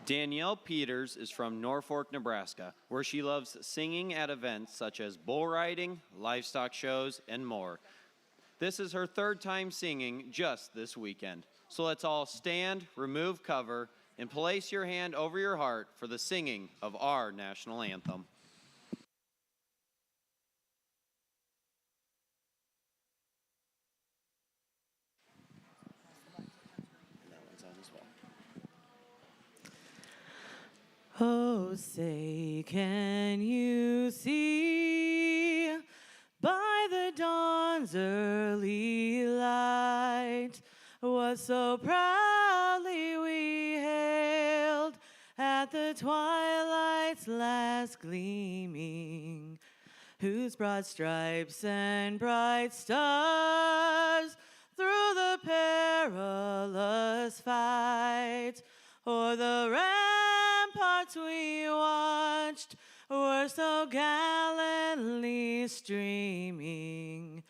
Danielle Peters is from Norfolk, Nebraska, where she loves singing at events such as bull riding, livestock shows, and more. This is her third time singing just this weekend. So let's all stand, remove cover, and place your hand over your heart for the singing of our national anthem. Oh, say, can you see by the dawn's early light what so proudly we hailed at the twilight's last gleaming, whose broad stripes and bright stars through the perilous fight o'er the ramparts we watched were so gallantly streaming,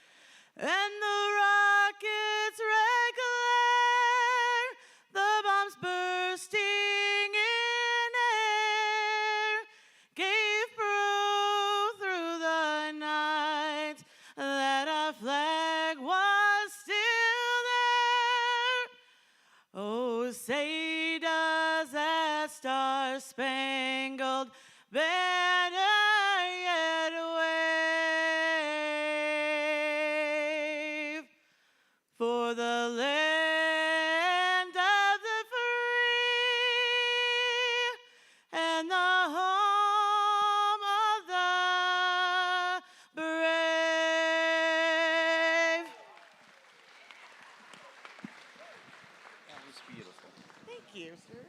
and the rockets' red glare, the bombs bursting in air, gave proof through the night that our flag was still there. Oh, say does that star-spangled banner yet wave for the land of the free and the home of the brave? That was beautiful. Thank you, sir.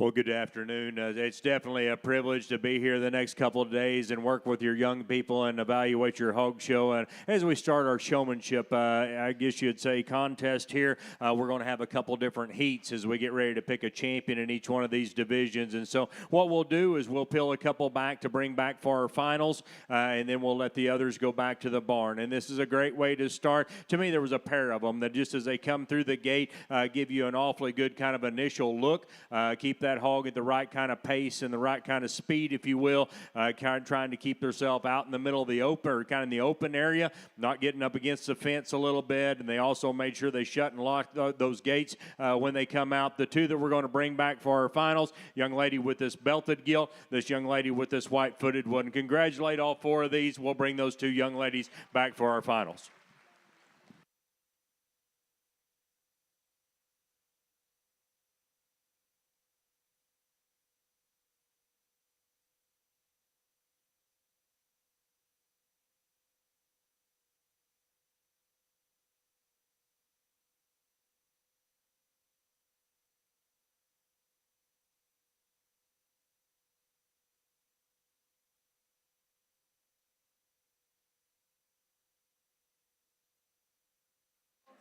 Well, good afternoon. It's definitely a privilege to be here the next couple of days and work with your young people and evaluate your hog show. And as we start our showmanship, I guess you'd say contest here, we're going to have a couple different heats as we get ready to pick a champion in each one of these divisions. And so what we'll do is we'll peel a couple back to bring back for our finals, and then we'll let the others go back to the barn. And this is a great way to start. To me, there was a pair of them that just as they come through the gate, give you an awfully good kind of initial look. Keep that hog at the right kind of pace and the right kind of speed, if you will, kind of trying to keep themselves out in the middle of the open, or kind of in the open area, not getting up against the fence a little bit. And they also made sure they shut and locked those gates when they come out. The two that we're going to bring back for our finals, young lady with this belted gilt, this young lady with this white-footed one. Congratulate all four of these. We'll bring those two young ladies back for our finals.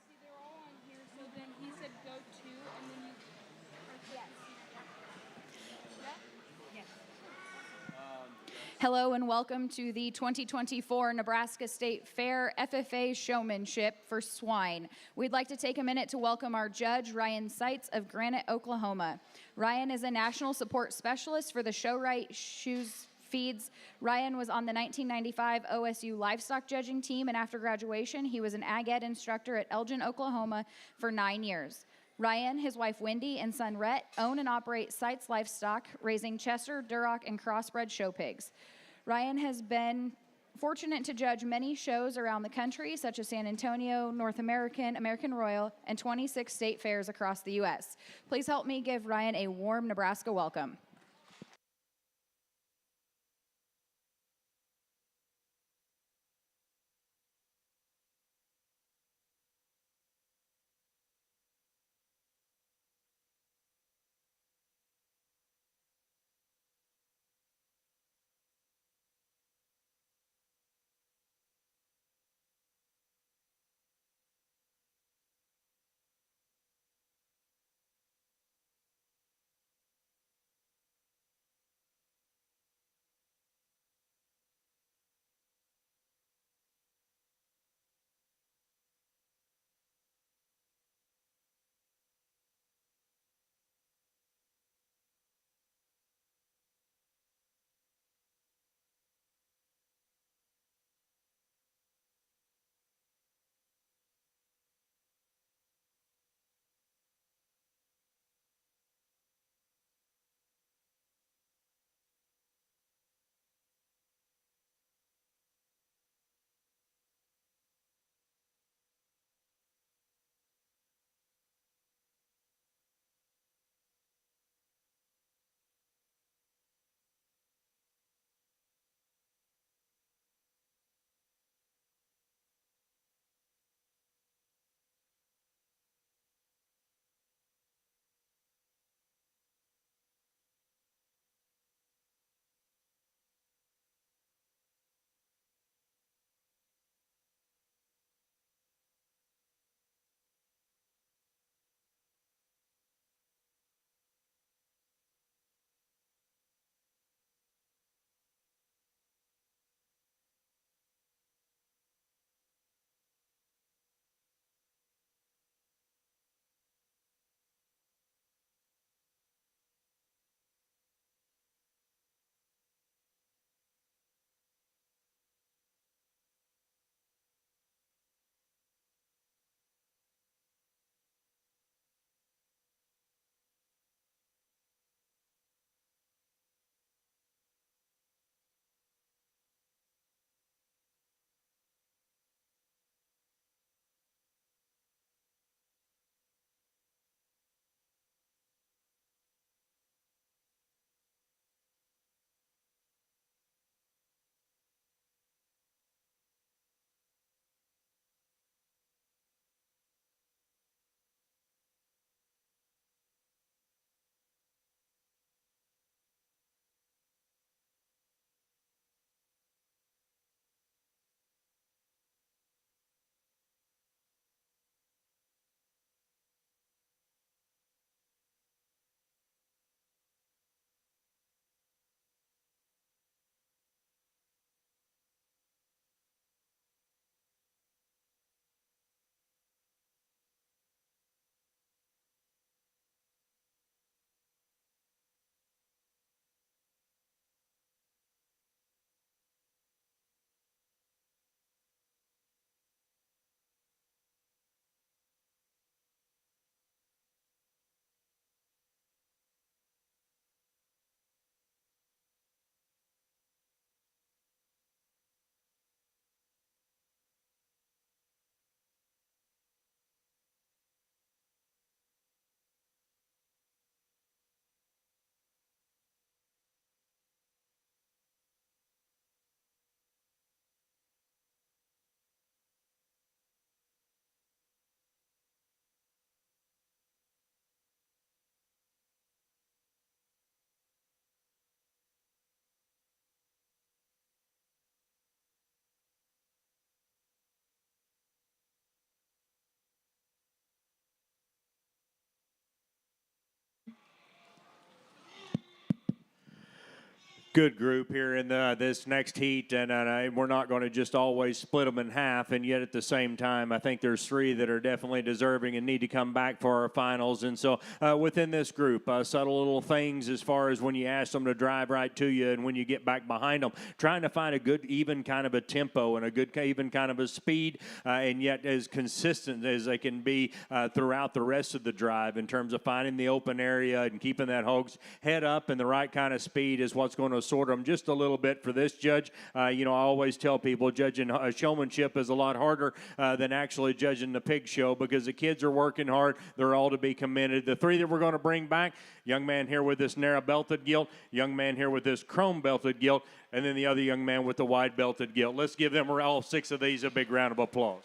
See, they're all on here, so then he said go to, and then you, yes. Yes. Hello and welcome to the 2024 Nebraska State Fair FFA Showmanship for Swine. We'd like to take a minute to welcome our judge, Ryan Seitz of Granite, Oklahoma. Ryan is a national support specialist for the Show-Right Shoes Feeds. Ryan was on the 1995 OSU livestock judging team, and after graduation, he was an ag ed instructor at Elgin, Oklahoma for 9 years. Ryan, his wife Wendy, and son Rhett own and operate Seitz Livestock, raising Chester, Duroc, and crossbred show pigs. Ryan has been fortunate to judge many shows around the country, such as San Antonio, North American, American Royal, and 26 state fairs across the U.S. Please help me give Ryan a warm Nebraska welcome. good group here in this next heat, and we're not going to just always split them in half. And yet, at the same time, I think there's three that are definitely deserving and need to come back for our finals. And so, within this group, subtle little things as far as when you ask them to drive right to you, and when you get back behind them, trying to find a good, even kind of a tempo and a good, even kind of a speed, and yet as consistent as they can be throughout the rest of the drive in terms of finding the open area and keeping that hog's head up and the right kind of speed is what's going to sort them just a little bit for this judge. I always tell people judging showmanship is a lot harder than actually judging the pig show, because the kids are working hard. They're all to be commended. The three that we're going to bring back, young man here with this narrow belted gilt, young man here with this chrome belted gilt, and then the other young man with the wide belted gilt. Let's give them all six of these a big round of applause.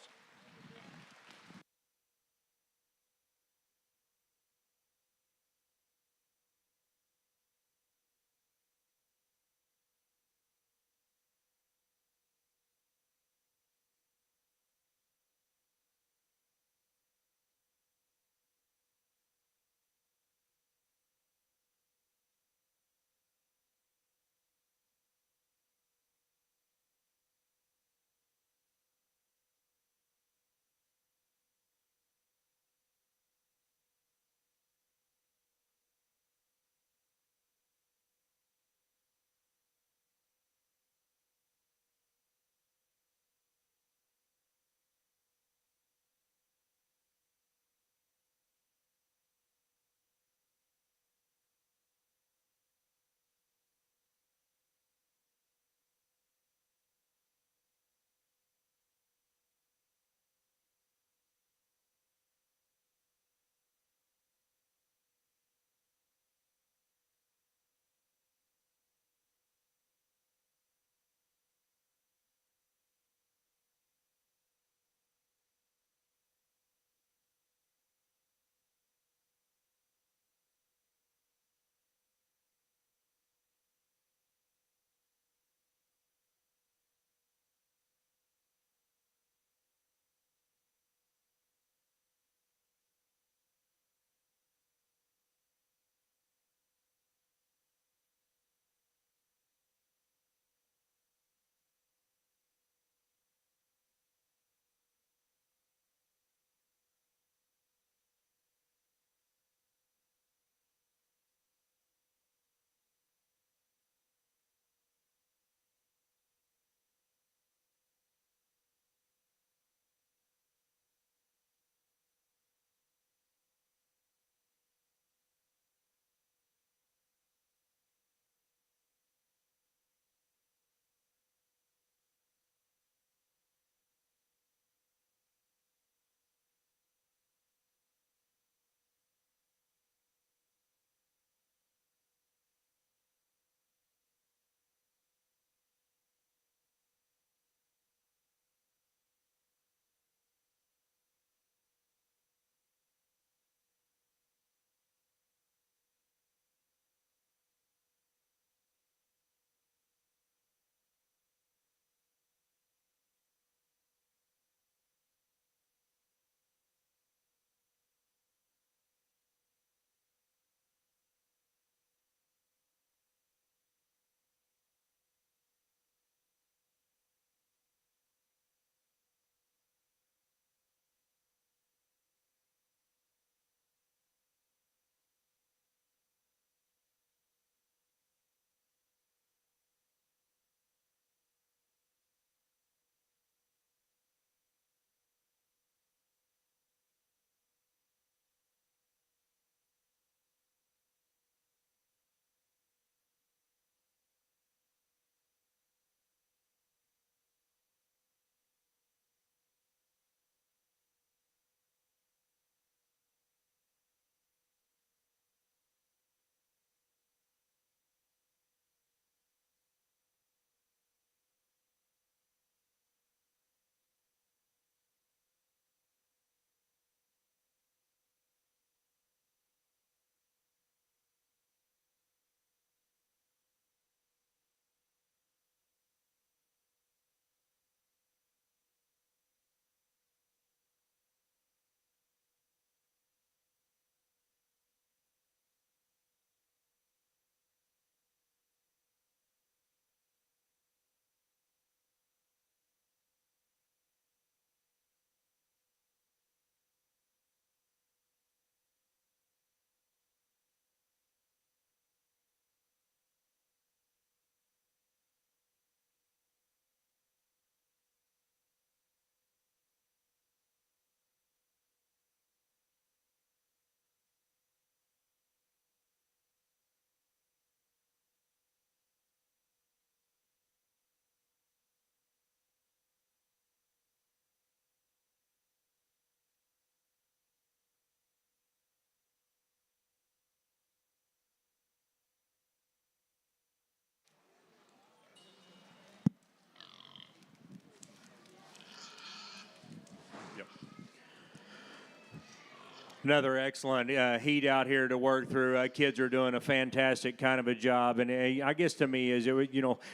Another excellent heat out here to work through. Kids are doing a fantastic kind of a job, and I guess to me is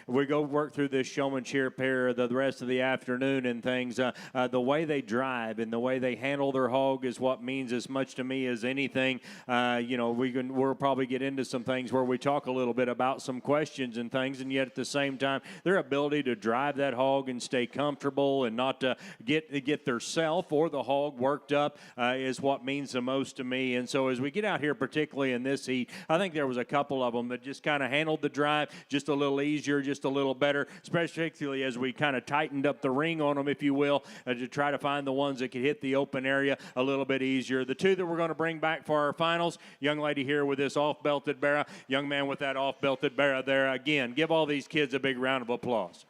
we go work through this showmanship here the rest of the afternoon and things. The way they drive and the way they handle their hog is what means as much to me as anything. We'll probably get into some things where we talk a little bit about some questions and things, and yet at the same time, their ability to drive that hog and stay comfortable and not get their self or the hog worked up is what means the most to me. And so as we get out here, particularly in this heat, I think there was a couple of them that just kind of handled the drive just a little easier, just a little better, especially as we kind of tightened up the ring on them, if you will, to try to find the ones that could hit the open area a little bit easier. The two that we're going to bring back for our finals, young lady here with this off-belted barra, young man with that off-belted barra there. Again, give all these kids a big round of applause.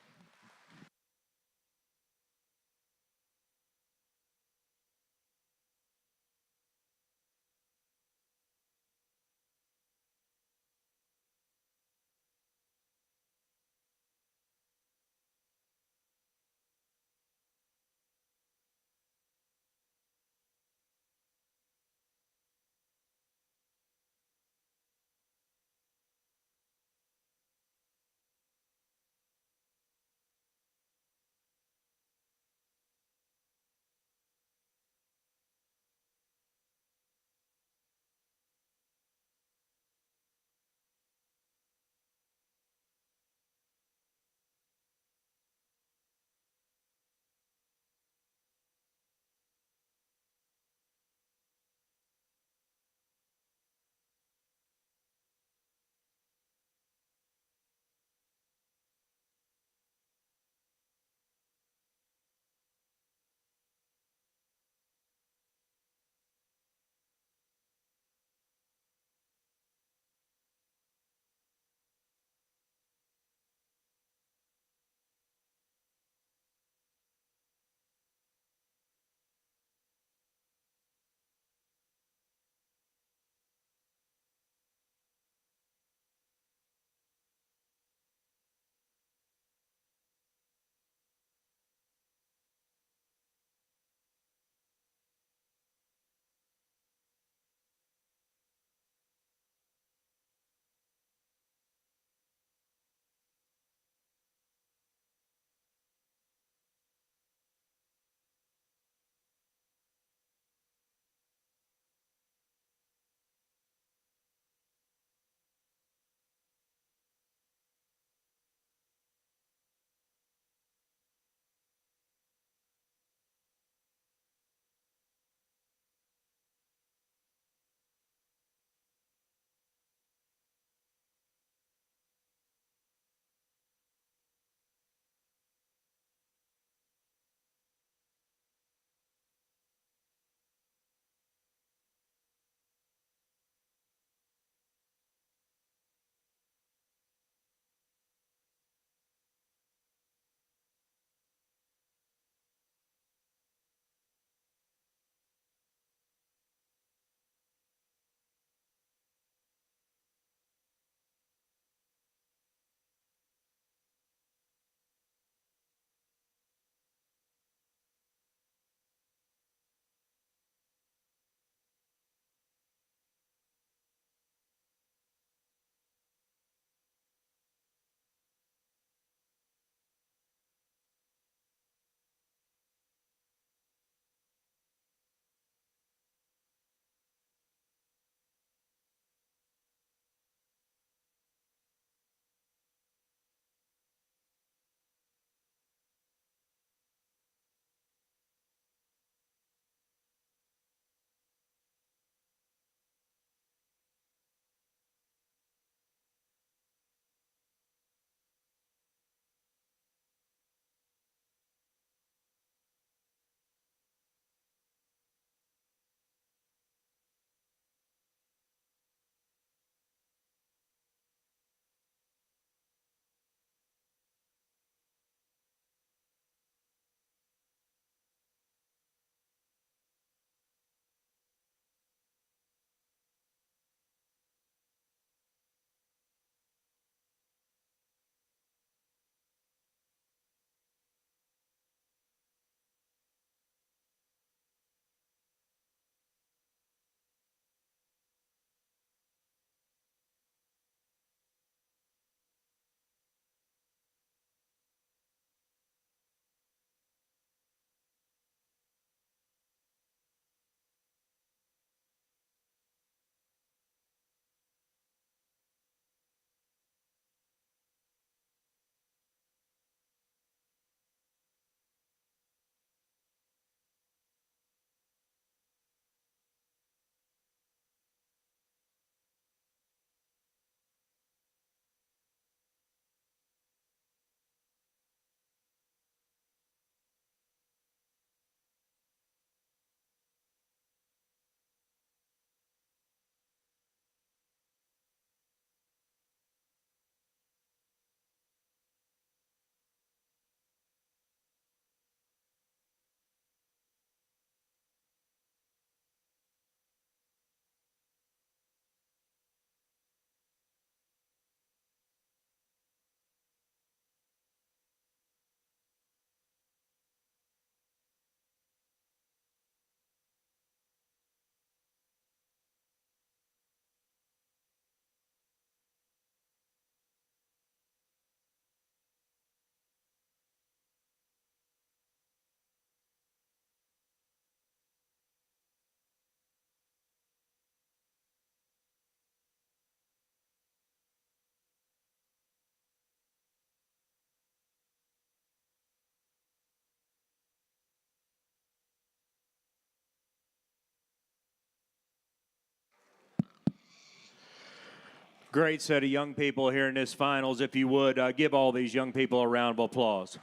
Great set of young people here in this finals. If you would, give all these young people a round of applause.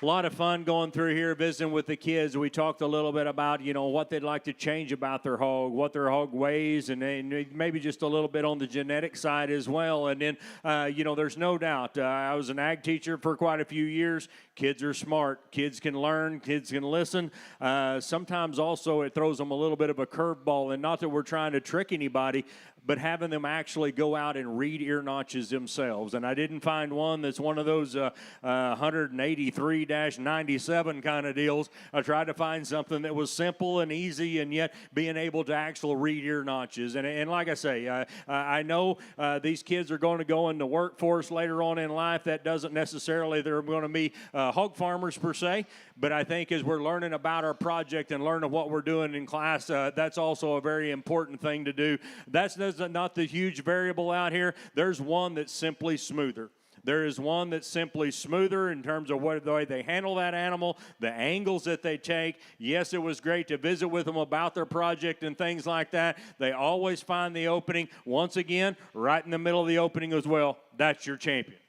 A lot of fun going through here, visiting with the kids. We talked a little bit about, what they'd like to change about their hog, what their hog weighs, and maybe just a little bit on the genetic side as well. And then, there's no doubt, I was an ag teacher for quite a few years. Kids are smart. Kids can learn. Kids can listen. Sometimes also it throws them a little bit of a curveball, and not that we're trying to trick anybody, but having them actually go out and read ear notches themselves. And I didn't find one that's one of those 183-97 kind of deals. I tried to find something that was simple and easy, and yet being able to actually read ear notches. And like I say, I know these kids are going to go in the workforce later on in life. That doesn't necessarily they're going to be hog farmers per se, but I think as we're learning about our project and learning what we're doing in class, that's also a very important thing to do. That's not the huge variable out here. There's one that's simply smoother. There is one that's simply smoother in terms of the way they handle that animal, the angles that they take. Yes, it was great to visit with them about their project and things like that. They always find the opening. Once again, right in the middle of the opening as well. That's your champion.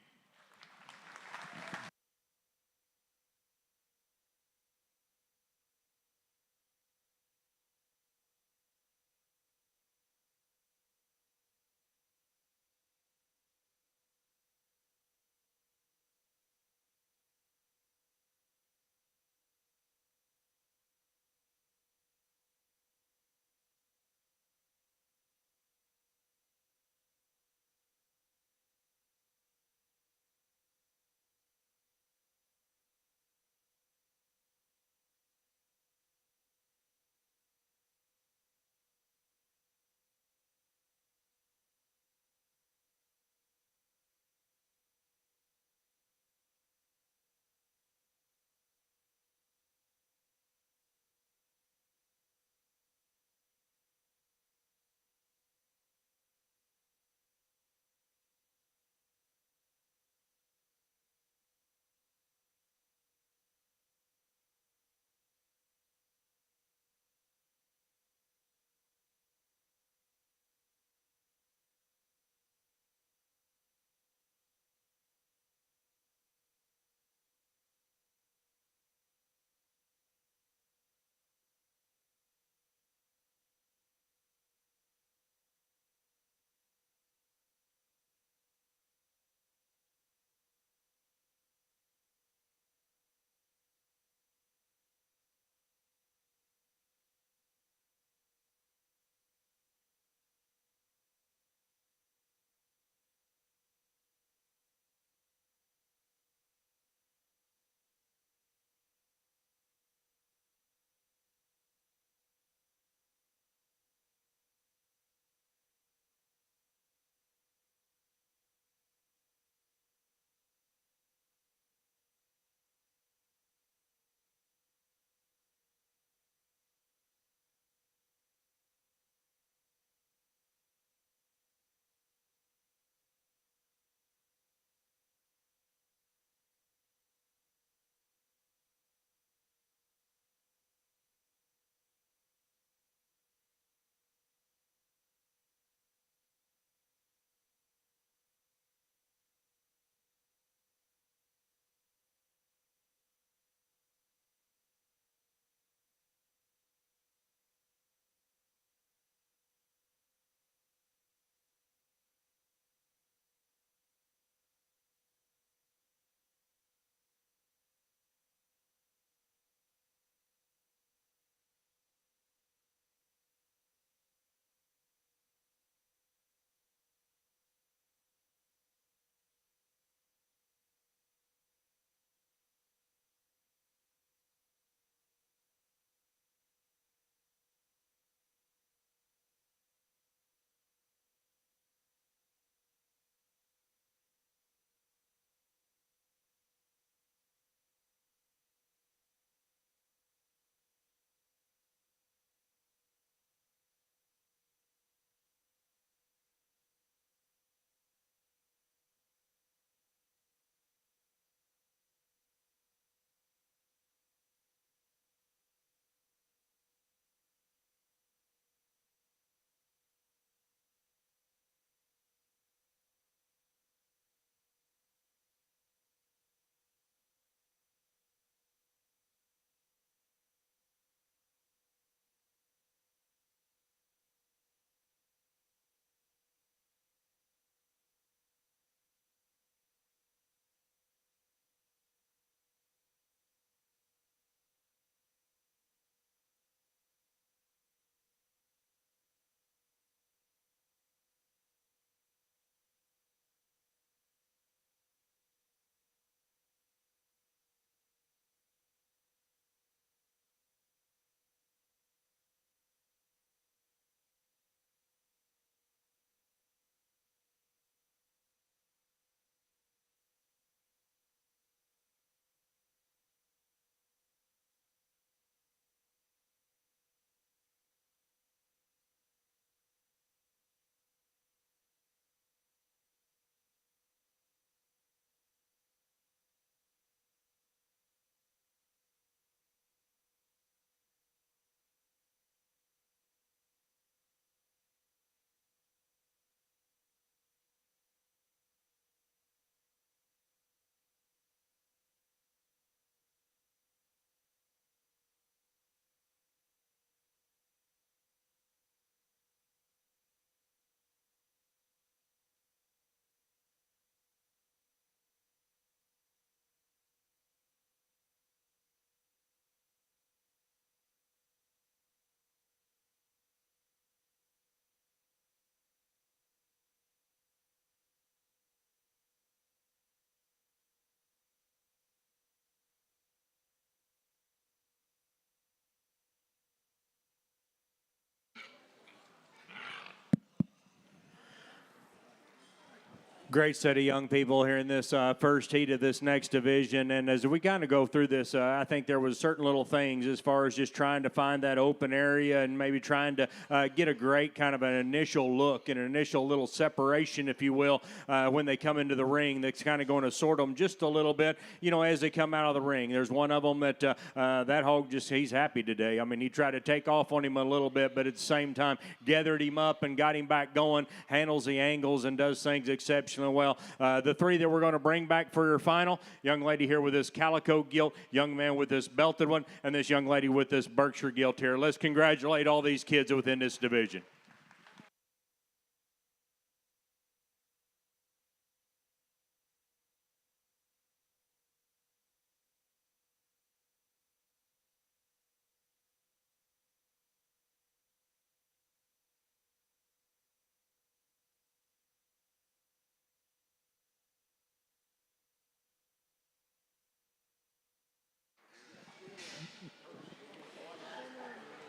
Great set of young people here in this first heat of this next division. And as we kind of go through this, I think there was certain little things as far as just trying to find that open area and maybe trying to get a great kind of an initial look and an initial little separation, if you will, when they come into the ring. That's kind of going to sort them just a little bit, you know, as they come out of the ring. There's one of them that that hog he's happy today. I mean, he tried to take off on him a little bit, but at the same time, gathered him up and got him back going, handles the angles and does things exceptionally well. The three that we're going to bring back for your final, young lady here with this calico gilt, young man with this belted one, and this young lady with this Berkshire gilt here. Let's congratulate all these kids within this division.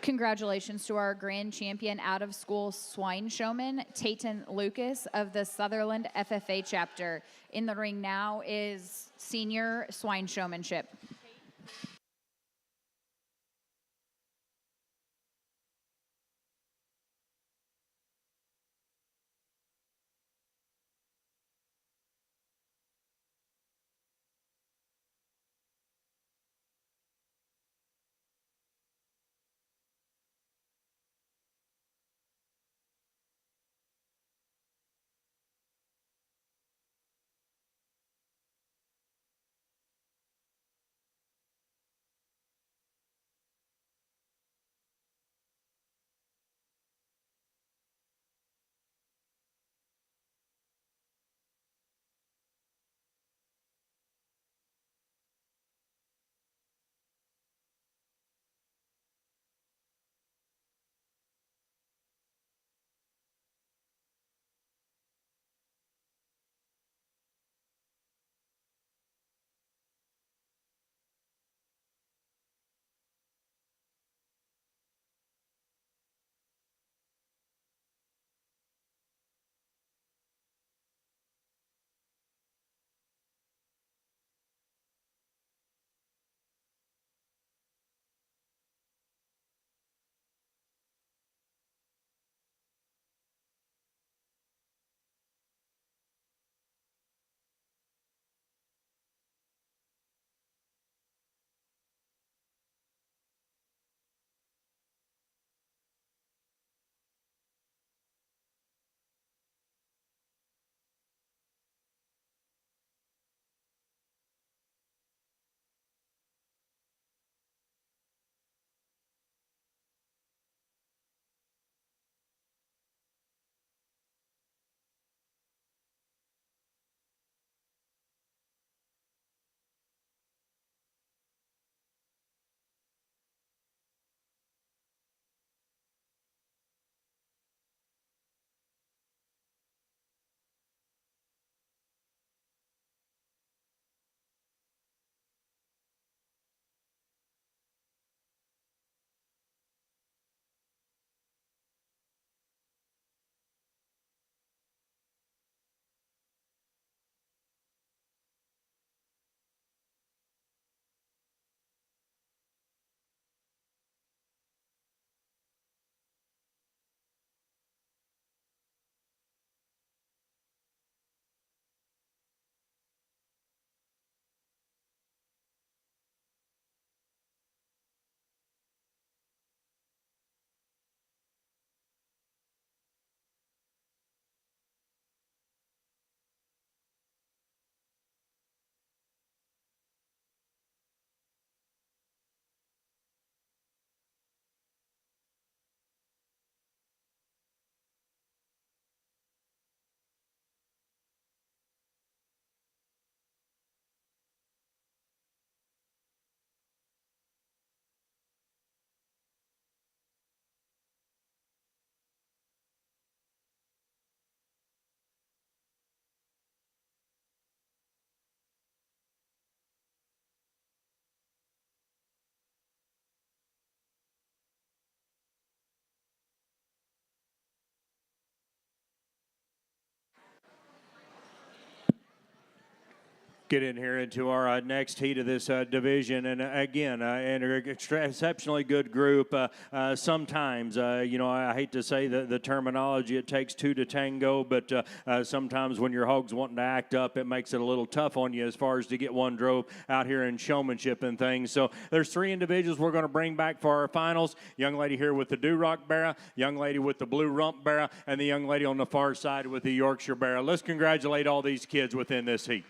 Congratulations to our grand champion out-of-school swine showman, Tayton Lucas of the Sutherland FFA chapter. In the ring now is senior swine showmanship. Get in here into our next heat of this division, and again, an exceptionally good group. Sometimes, I hate to say the terminology, it takes two to tango, but sometimes when your hogs wanting to act up, it makes it a little tough on you as far as to get one drove out here in showmanship and things. So there's three individuals we're going to bring back for our finals. Young lady here with the Duroc Barra, young lady with the Blue Rump Barra, and the young lady on the far side with the Yorkshire Barra. Let's congratulate all these kids within this heat.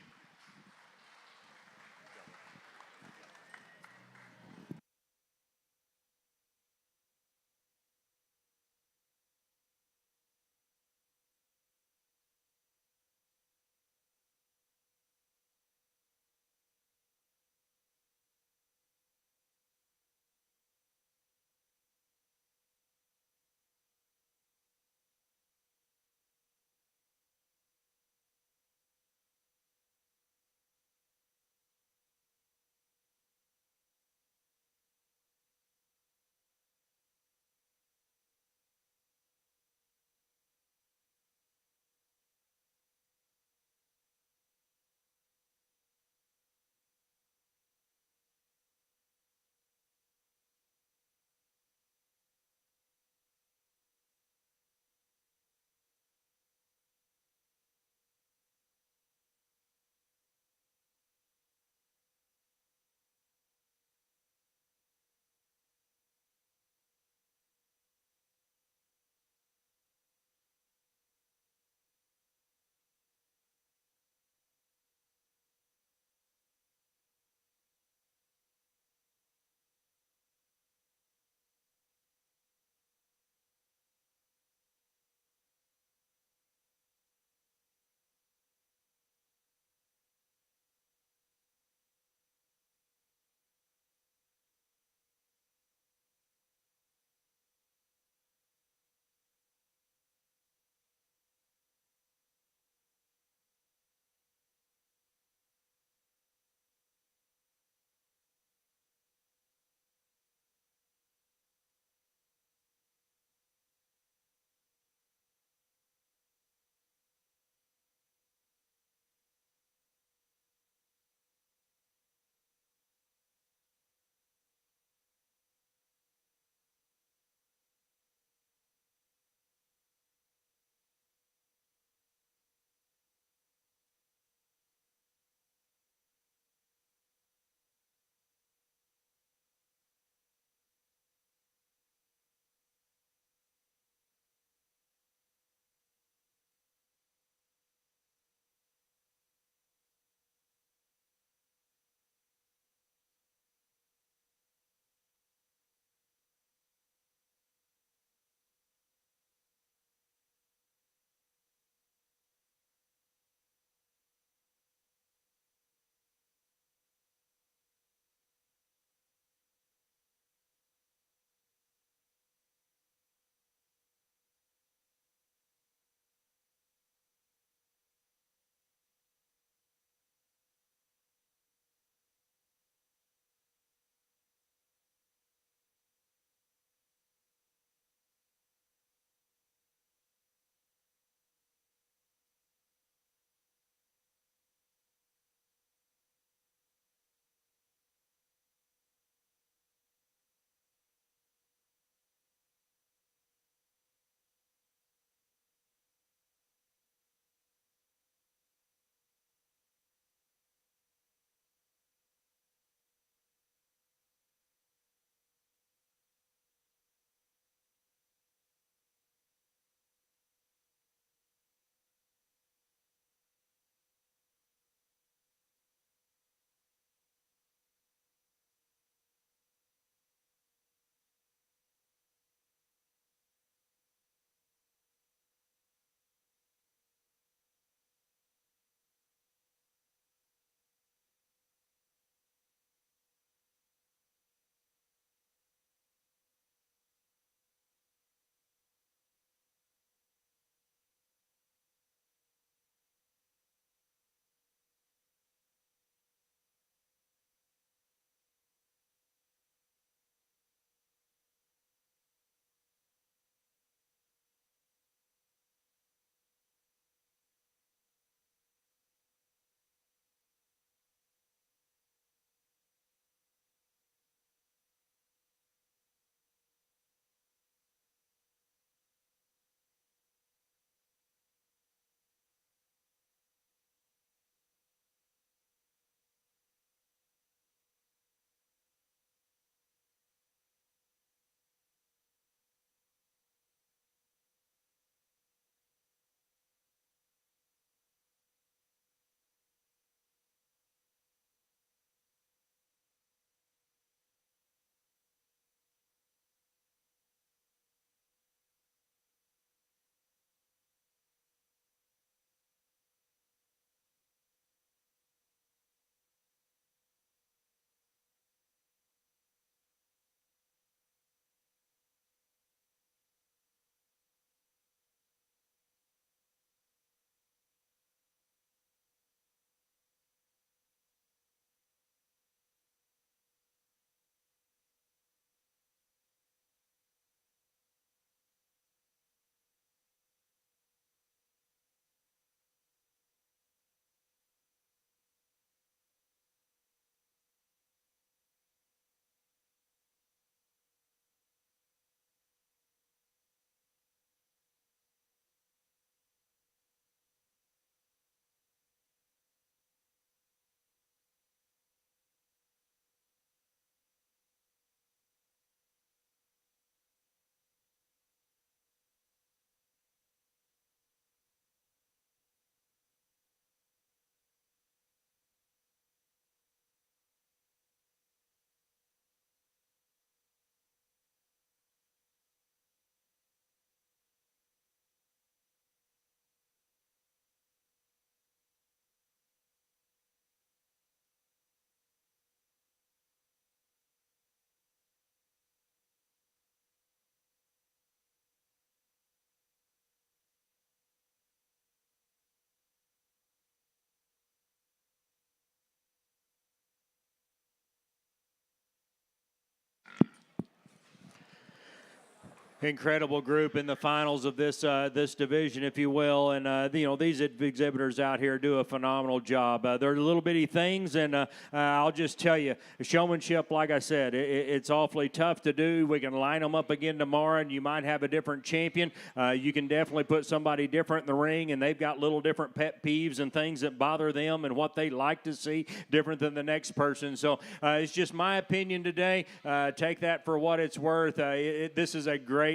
Incredible group in the finals of this this division, if you will, and these exhibitors out here do a phenomenal job. They're little bitty things, and I'll just tell you, showmanship, like I said, it's awfully tough to do. We can line them up again tomorrow, and you might have a different champion. You can definitely put somebody different in the ring, and they've got little different pet peeves and things that bother them, and what they like to see different than the next person. So it's just my opinion today. Take that for what it's worth. This is a great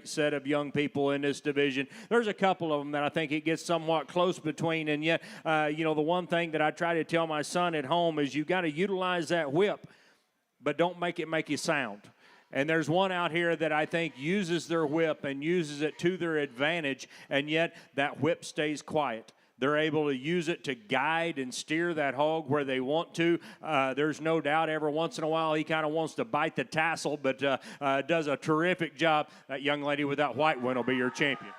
set of young people in this division. There's a couple of them that I think it gets somewhat close between, and yet, the one thing that I try to tell my son at home is you got to utilize that whip, but don't make it make you sound. And there's one out here that I think uses their whip and uses it to their advantage, and yet that whip stays quiet. They're able to use it to guide and steer that hog where they want to. There's no doubt every once in a while he kind of wants to bite the tassel, but does a terrific job. That young lady with that white one will be your champion.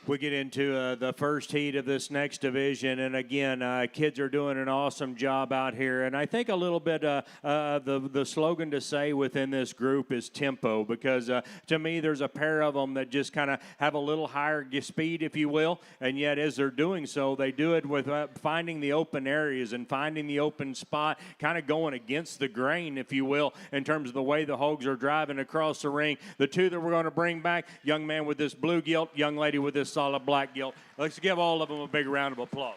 We get into the first heat of this next division, and again, kids are doing an awesome job out here. And I think a little bit the slogan to say within this group is tempo, because to me, there's a pair of them that just kind of have a little higher speed, if you will, and yet as they're doing so, they do it with finding the open areas and finding the open spot, kind of going against the grain, if you will, in terms of the way the Hogs are driving across the ring. The two that we're going to bring back, young man with this blue gilt, young lady with this solid black gilt. Let's give all of them a big round of applause.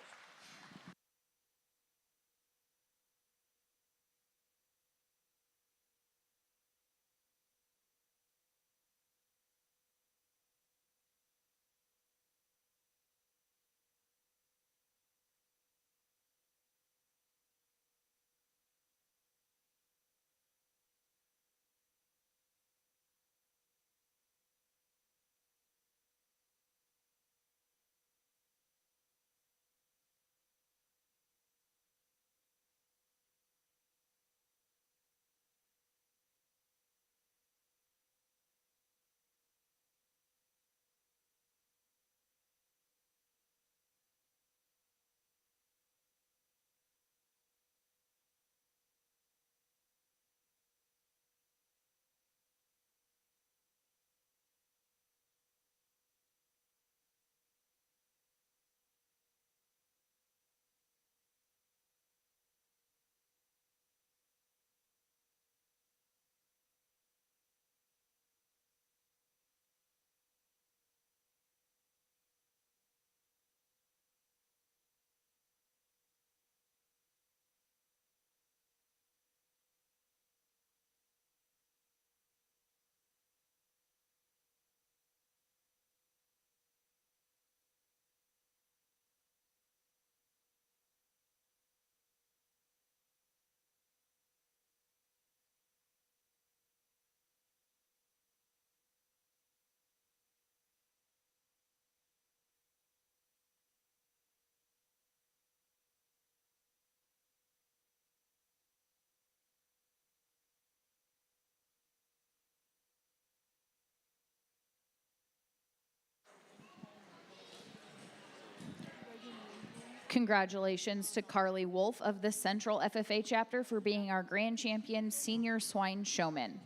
Congratulations to Carly Wolf of the Central FFA chapter for being our grand champion senior swine showman.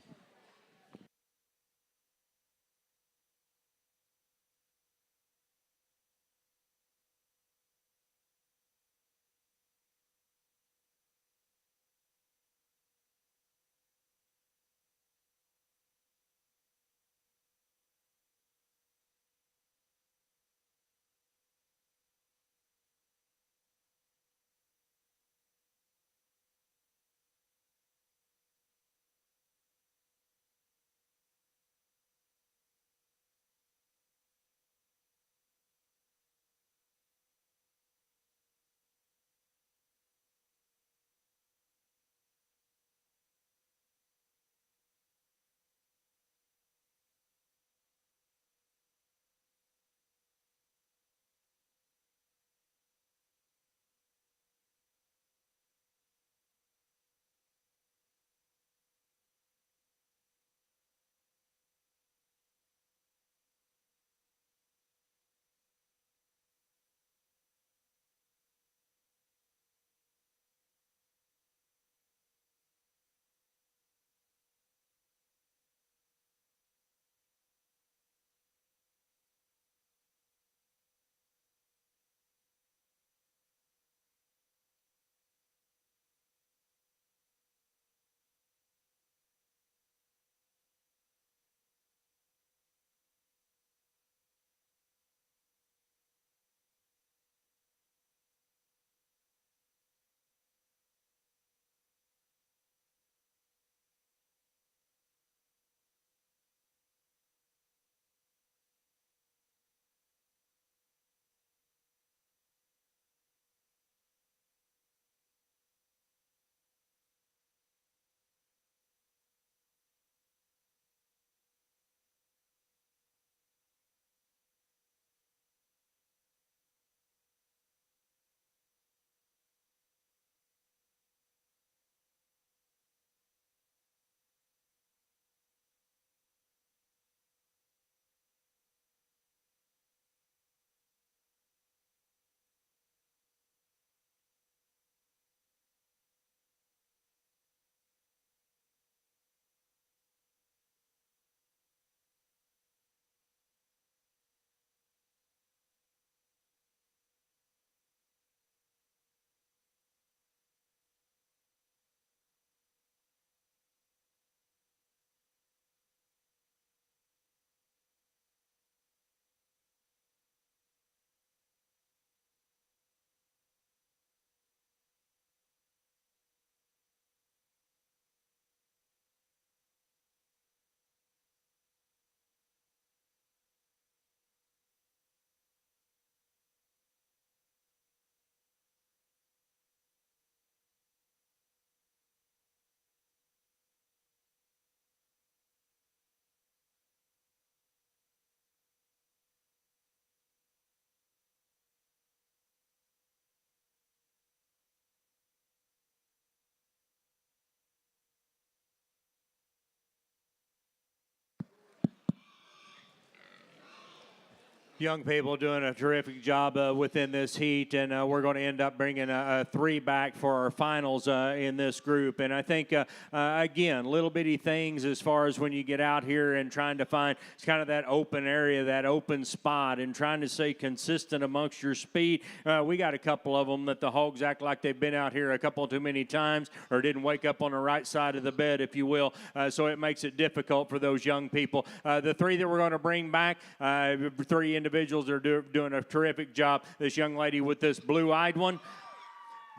young people doing a terrific job within this heat, and we're going to end up bringing a 3 back for our finals in this group. And I think, again, little bitty things as far as when you get out here and trying to find it's kind of that open area, that open spot, and trying to stay consistent amongst your speed. We got a couple of them that the Hogs act like they've been out here a couple too many times or didn't wake up on the right side of the bed, if you will, so it makes it difficult for those young people. The 3 that we're going to bring back, 3 individuals are doing a terrific job. This young lady with this blue-eyed one,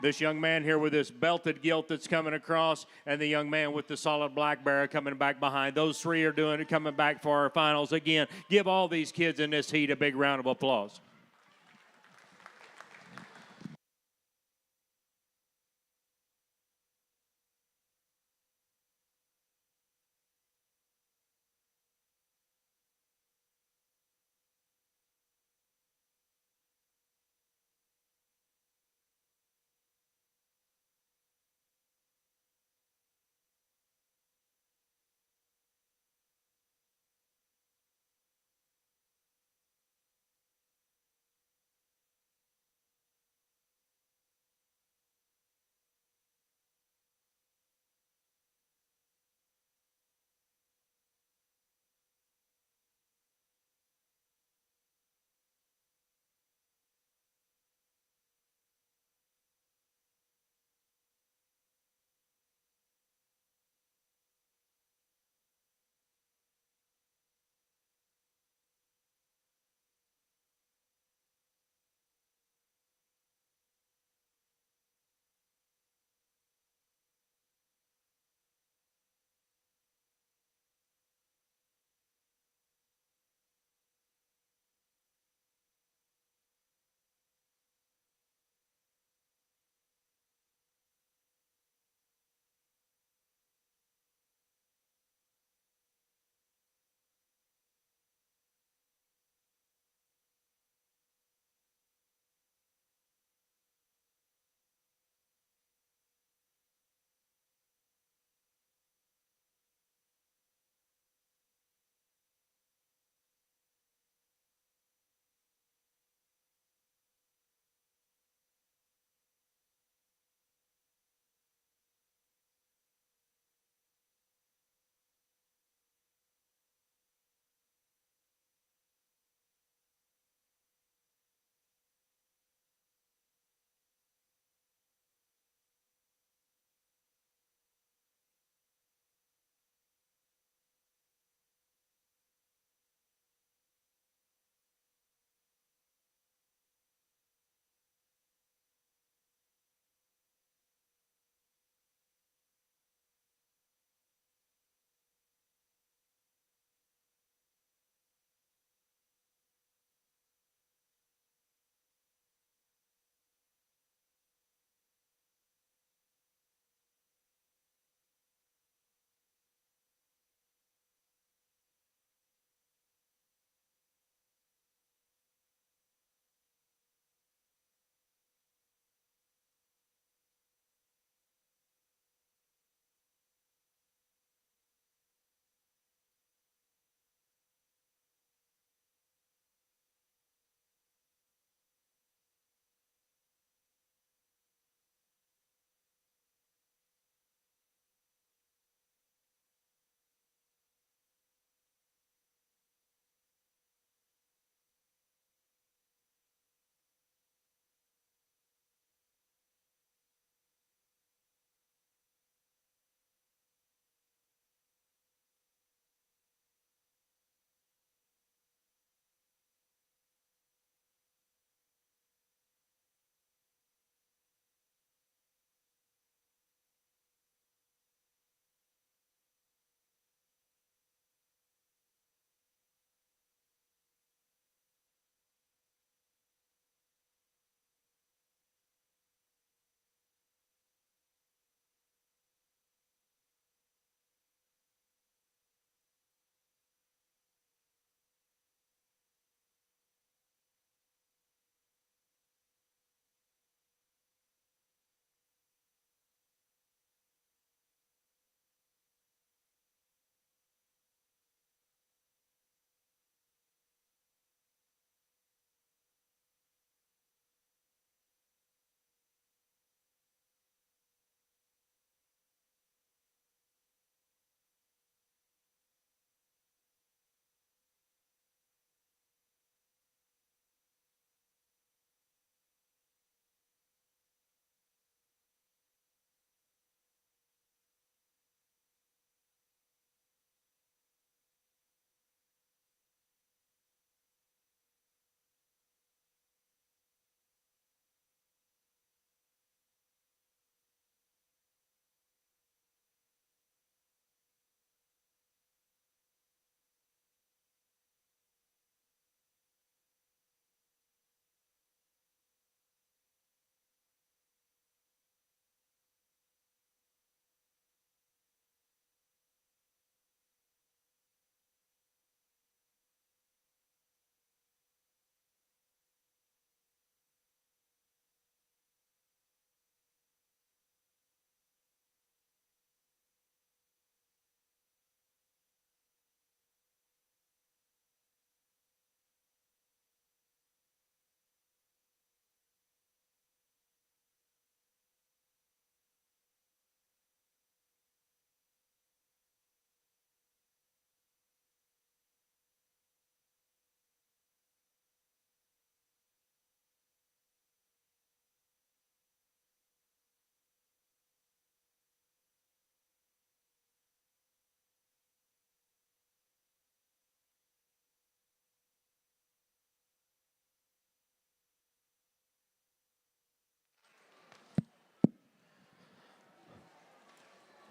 this young man here with this belted gilt that's coming across, and the young man with the solid black bear coming back behind. Those 3 are doing it, coming back for our finals. Again, give all these kids in this heat a big round of applause.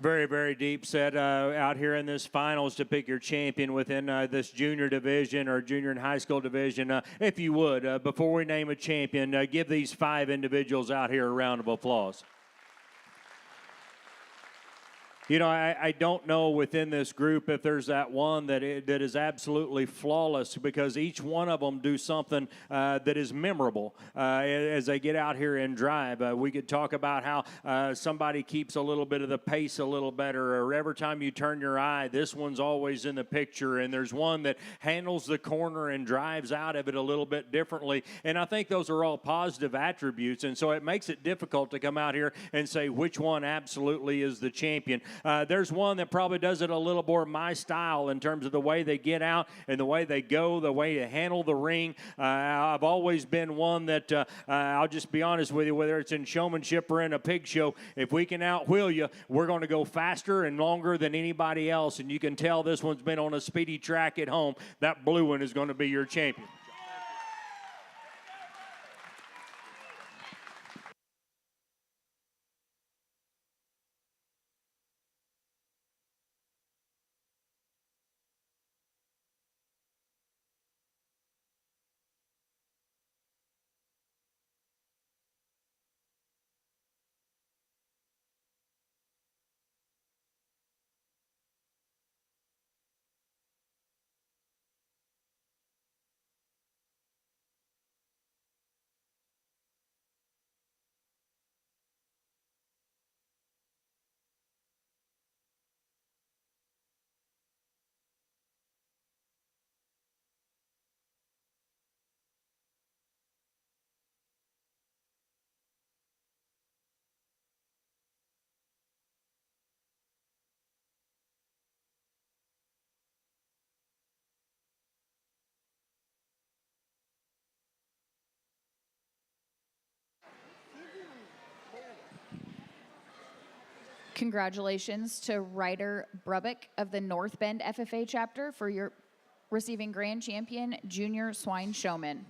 Very, very deep set out here in this finals to pick your champion within this junior division or junior and high school division. If you would, before we name a champion, give these 5 individuals out here a round of applause. You know, I don't know within this group if there's that one that is absolutely flawless, because each one of them do something that is memorable as they get out here and drive. We could talk about how somebody keeps a little bit of the pace a little better, or every time you turn your eye, this one's always in the picture, and there's one that handles the corner and drives out of it a little bit differently. And I think those are all positive attributes, and so it makes it difficult to come out here and say which one absolutely is the champion. There's one that probably does it a little more my style in terms of the way they get out and the way they go, the way they handle the ring. I've always been one that I'll just be honest with you, whether it's in showmanship or in a pig show, if we can outwheel you, we're going to go faster and longer than anybody else. And you can tell this one's been on a speedy track at home. That blue one is going to be your champion. Congratulations to Ryder Brubeck of the North Bend FFA chapter for your receiving Grand Champion Junior Swine Showman.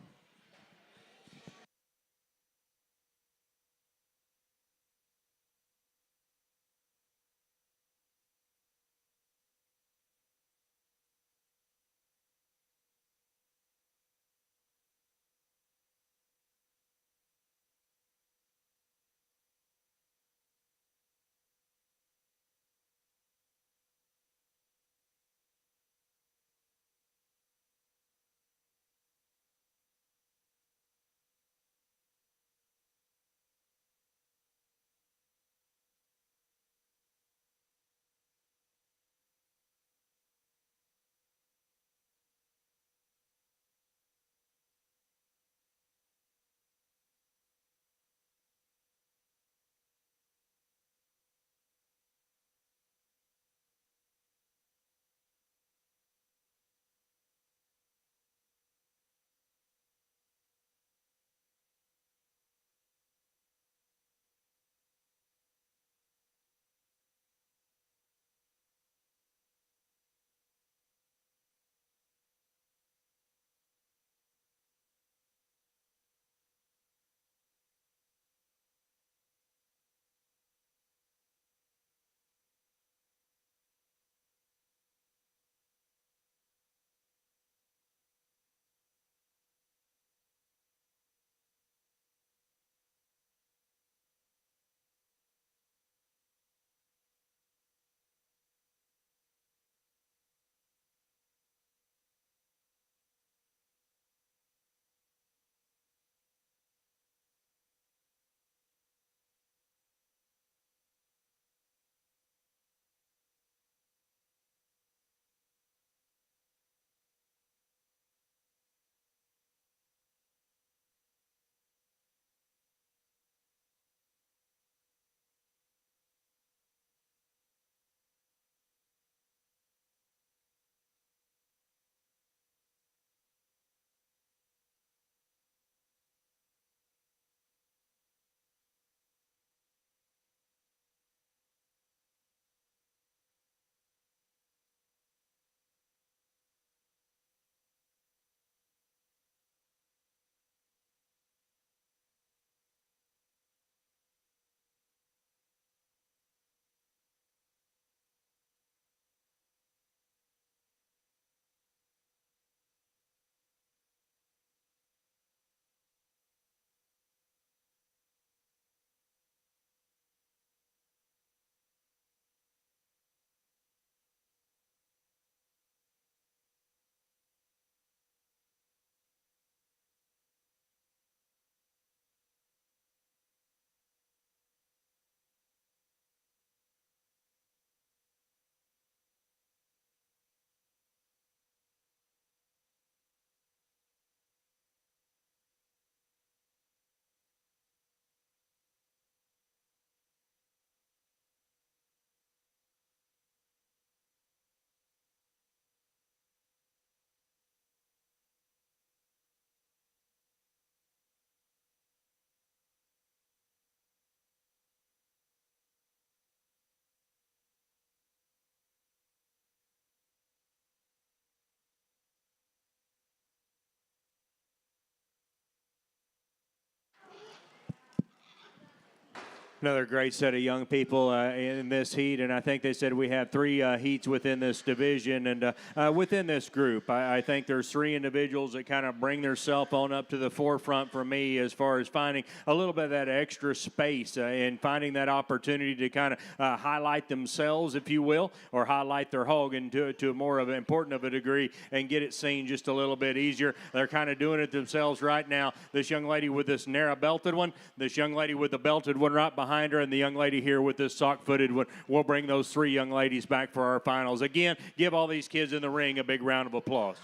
Another great set of young people in this heat, and I think they said we have three heats within this division and within this group. I think there's three individuals that kind of bring their cell phone up to the forefront for me as far as finding a little bit of that extra space and finding that opportunity to kind of highlight themselves, if you will, or highlight their hog and do it to more of an important of a degree and get it seen just a little bit easier. They're kind of doing it themselves right now. This young lady with this narrow belted one, this young lady with the belted one right behind her, and the young lady here with this sock-footed one. We'll bring those three young ladies back for our finals. Again, give all these kids in the ring a big round of applause.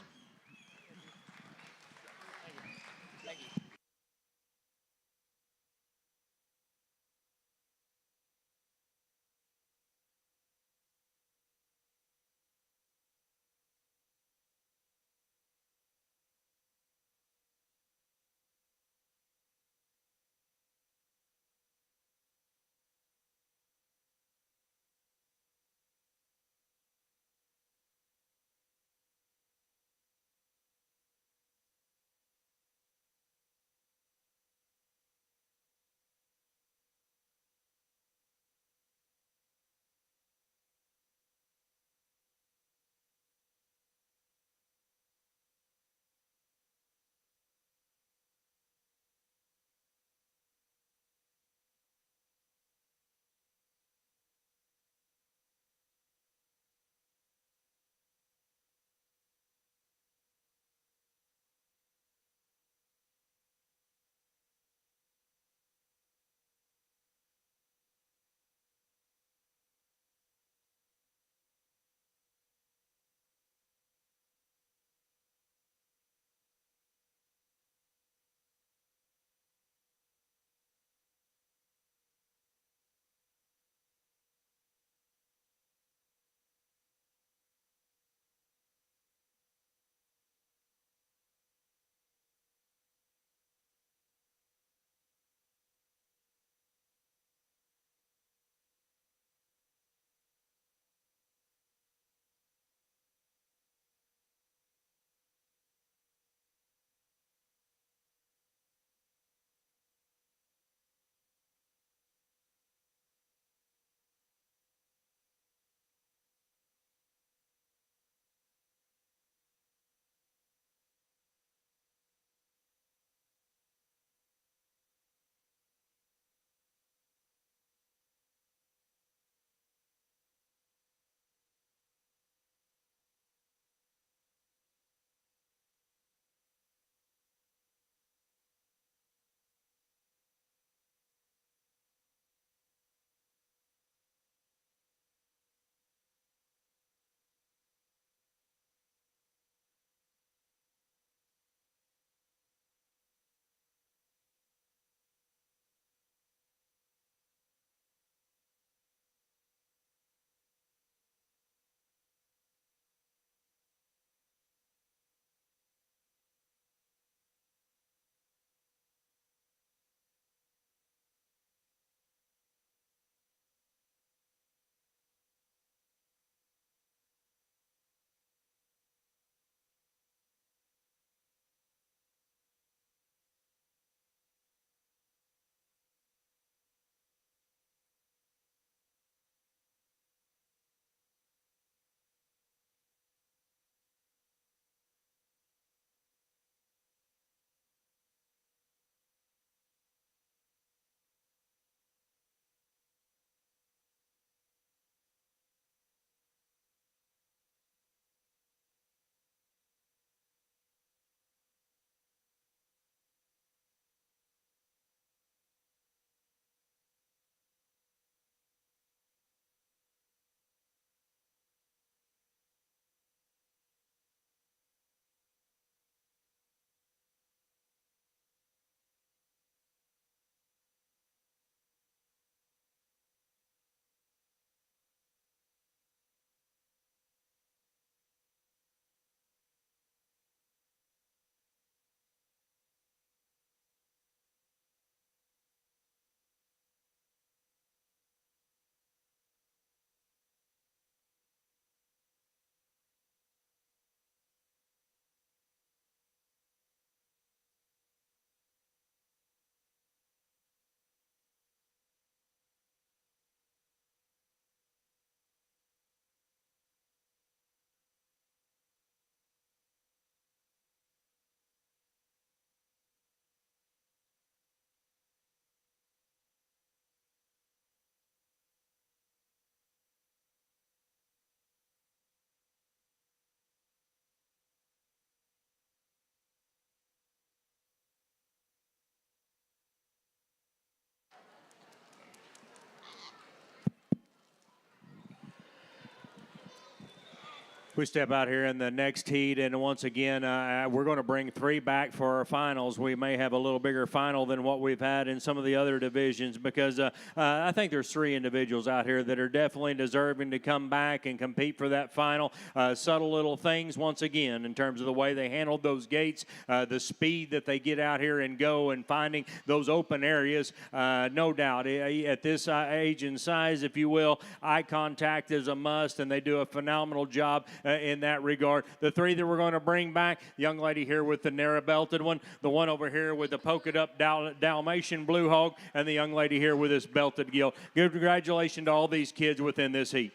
We step out here in the next heat, and once again, we're going to bring 3 back for our finals. We may have a little bigger final than what we've had in some of the other divisions because I think there's 3 individuals out here that are definitely deserving to come back and compete for that final. Subtle little things, once again, in terms of the way they handled those gates, the speed that they get out here and go and finding those open areas. No doubt, at this age and size, if you will, eye contact is a must, and they do a phenomenal job in that regard. The 3 that we're going to bring back, the young lady here with the narrow belted one, the one over here with the polka up Dalmatian blue hog, and the young lady here with this belted gilt. Congratulations to all these kids within this heat.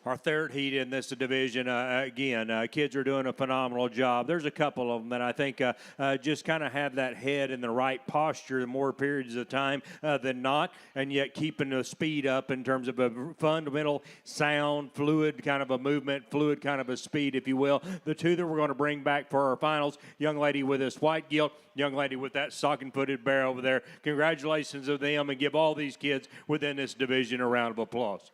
Our 3rd heat in this division, again, kids are doing a phenomenal job. There's a couple of them that I think just kind of have that head in the right posture more periods of time than not, and yet keeping the speed up in terms of a fundamental sound, fluid kind of a movement, fluid kind of a speed, if you will. The 2 that we're going to bring back for our finals, young lady with this white gilt, young lady with that stocking-footed bear over there. Congratulations to them, and give all these kids within this division a round of applause.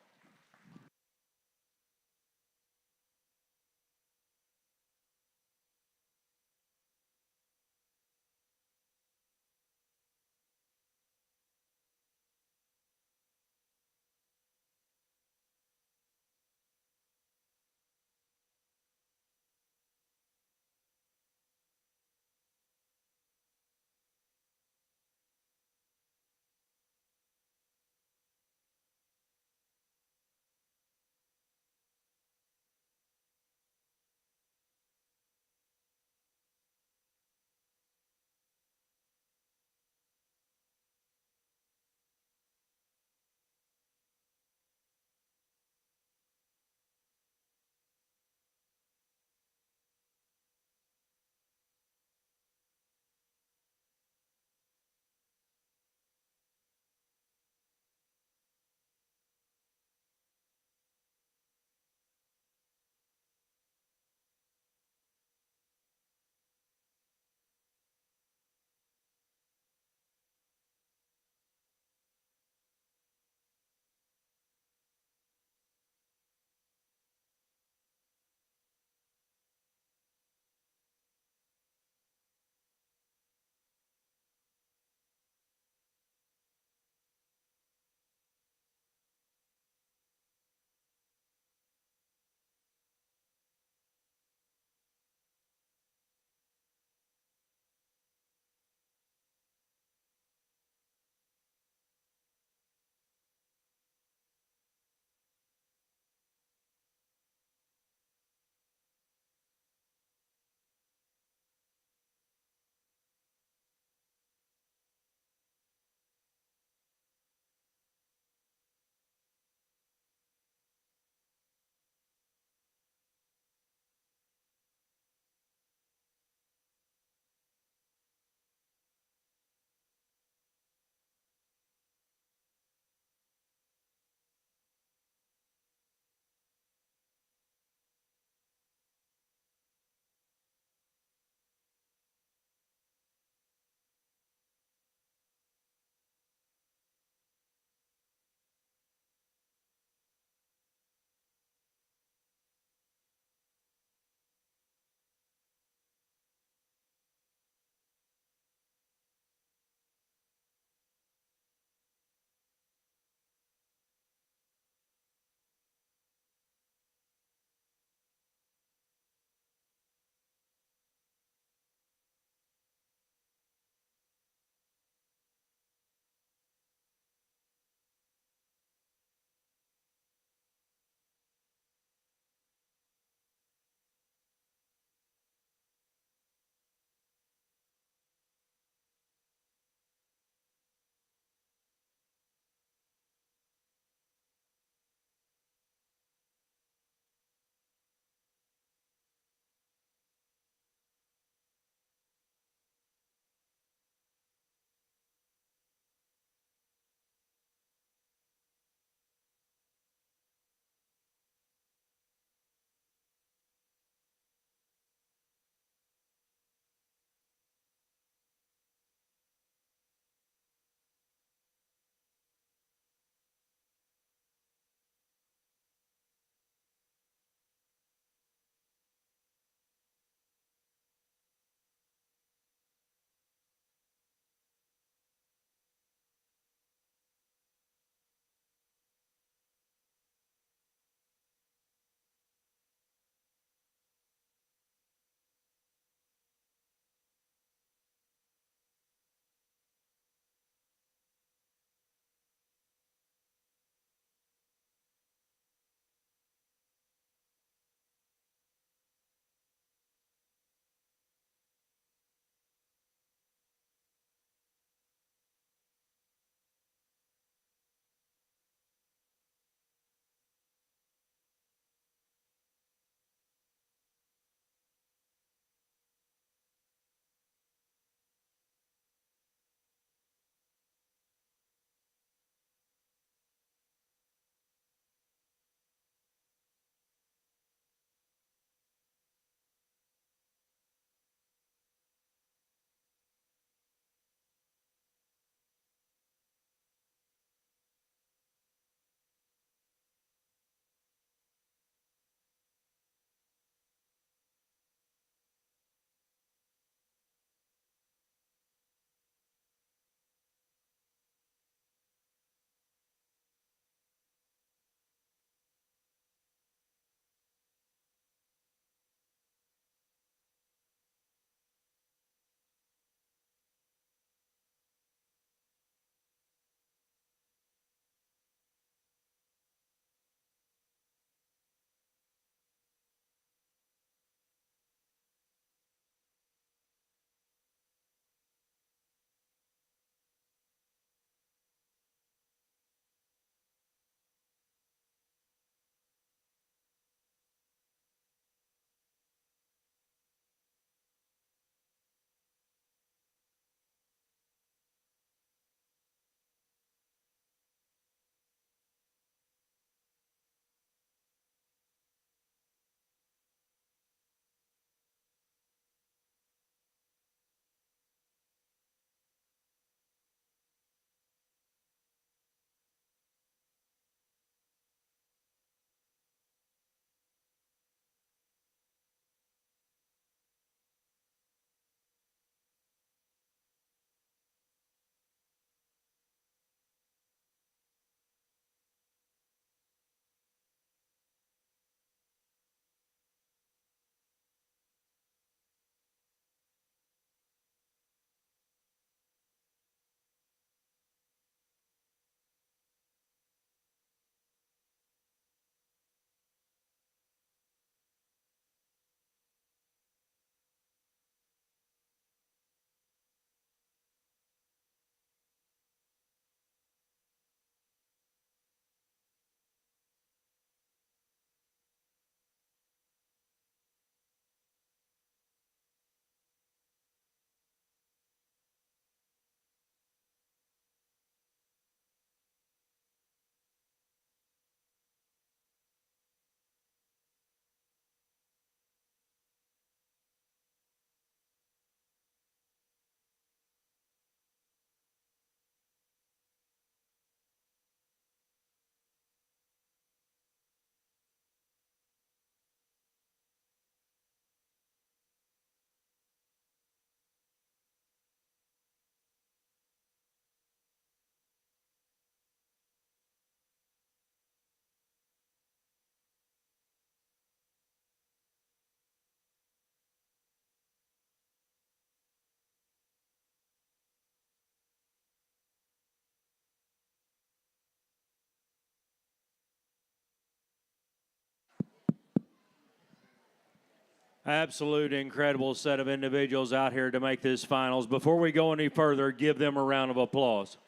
Absolute incredible set of individuals out here to make this finals. Before we go any further, give them a round of applause.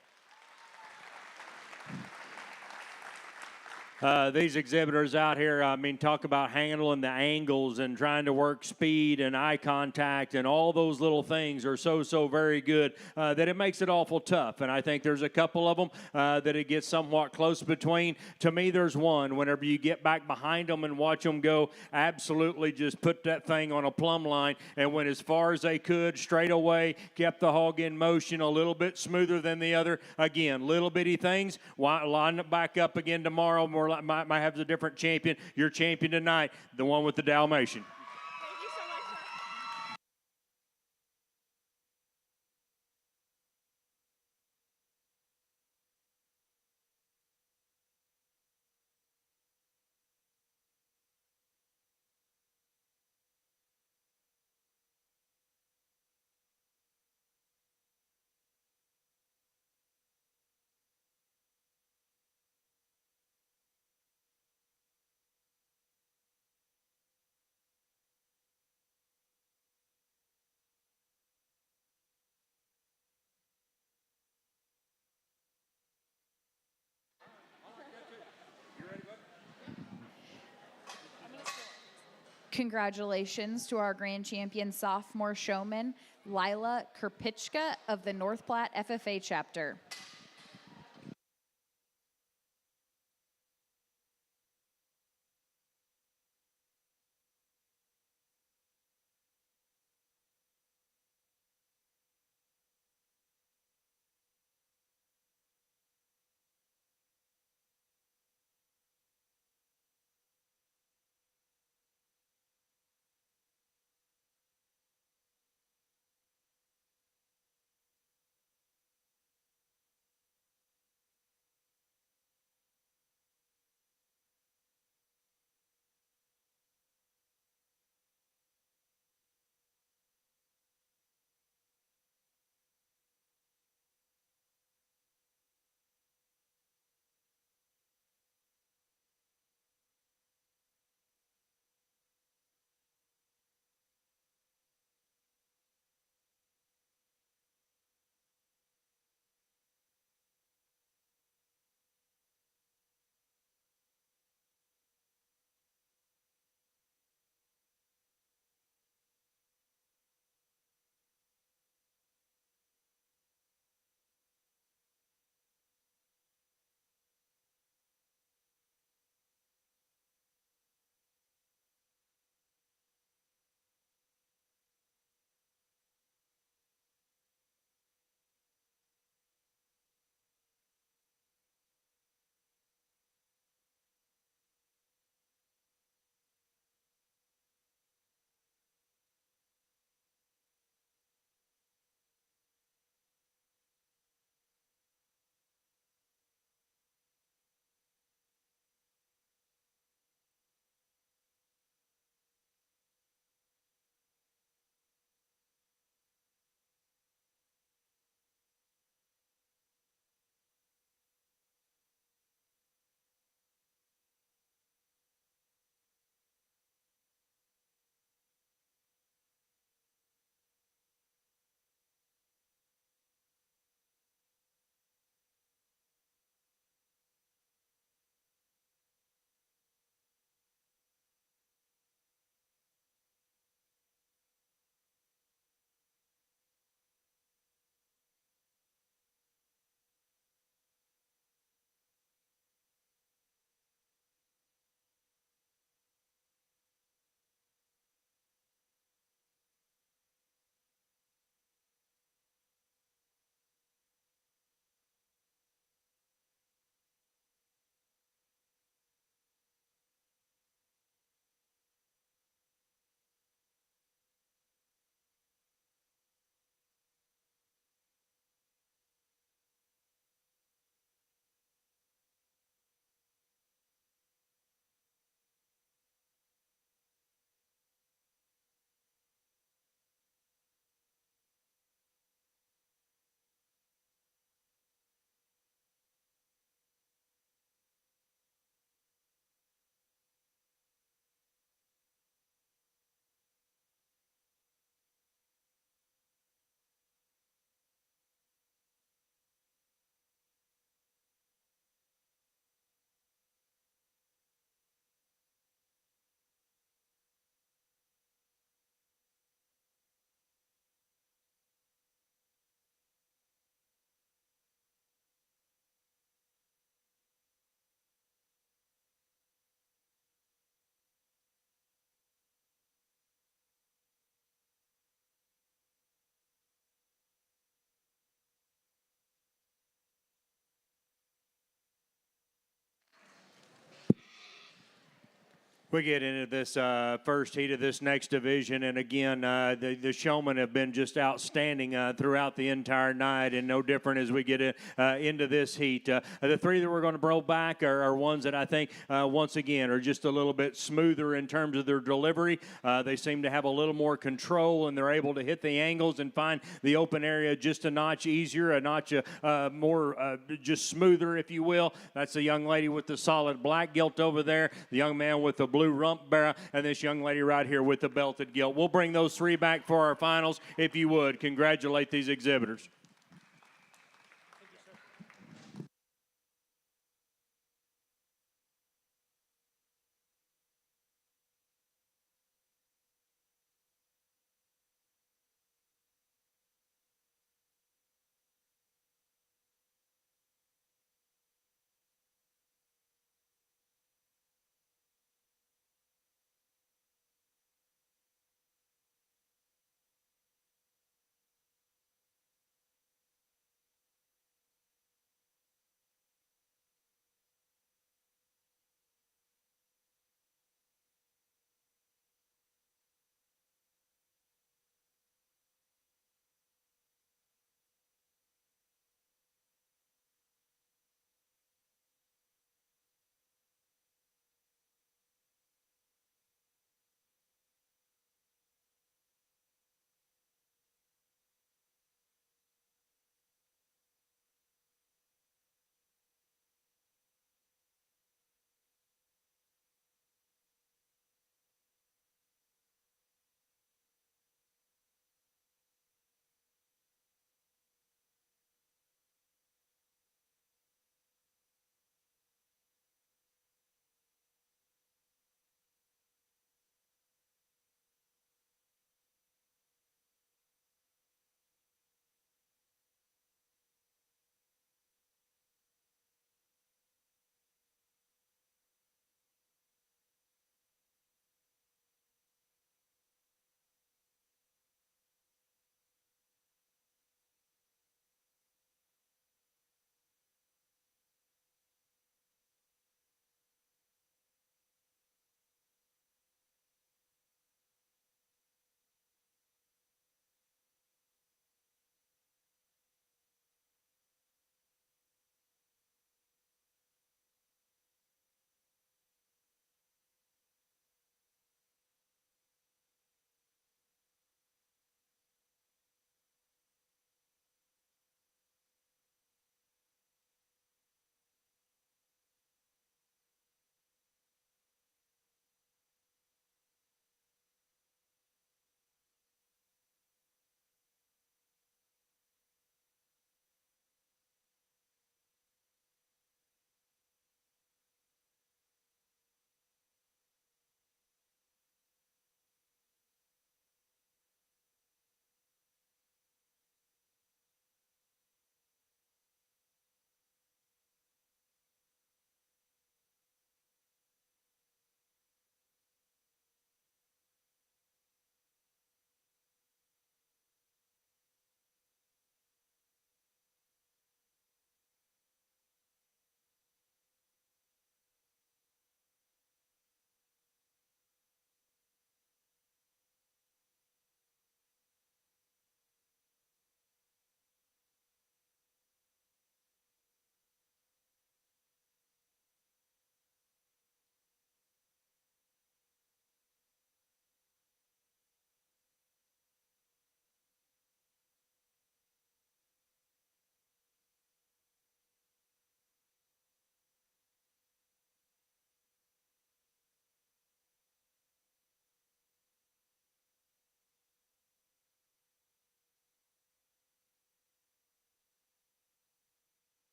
These exhibitors out here, I mean, talk about handling the angles and trying to work speed and eye contact and all those little things are so very good that it makes it awful tough. And I think there's a couple of them that it gets somewhat close between. To me, there's one. Whenever you get back behind them and watch them go, absolutely just put that thing on a plumb line and went as far as they could, straight away, kept the hog in motion a little bit smoother than the other. Again, little bitty things. Line it back up again tomorrow. Might have a different champion. Your champion tonight, the one with the Dalmatian. Thank you so much, sir. Congratulations to our grand champion sophomore showman, Lila Kerpichka of the North Platte FFA chapter. We get into this first heat of this next division, and again, the showmen have been just outstanding throughout the entire night, and no different as we get into this heat. The three that we're going to roll back are ones that I think, once again, are just a little bit smoother in terms of their delivery. They seem to have a little more control, and they're able to hit the angles and find the open area just a notch easier, a notch more just smoother, if you will. That's the young lady with the solid black gilt over there, the young man with the blue rump barrel, and this young lady right here with the belted gilt. We'll bring those three back for our finals. If you would, congratulate these exhibitors.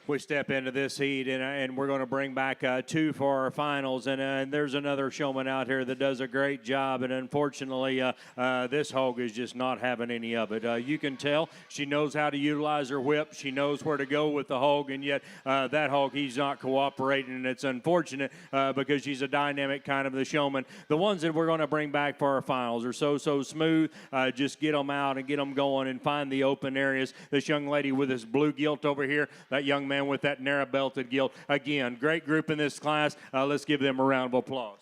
We step into this heat, and we're going to bring back two for our finals. And there's another showman out here that does a great job. And unfortunately, this hog is just not having any of it. You can tell she knows how to utilize her whip. She knows where to go with the hog, and yet that hog, he's not cooperating. And it's unfortunate because she's a dynamic kind of the showman. The ones that we're going to bring back for our finals are so smooth. Just get them out and get them going and find the open areas. This young lady with this blue gilt over here, that young man with that narrow belted gilt. Again, great group in this class. Let's give them a round of applause.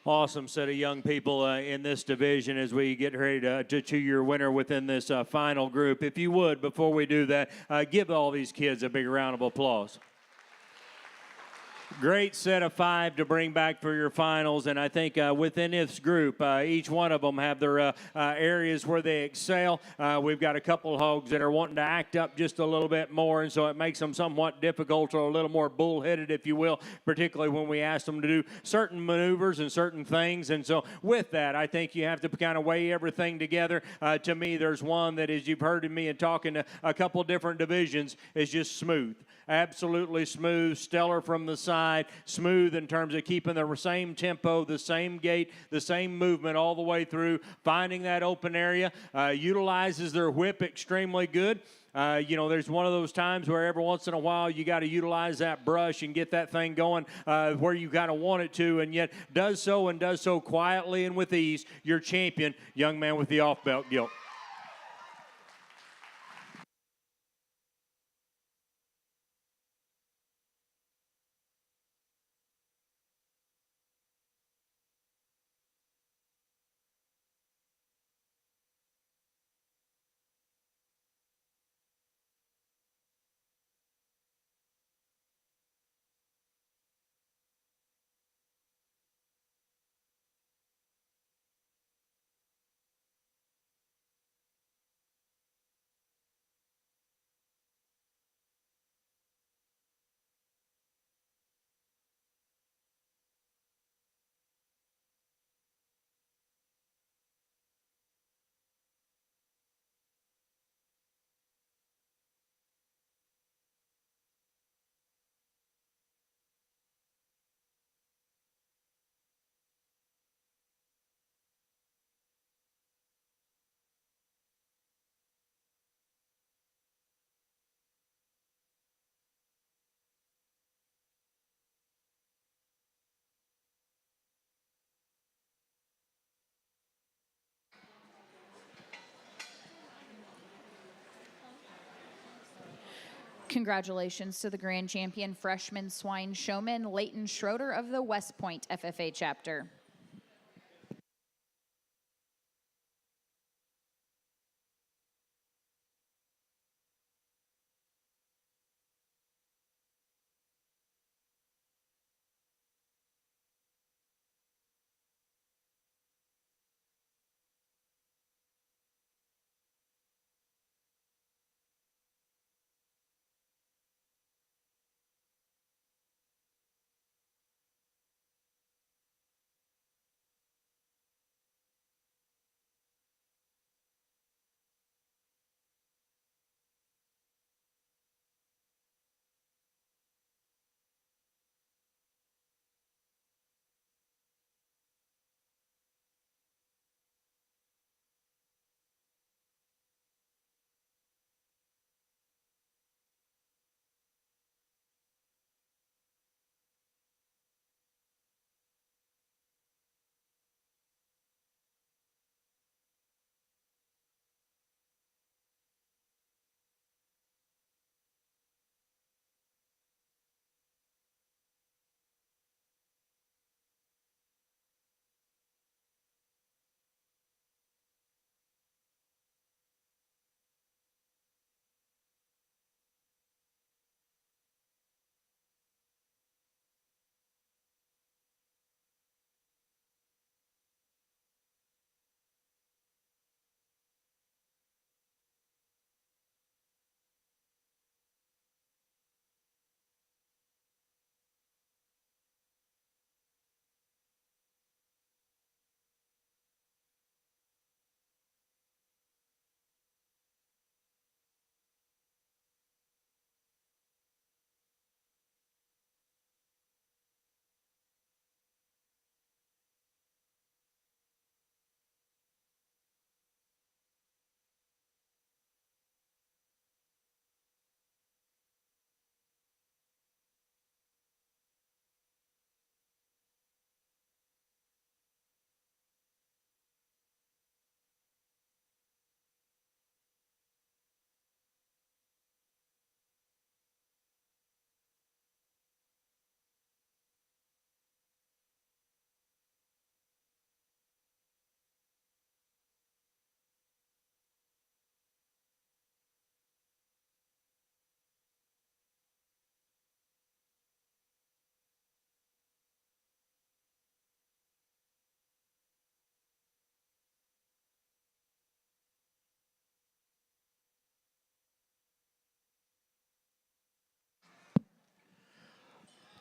Awesome set of young people in this division as we get ready to choose your winner within this final group. If you would, before we do that, give all these kids a big round of applause. Great set of 5 to bring back for your finals, and I think within this group, each one of them have their areas where they excel. We've got a couple hogs that are wanting to act up just a little bit more, and so it makes them somewhat difficult or a little more bullheaded, if you will, particularly when we ask them to do certain maneuvers and certain things. And so with that, I think you have to kind of weigh everything together. To me, there's one that, as you've heard in me and talking to a couple different divisions, is just smooth. Absolutely smooth, stellar from the side, smooth in terms of keeping the same tempo, the same gait, the same movement all the way through, finding that open area, utilizes their whip extremely good. There's one of those times where every once in a while you got to utilize that brush and get that thing going where you kind of want it to, and yet does so quietly and with ease. Your champion, young man with the off-belt gilt. Congratulations to the grand champion freshman swine showman, Leighton Schroeder of the West Point FFA chapter.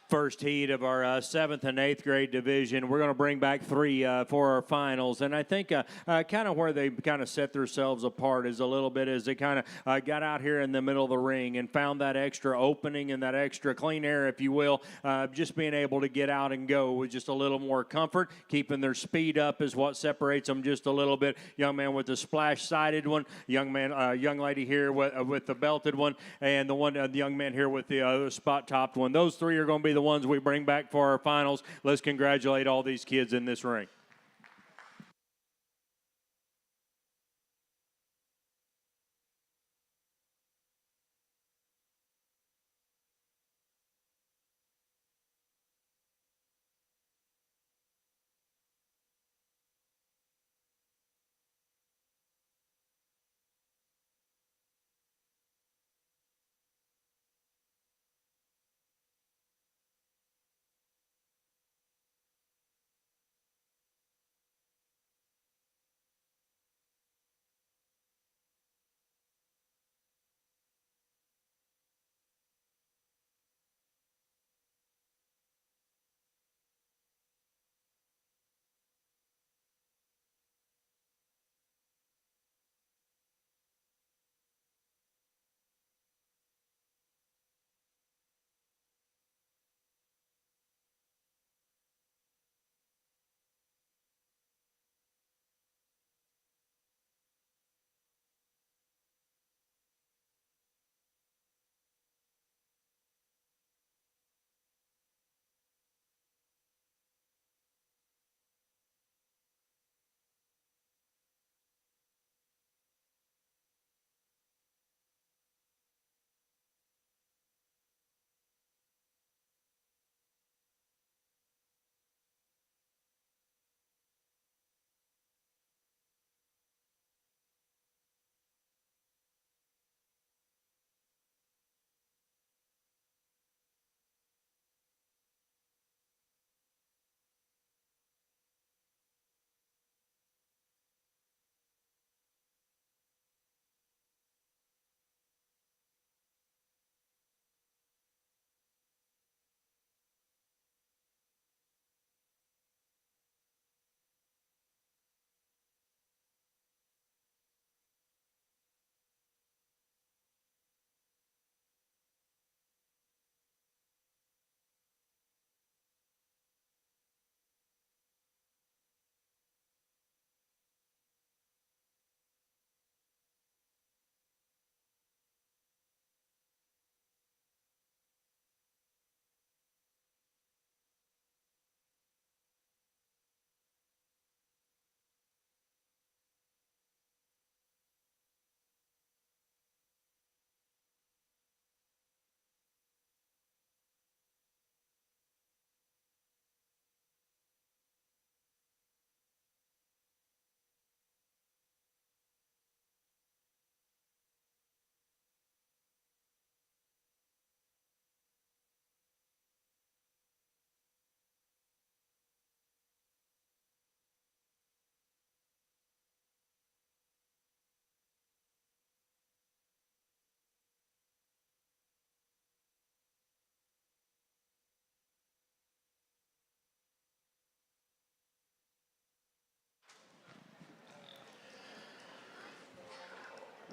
First heat of our 7th and 8th grade division. We're going to bring back 3 for our finals. And I think kind of where they kind of set themselves apart is a little bit as they kind of got out here in the middle of the ring and found that extra opening and that extra clean air, if you will, just being able to get out and go with just a little more comfort. Keeping their speed up is what separates them just a little bit. Young man with the splash-sided one, young lady here with the belted one, and the young man here with the spot-topped one. Those 3 are going to be the ones we bring back for our finals. Let's congratulate all these kids in this ring.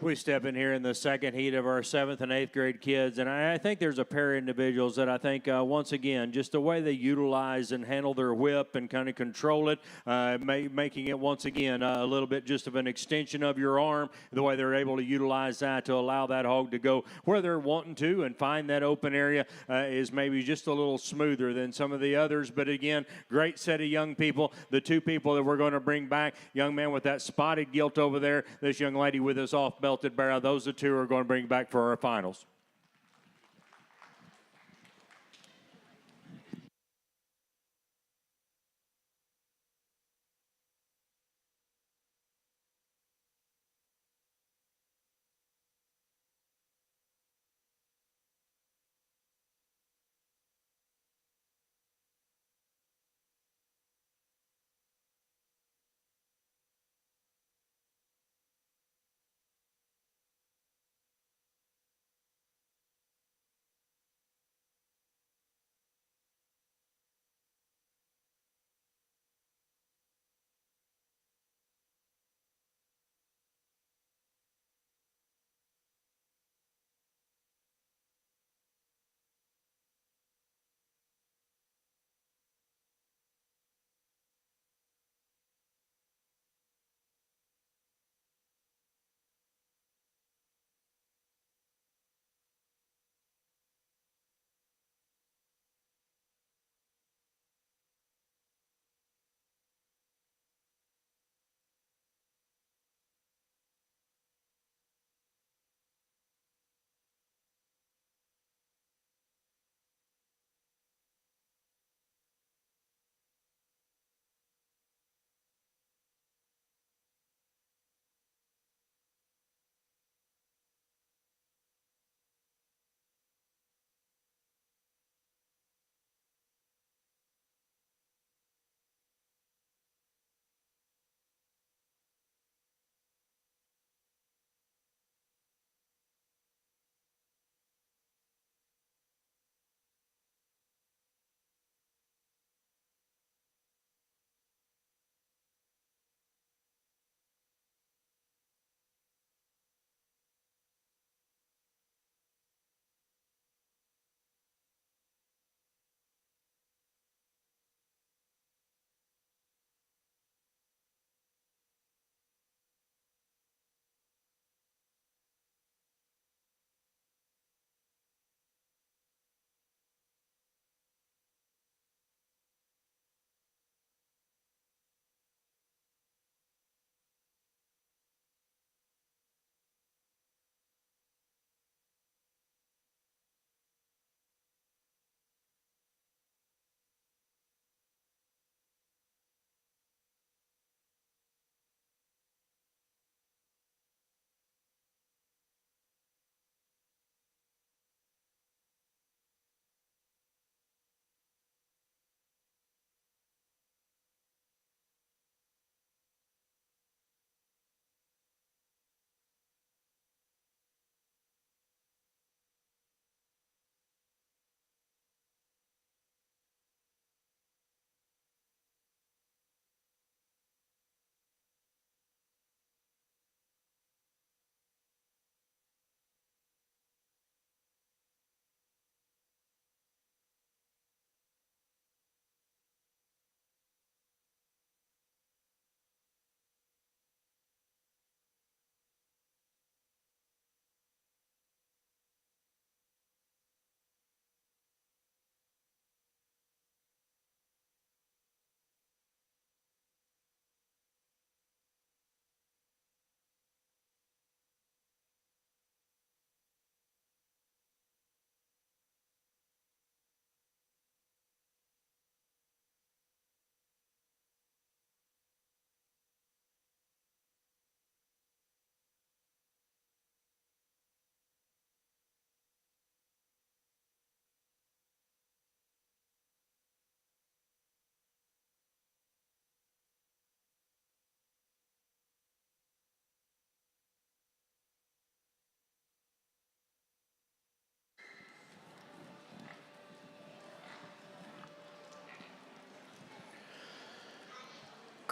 We step in here in the second heat of our 7th and 8th grade kids, and I think there's a pair of individuals that I think, once again, just the way they utilize and handle their whip and kind of control it, making it, once again, a little bit just of an extension of your arm, the way they're able to utilize that to allow that hog to go where they're wanting to and find that open area is maybe just a little smoother than some of the others. But again, great set of young people. The 2 people that we're going to bring back, young man with that spotted gilt over there, this young lady with his off-belted barrel, those are the 2 we're going to bring back for our finals.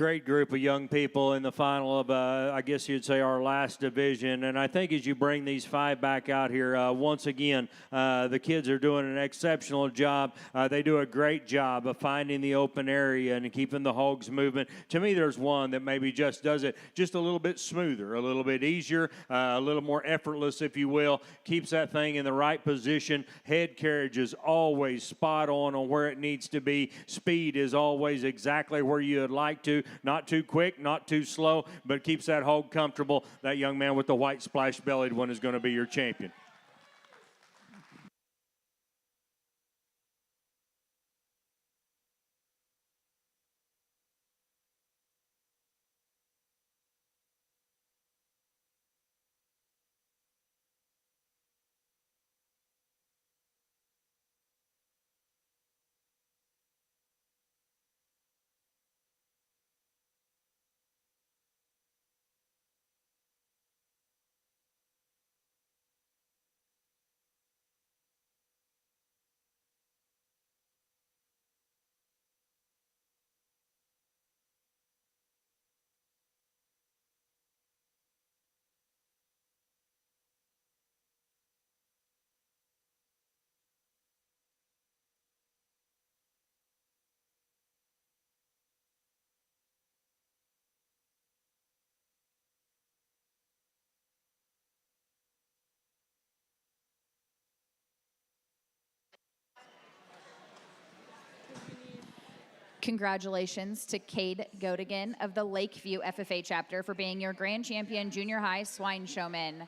Great group of young people in the final of, I guess you'd say, our last division. And I think as you bring these 5 back out here, once again, the kids are doing an exceptional job. They do a great job of finding the open area and keeping the hogs moving. To me, there's one that maybe just does it just a little bit smoother, a little bit easier, a little more effortless, if you will. Keeps that thing in the right position. Head carriage is always spot on where it needs to be. Speed is always exactly where you'd like to. Not too quick, not too slow, but keeps that hog comfortable. That young man with the white splash-bellied one is going to be your champion. Congratulations to Cade Godigan of the Lakeview FFA chapter for being your grand champion junior high swine showman.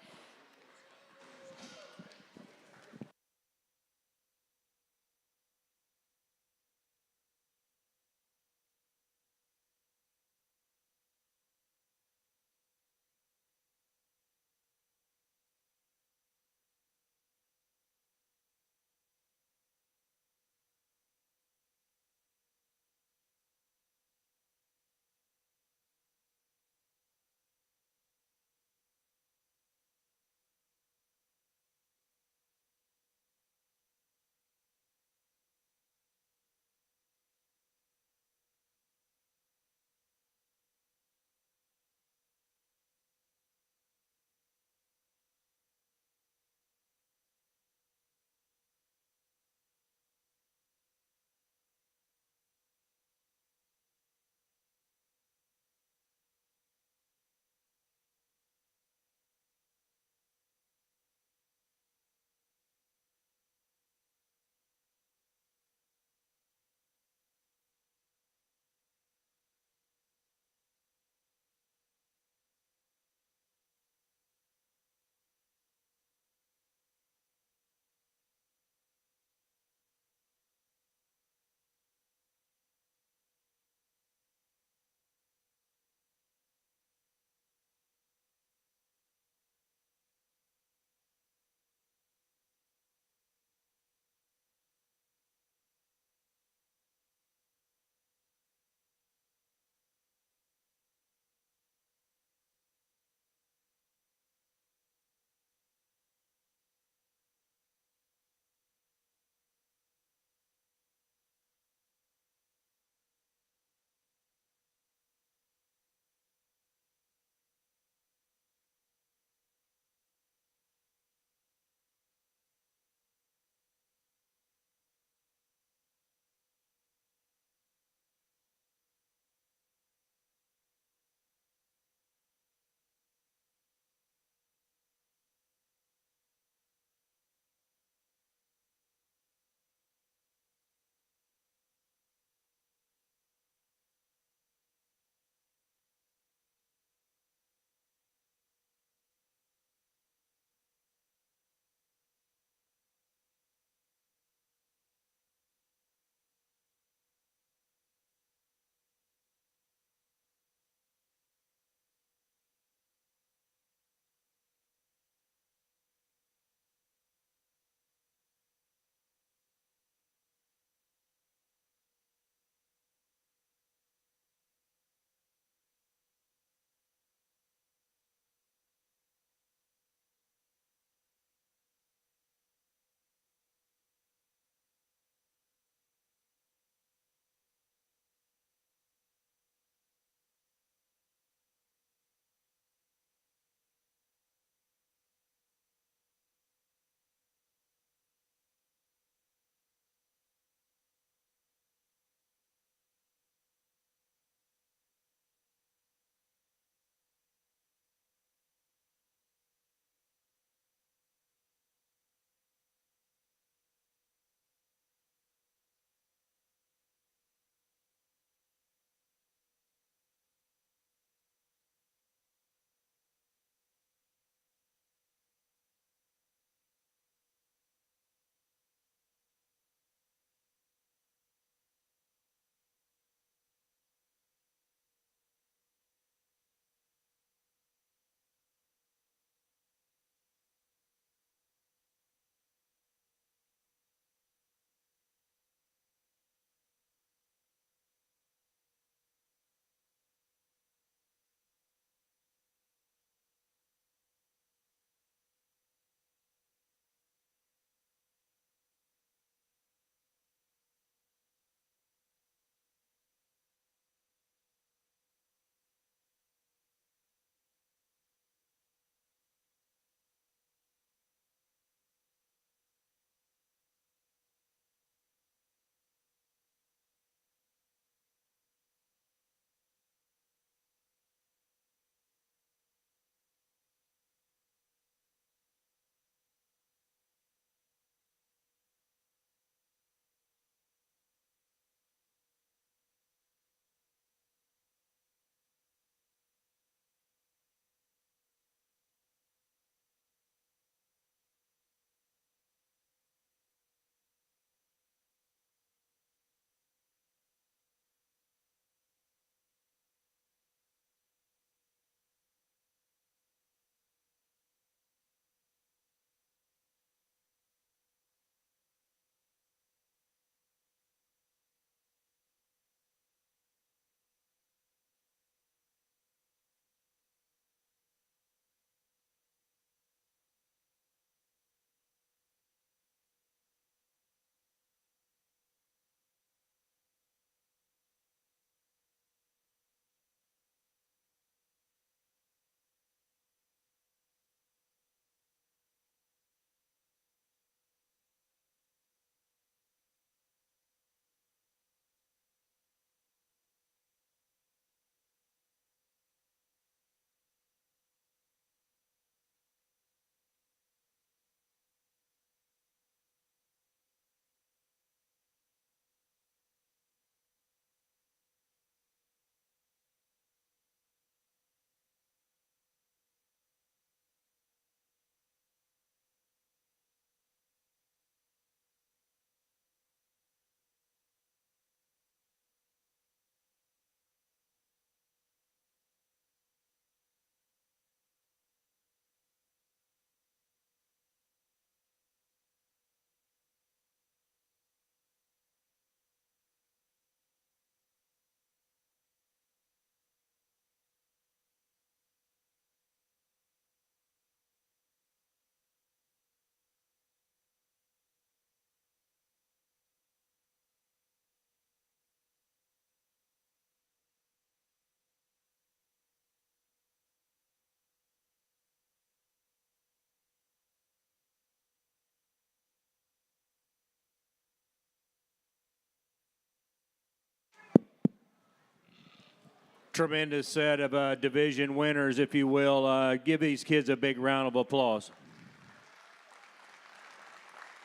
Tremendous set of division winners, if you will. Give these kids a big round of applause.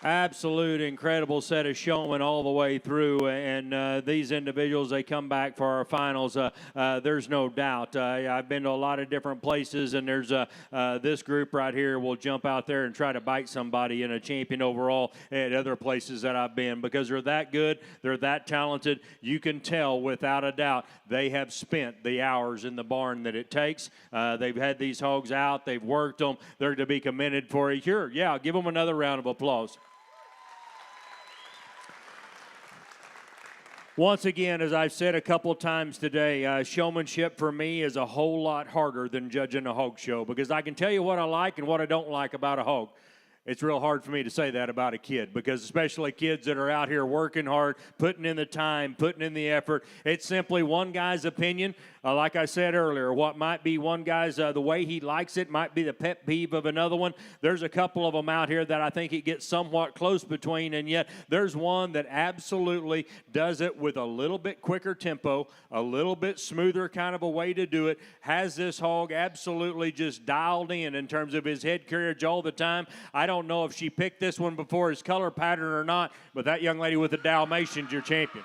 Absolute incredible set of showmen all the way through, and these individuals, they come back for our finals. There's no doubt. I've been to a lot of different places, and there's this group right here will jump out there and try to bite somebody in a champion overall at other places that I've been, because they're that good, they're that talented. You can tell without a doubt they have spent the hours in the barn that it takes. They've had these hogs out, they've worked them, they're to be commended for it. Sure, yeah, give them another round of applause. Once again, as I've said a couple of times today, showmanship for me is a whole lot harder than judging a hog show, because I can tell you what I like and what I don't like about a hog. It's real hard for me to say that about a kid, because especially kids that are out here working hard, putting in the time, putting in the effort, it's simply one guy's opinion. Like I said earlier, what might be one guy's, the way he likes it might be the pet peeve of another one. There's a couple of them out here that I think it gets somewhat close between, and yet there's one that absolutely does it with a little bit quicker tempo, a little bit smoother kind of a way to do it, has this hog absolutely just dialed in terms of his head carriage all the time. I don't know if she picked this one before his color pattern or not, but that young lady with the Dalmatian's your champion.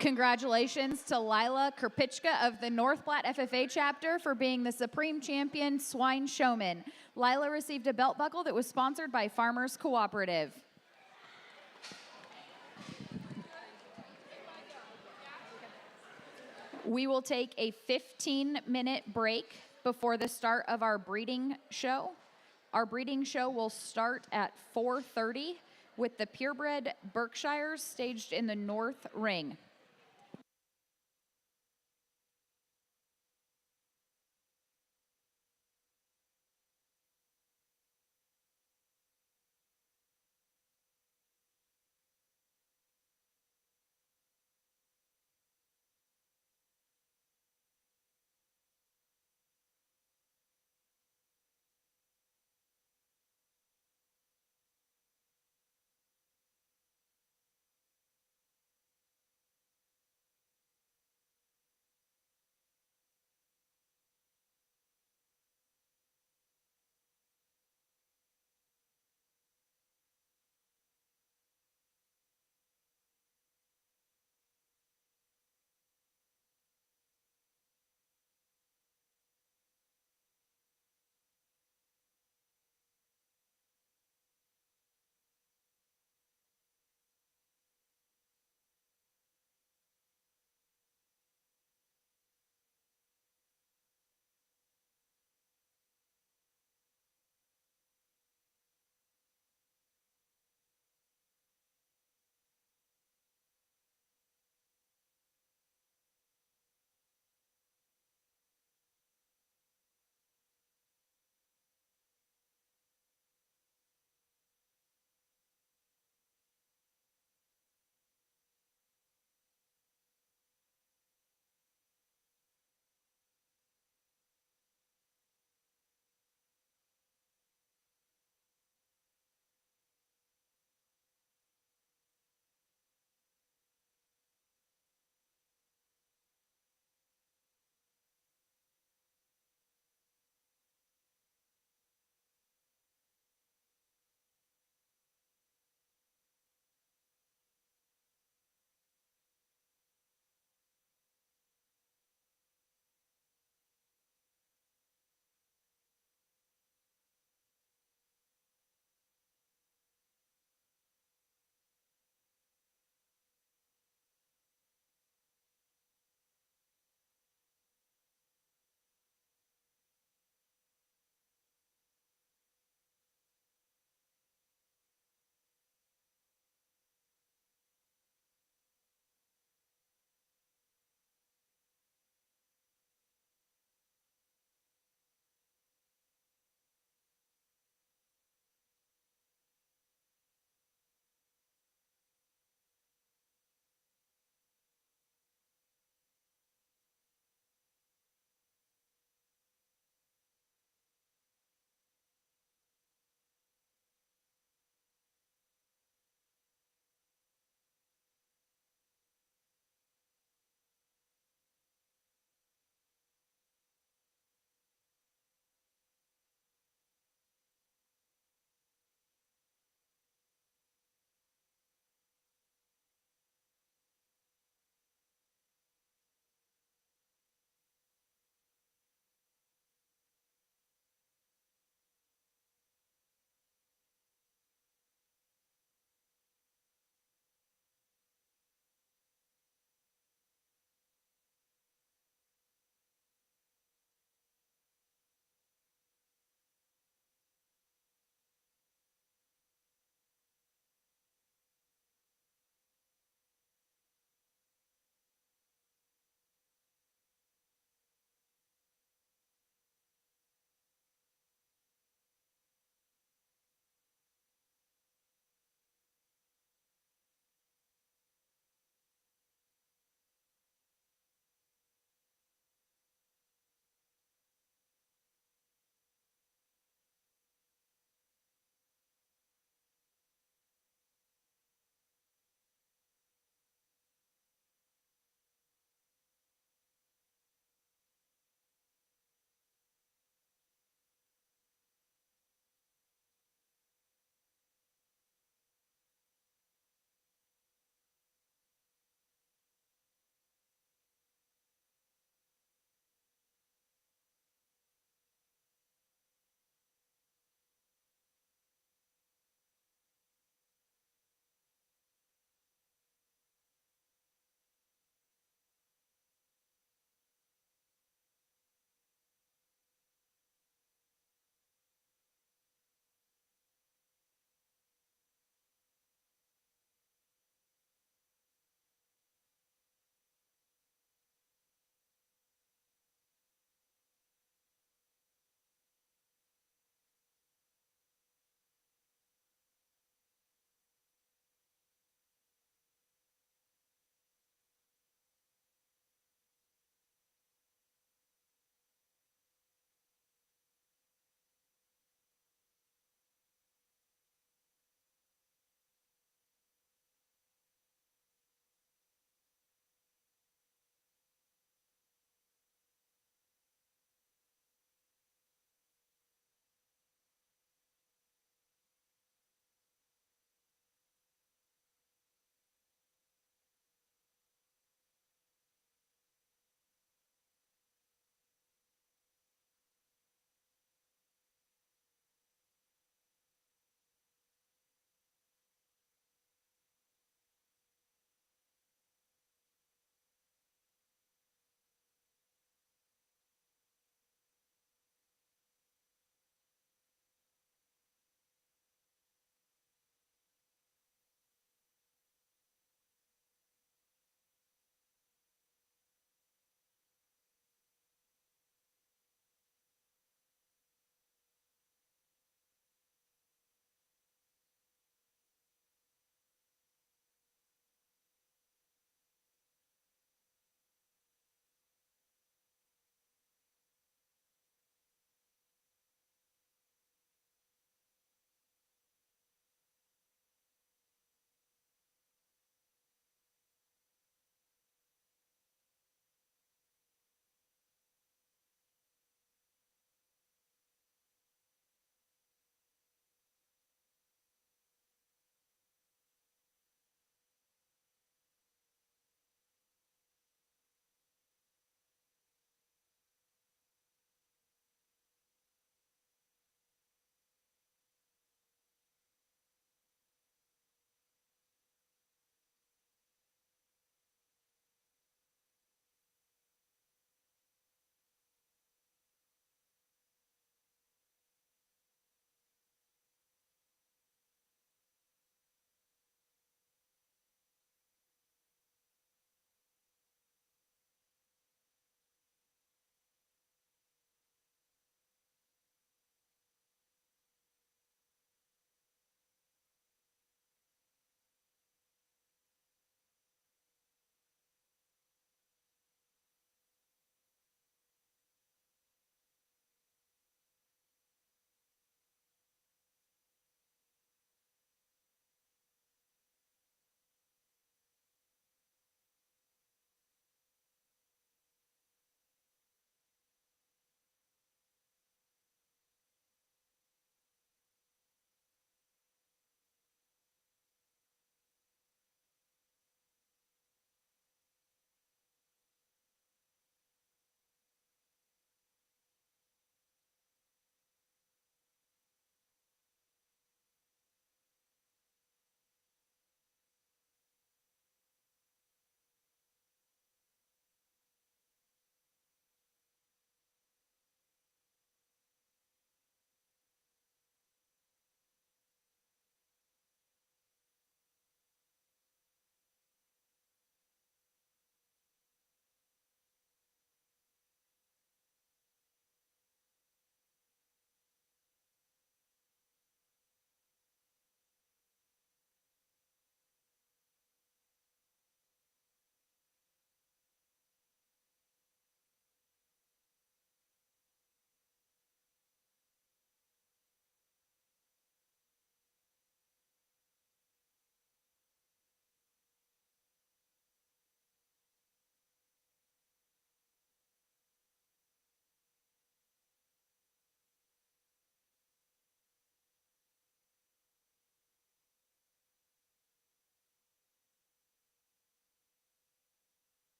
Congratulations to Lila Kerpichka of the North Platte FFA chapter for being the Supreme Champion Swine Showman. Lila received a belt buckle that was sponsored by Farmers Cooperative. We will take a 15-minute break before the start of our breeding show. Our breeding show will start at 4:30 with the purebred Berkshires staged in the north ring.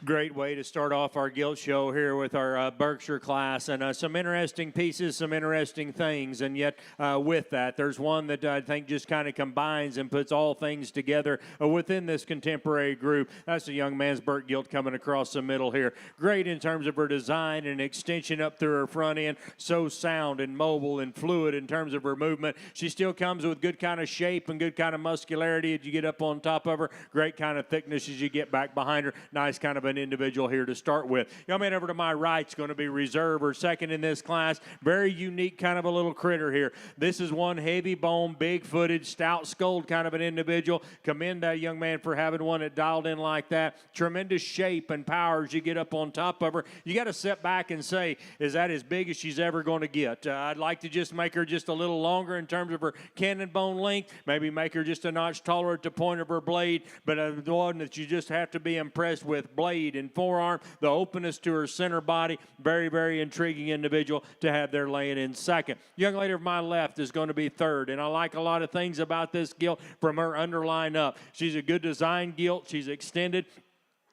Great way to start off our Gilt show here with our Berkshire class, and some interesting pieces, some interesting things. And yet with that, there's one that I think just kind of combines and puts all things together within this contemporary group. That's the young man's Burt Gilt coming across the middle here. Great in terms of her design and extension up through her front end. So sound and mobile and fluid in terms of her movement. She still comes with good kind of shape and good kind of muscularity as you get up on top of her. Great kind of thickness as you get back behind her. Nice kind of an individual here to start with. Young man over to my right is going to be reserve or second in this class. Very unique kind of a little critter here. This is one heavy bone, big footed, stout skulled kind of an individual. Commend that young man for having one that dialed in like that. Tremendous shape and power as you get up on top of her. You got to sit back and say, is that as big as she's ever going to get? I'd like to just make her just a little longer in terms of her cannon bone length. Maybe make her just a notch taller at the point of her blade. But the one that you just have to be impressed with, blade and forearm, the openness to her center body. Very, very intriguing individual to have there laying in second. Young lady to my left is going to be third, and I like a lot of things about this gilt from her underline up. She's a good design gilt. She's extended.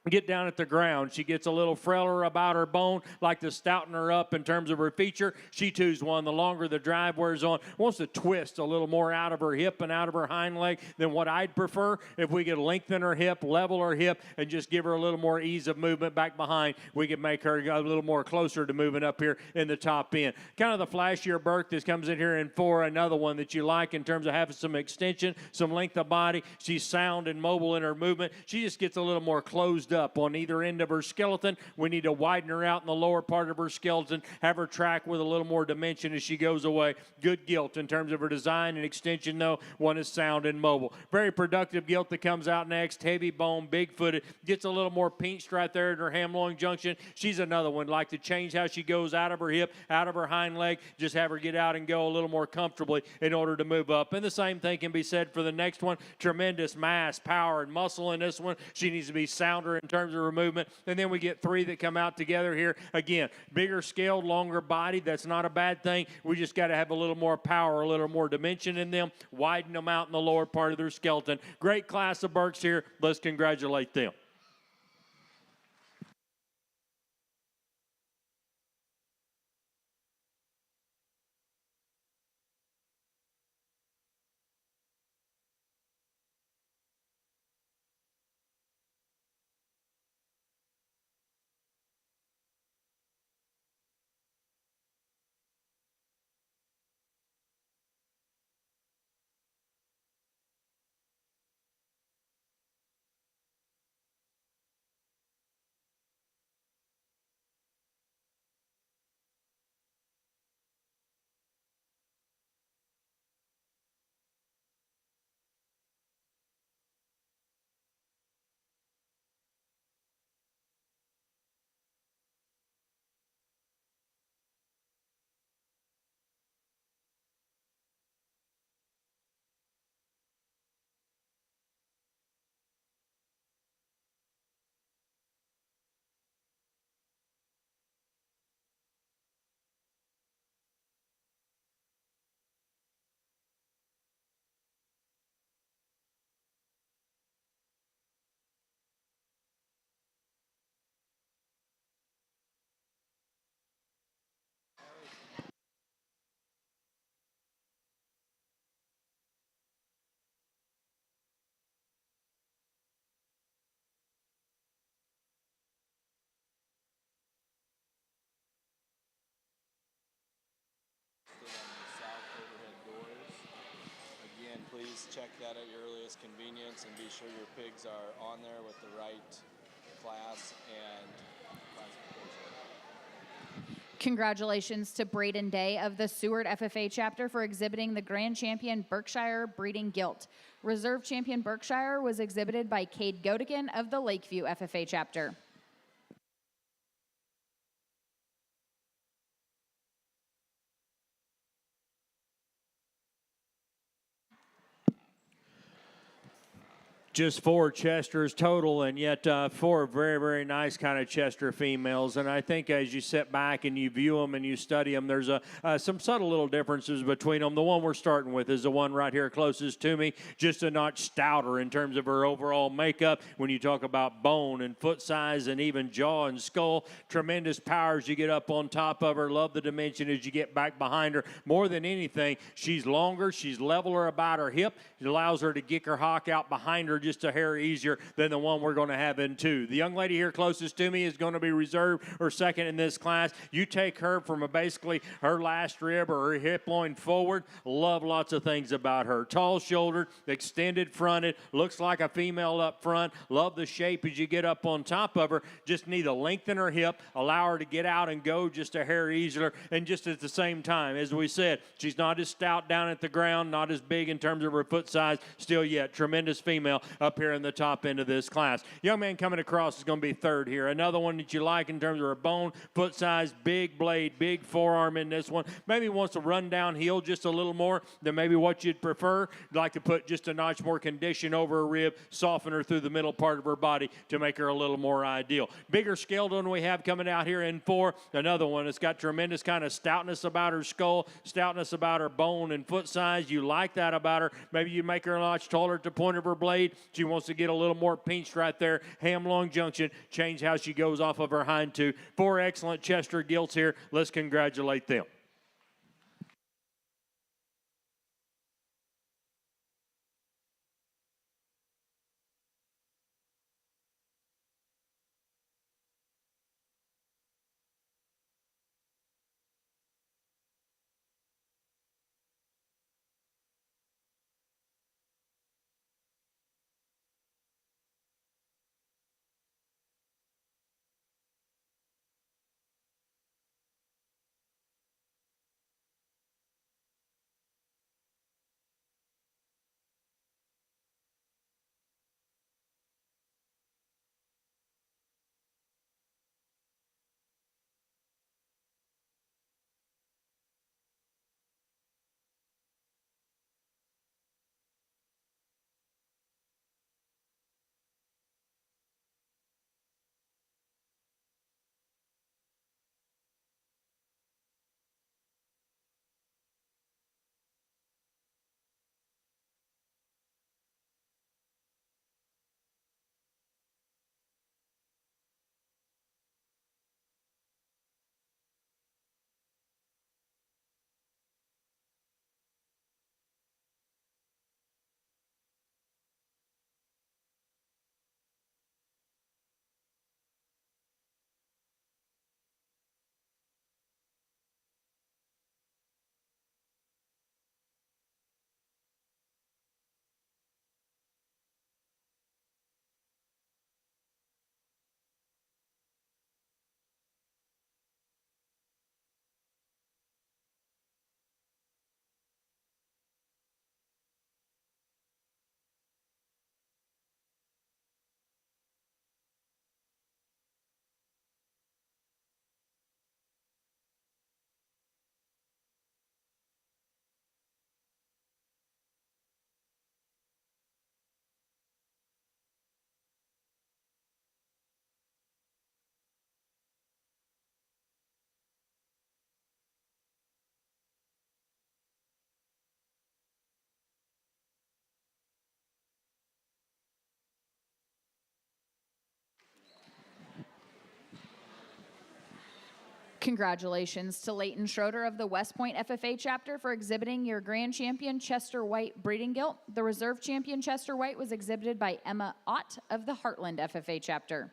Get down at the ground. She gets a little frailer about her bone, like to stouten her up in terms of her feature. She too's one. The longer the drive wears on, wants to twist a little more out of her hip and out of her hind leg than what I'd prefer. If we could lengthen her hip, level her hip, and just give her a little more ease of movement back behind, we could make her a little more closer to moving up here in the top end. Kind of the flashier Burke that comes in here in 4, another one that you like in terms of having some extension, some length of body. She's sound and mobile in her movement. She just gets a little more closed up on either end of her skeleton. We need to widen her out in the lower part of her skeleton, have her track with a little more dimension as she goes away. Good gilt in terms of her design and extension, though. One is sound and mobile. Very productive gilt that comes out next. Heavy bone, big footed. Gets a little more pinched right there at her ham-loin junction. She's another one. Like to change how she goes out of her hip, out of her hind leg. Just have her get out and go a little more comfortably in order to move up. And the same thing can be said for the next one. Tremendous mass, power, and muscle in this one. She needs to be sounder in terms of her movement. And then we get 3 that come out together here. Again, bigger scaled, longer body. That's not a bad thing. We just got to have a little more power, a little more dimension in them, widen them out in the lower part of their skeleton. Great class of Burks here. Let's congratulate them. On the south overhead doors. Again, please check that at your earliest convenience and be sure your pigs are on there with the right class and classification. Congratulations to Braden Day of the Seward FFA chapter for exhibiting the Grand Champion Berkshire Breeding Gilt. Reserve Champion Berkshire was exhibited by Cade Godigan of the Lakeview FFA chapter. Just 4 Chesters total, and yet 4 very, very nice kind of Chester females. And I think as you sit back and you view them and you study them, there's some subtle little differences between them. The one we're starting with is the one right here closest to me, just a notch stouter in terms of her overall makeup. When you talk about bone and foot size and even jaw and skull, tremendous power as you get up on top of her. Love the dimension as you get back behind her. More than anything, she's longer, she's leveler about her hip. It allows her to get her hock out behind her just a hair easier than the one we're going to have in 2. The young lady here closest to me is going to be reserved or second in this class. You take her from basically her last rib or her hip loin forward. Love lots of things about her. Tall shouldered, extended fronted, looks like a female up front. Love the shape as you get up on top of her. Just need to lengthen her hip, allow her to get out and go just a hair easier, and just at the same time, as we said, she's not as stout down at the ground, not as big in terms of her foot size, still yet tremendous female up here in the top end of this class. Young man coming across is going to be third here. Another one that you like in terms of her bone, foot size, big blade, big forearm in this one. Maybe wants to run downhill just a little more than maybe what you'd prefer. Like to put just a notch more condition over her rib, soften her through the middle part of her body to make her a little more ideal. Bigger scaled one we have coming out here in 4. Another one that's got tremendous kind of stoutness about her skull, stoutness about her bone and foot size. You like that about her. Maybe you make her a notch taller at the point of her blade. She wants to get a little more pinched right there. Ham-long junction. Change how she goes off of her hind 2. 4 excellent Chester Gilts here. Let's congratulate them. Congratulations to Leighton Schroeder of the West Point FFA chapter for exhibiting your Grand Champion Chester White breeding gilt. The Reserve Champion Chester White was exhibited by Emma Ott of the Heartland FFA chapter.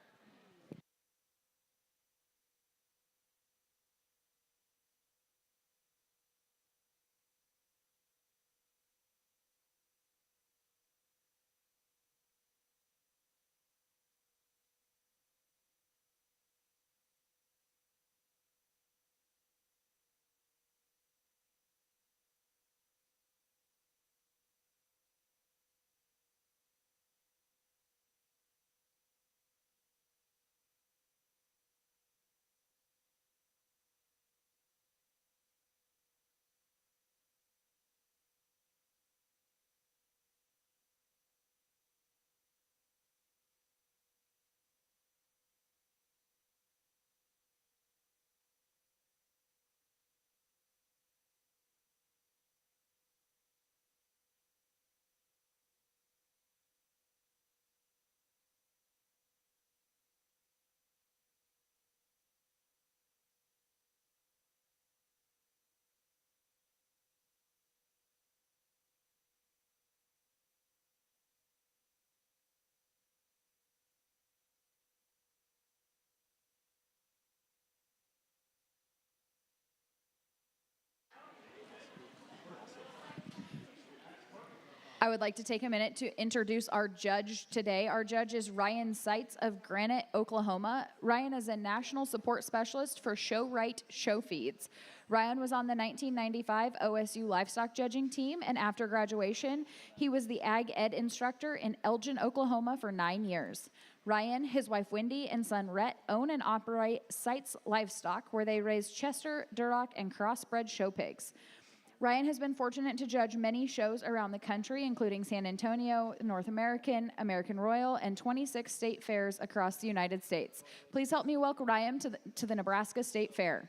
I would like to take a minute to introduce our judge today. Our judge is Ryan Seitz of Granite, Oklahoma. Ryan is a national support specialist for Show Right Show Feeds. Ryan was on the 1995 OSU livestock judging team, and after graduation, he was the Ag Ed instructor in Elgin, Oklahoma for 9 years. Ryan, his wife Wendy, and son Rhett own and operate Seitz Livestock, where they raise Chester, Duroc, and crossbred show pigs. Ryan has been fortunate to judge many shows around the country, including San Antonio, North American, American Royal, and 26 state fairs across the United States. Please help me welcome Ryan to the Nebraska State Fair.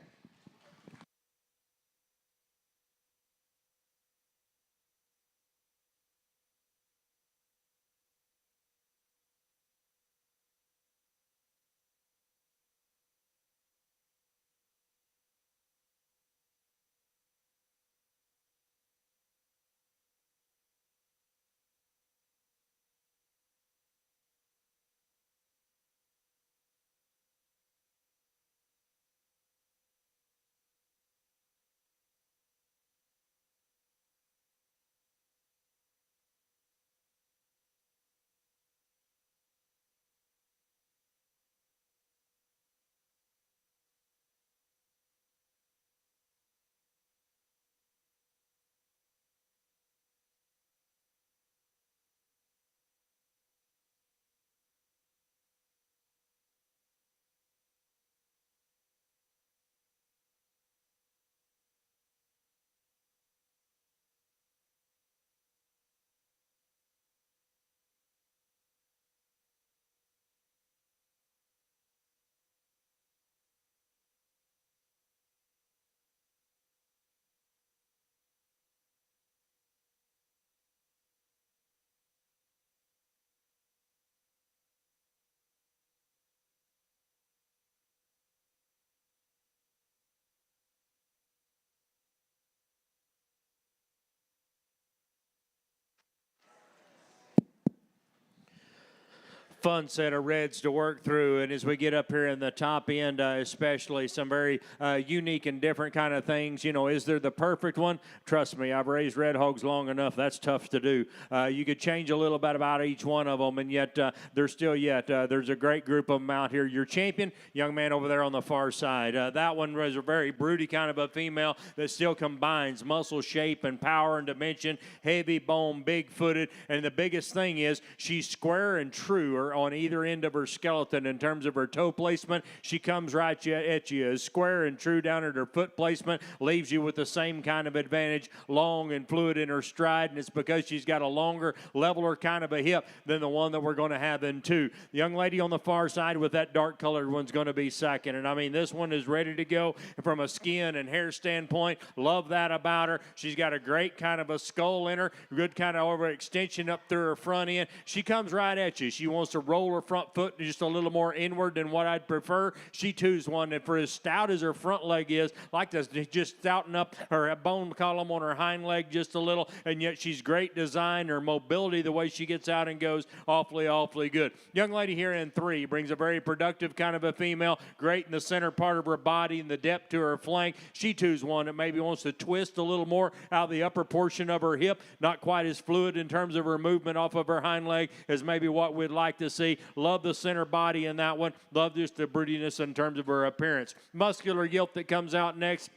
Fun set of reds to work through, and as we get up here in the top end, especially some very unique and different kind of things. You know, is there the perfect one? Trust me, I've raised red hogs long enough. That's tough to do. You could change a little bit about each one of them, and yet there's a great group of them out here. Your champion, young man over there on the far side. That one was a very broody kind of a female that still combines muscle shape and power and dimension, heavy bone, big-footed, and the biggest thing is she's square and true on either end of her skeleton in terms of her toe placement. She comes right at you as square and true down at her foot placement, leaves you with the same kind of advantage, long and fluid in her stride, and it's because she's got a longer, leveler kind of a hip than the one that we're going to have in two. The young lady on the far side with that dark colored one's going to be second, and I mean, this one is ready to go from a skin and hair standpoint. Love that about her. She's got a great kind of a skull in her, good kind of over extension up through her front end. She comes right at you. She wants to roll her front foot just a little more inward than what I'd prefer. She too's one that, for as stout as her front leg is, like to just stouten up her bone column on her hind leg just a little, and yet she's great design. Her mobility, the way she gets out and goes, awfully good. Young lady here in three brings a very productive kind of a female, great in the center part of her body and the depth to her flank. She too's one that maybe wants to twist a little more out of the upper portion of her hip, not quite as fluid in terms of her movement off of her hind leg as maybe what we'd like to see. Love the center body in that one. Love just the broodiness in terms of her appearance. Muscular gilt that comes out next.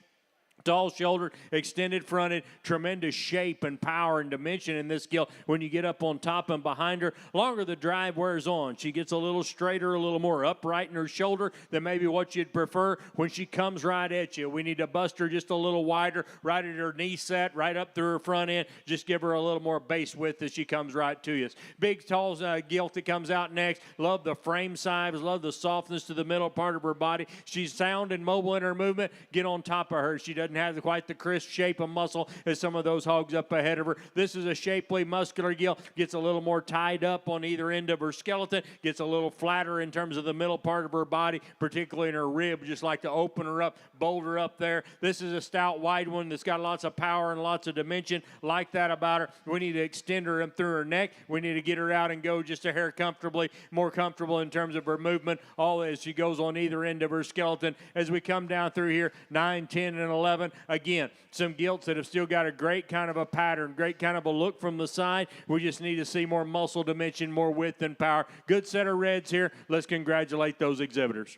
Tall shouldered, extended fronted, tremendous shape and power and dimension in this gilt. When you get up on top and behind her, longer the drive wears on. She gets a little straighter, a little more upright in her shoulder than maybe what you'd prefer. When she comes right at you, we need to bust her just a little wider, right at her knee set, right up through her front end. Just give her a little more base width as she comes right to you. Big, tall gilt that comes out next. Love the frame size, love the softness to the middle part of her body. She's sound and mobile in her movement. Get on top of her. She doesn't have quite the crisp shape of muscle as some of those hogs up ahead of her. This is a shapely, muscular gilt. Gets a little more tied up on either end of her skeleton. Gets a little flatter in terms of the middle part of her body, particularly in her rib. Just like to open her up, bolt her up there. This is a stout, wide one that's got lots of power and lots of dimension. Like that about her. We need to extend her in through her neck. We need to get her out and go just a hair comfortably, more comfortable in terms of her movement, all as she goes on either end of her skeleton. As we come down through here, 9, 10, and 11. 11. Again, some gilts that have still got a great kind of a pattern, great kind of a look from the side. We just need to see more muscle dimension, more width and power. Good set of reds here. Let's congratulate those exhibitors.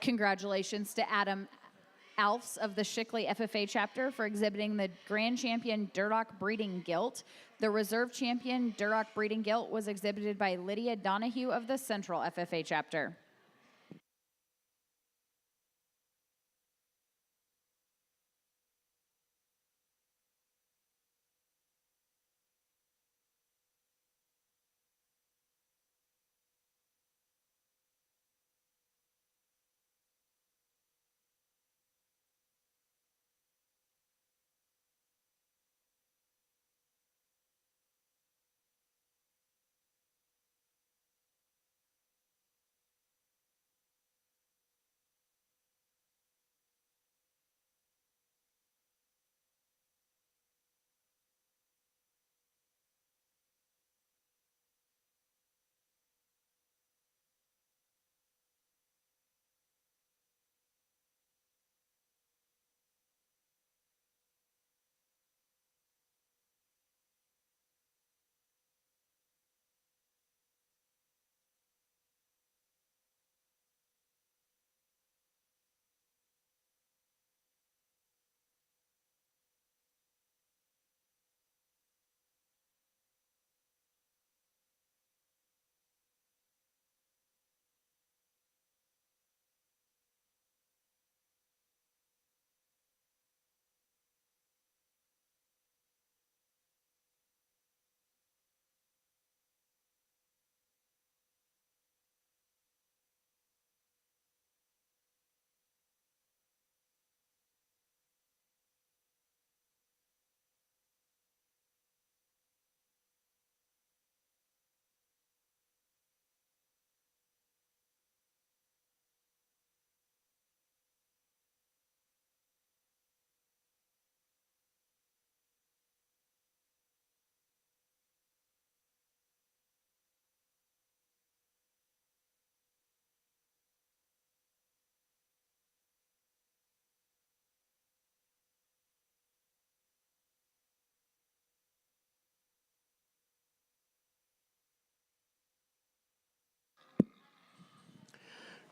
Congratulations to Adam Alfs of the Shickley FFA chapter for exhibiting the Grand Champion Duroc Breeding Gilt. The Reserve Champion Duroc Breeding Gilt was exhibited by Lydia Donahue of the Central FFA chapter.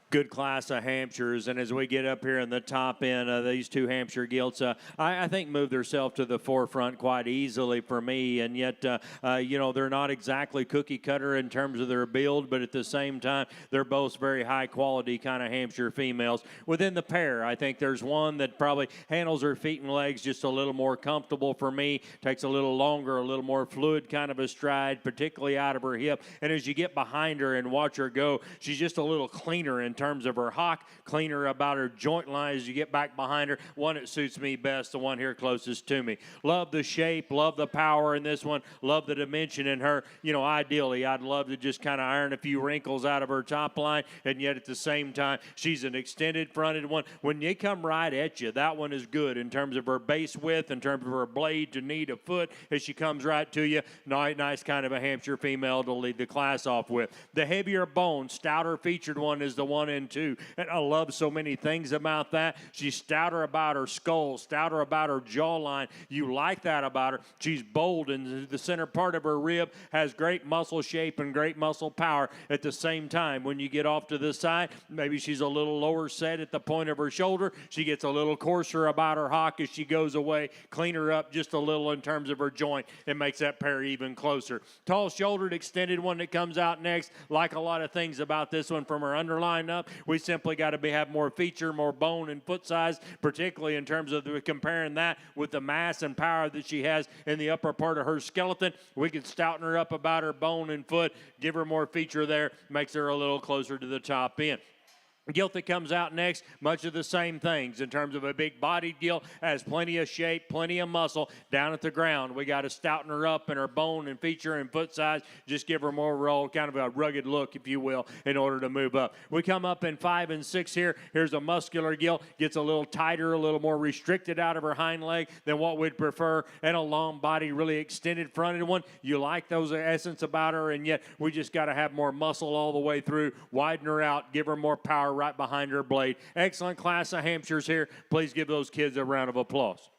Good class of Hampshires, and as we get up here in the top end, these two Hampshire Gilts, I think move themselves to the forefront quite easily for me, and yet, they're not exactly cookie cutter in terms of their build, but at the same time, they're both very high quality kind of Hampshire females. Within the pair, I think there's one that probably handles her feet and legs just a little more comfortable for me, takes a little longer, a little more fluid kind of a stride, particularly out of her hip, and as you get behind her and watch her go, she's just a little cleaner in terms of her hock, clean her about her joint line as you get back behind her. One that suits me best, the one here closest to me. Love the shape, love the power in this one, love the dimension in her. You know, ideally, I'd love to just kind of iron a few wrinkles out of her top line, and yet at the same time, she's an extended fronted one. When they come right at you, that one is good in terms of her base width, in terms of her blade to knee to foot as she comes right to you. Nice kind of a Hampshire female to lead the class off with. The heavier bone, stouter featured one is the 1 and 2. And I love so many things about that. She's stouter about her skull, stouter about her jawline. You like that about her. She's bold, and the center part of her rib has great muscle shape and great muscle power. At the same time, when you get off to the side, maybe she's a little lower set at the point of her shoulder. She gets a little coarser about her hock as she goes away. Clean her up just a little in terms of her joint. It makes that pair even closer. Tall-shouldered, extended one that comes out next. Like a lot of things about this one from her underline up, we simply got to have more feature, more bone and foot size, particularly in terms of comparing that with the mass and power that she has in the upper part of her skeleton. We can stouten her up about her bone and foot, give her more feature there, makes her a little closer to the top end. Gilt that comes out next, much of the same things in terms of a big-bodied gilt, has plenty of shape, plenty of muscle. Down at the ground, we got to stouten her up in her bone and feature and foot size, just give her more roll, kind of a rugged look, if you will, in order to move up. We come up in 5 and 6 here. Here's a muscular gilt, gets a little tighter, a little more restricted out of her hind leg than what we'd prefer, and a long body, really extended fronted one. You like those essence about her, and yet we just got to have more muscle all the way through, widen her out, give her more power right behind her blade. Excellent class of Hampshires here. Please give those kids a round of applause.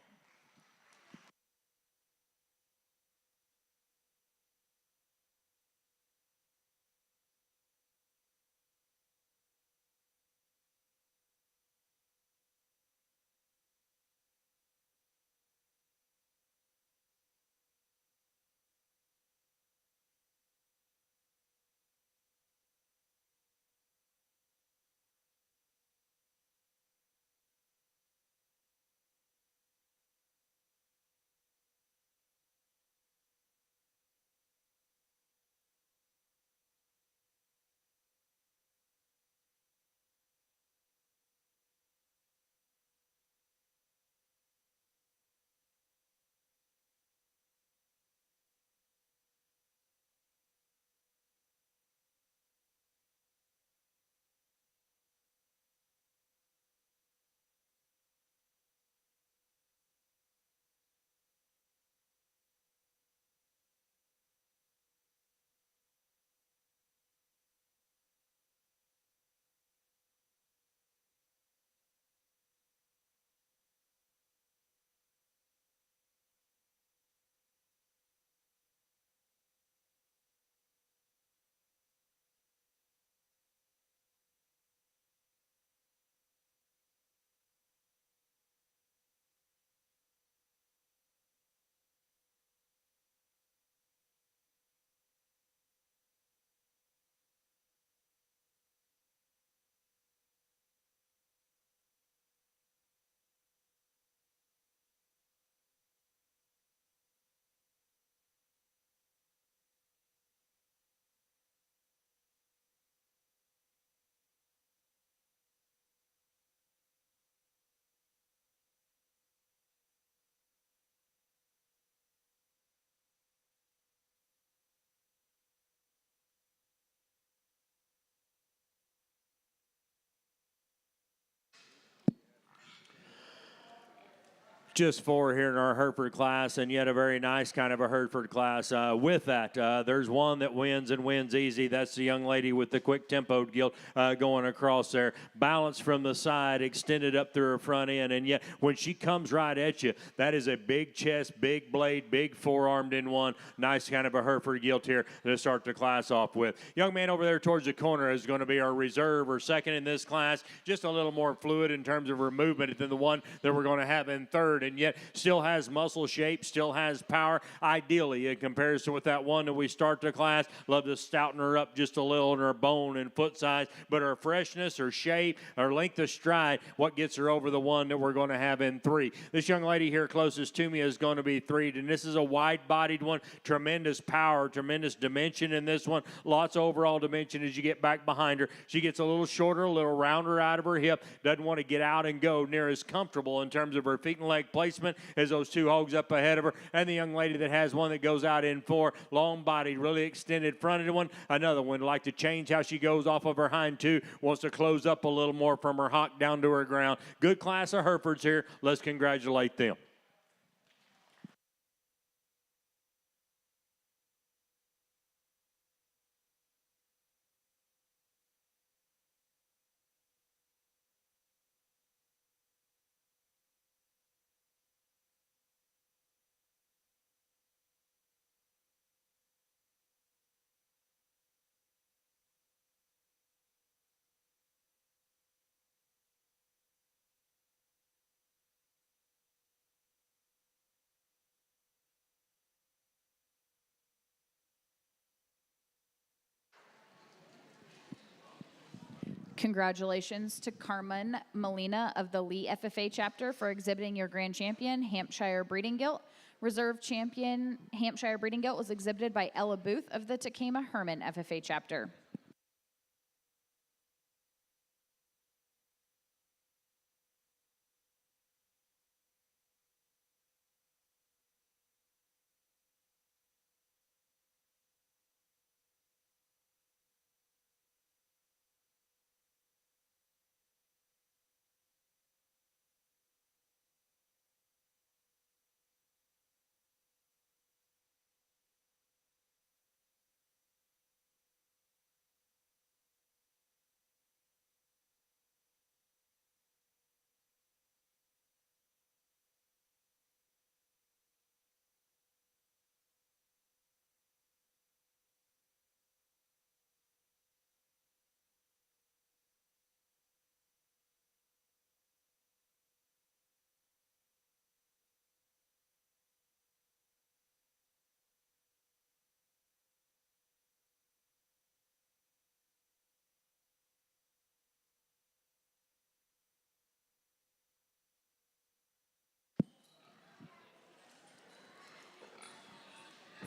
Just 4 here in our Hereford class, and yet a very nice kind of a Hereford class. With that, there's one that wins and wins easy. That's the young lady with the quick tempoed gilt going across there. Balance from the side, extended up through her front end, and yet when she comes right at you, that is a big chest, big blade, big forearmed in one. Nice kind of a Hereford gilt here to start the class off with. Young man over there towards the corner is going to be our reserve or second in this class. Just a little more fluid in terms of her movement than the one that we're going to have in third. and yet still has muscle shape, still has power. Ideally, in comparison with that one that we start the class, love to stouten her up just a little in her bone and foot size, but her freshness, her shape, her length of stride, what gets her over the one that we're going to have in 3. This young lady here closest to me is going to be 3, and this is a wide-bodied one. Tremendous power, tremendous dimension in this one. Lots of overall dimension as you get back behind her. She gets a little shorter, a little rounder out of her hip. Doesn't want to get out and go near as comfortable in terms of her feet and leg placement as those 2 hogs up ahead of her. And the young lady that has one that goes out in 4, long-bodied, really extended fronted one. Another one like to change how she goes off of her hind 2. Wants to close up a little more from her hock down to her ground. Good class of Herefords here. Let's congratulate them. Congratulations to Carmen Molina of the Lee FFA chapter for exhibiting your grand champion, Hampshire Breeding Gilt. Reserve champion, Hampshire Breeding Gilt, was exhibited by Ella Booth of the Takema Herman FFA chapter.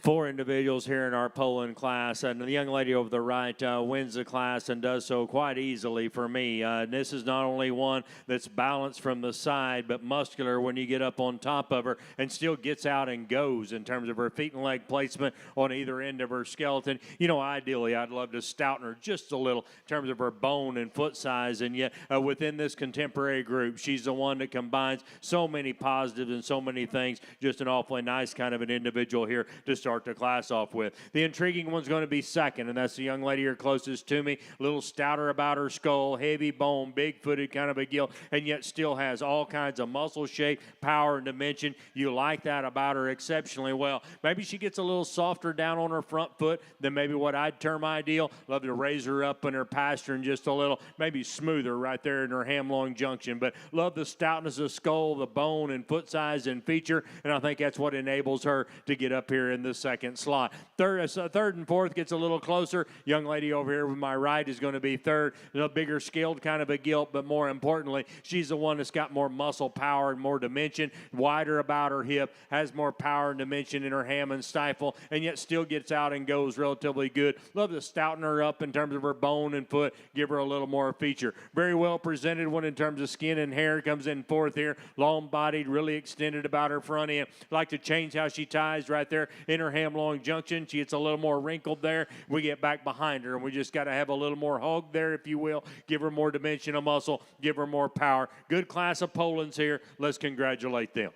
Four individuals here in our Poland class, and the young lady over the right wins the class and does so quite easily for me. This is not only one that's balanced from the side, but muscular when you get up on top of her, and still gets out and goes in terms of her feet and leg placement on either end of her skeleton. You know, ideally, I'd love to stouten her just a little in terms of her bone and foot size, and yet within this contemporary group, she's the one that combines so many positives and so many things. Just an awfully nice kind of an individual here to start the class off with. The intriguing one's going to be second, and that's the young lady here closest to me. A little stouter about her skull, heavy bone, big-footed kind of a gilt, and yet still has all kinds of muscle shape, power, and dimension. You like that about her exceptionally well. Maybe she gets a little softer down on her front foot than maybe what I'd term ideal. Love to raise her up in her pastern just a little, maybe smoother right there in her ham-long junction, but love the stoutness of skull, the bone and foot size and feature, and I think that's what enables her to get up here in this second slot. Third and fourth gets a little closer. Young lady over here with my right is going to be third. A bigger scaled kind of a gilt, but more importantly, she's the one that's got more muscle power and more dimension, wider about her hip, has more power and dimension in her ham and stifle, and yet still gets out and goes relatively good. Love to stouten her up in terms of her bone and foot, give her a little more feature. Very well presented one in terms of skin and hair. Comes in fourth here. Long-bodied, really extended about her front end. Like to change how she ties right there in her ham-long junction. She gets a little more wrinkled there. We get back behind her, and we just got to have a little more hug there, if you will. Give her more dimension of muscle. Give her more power. Good class of Polands here. Let's congratulate them.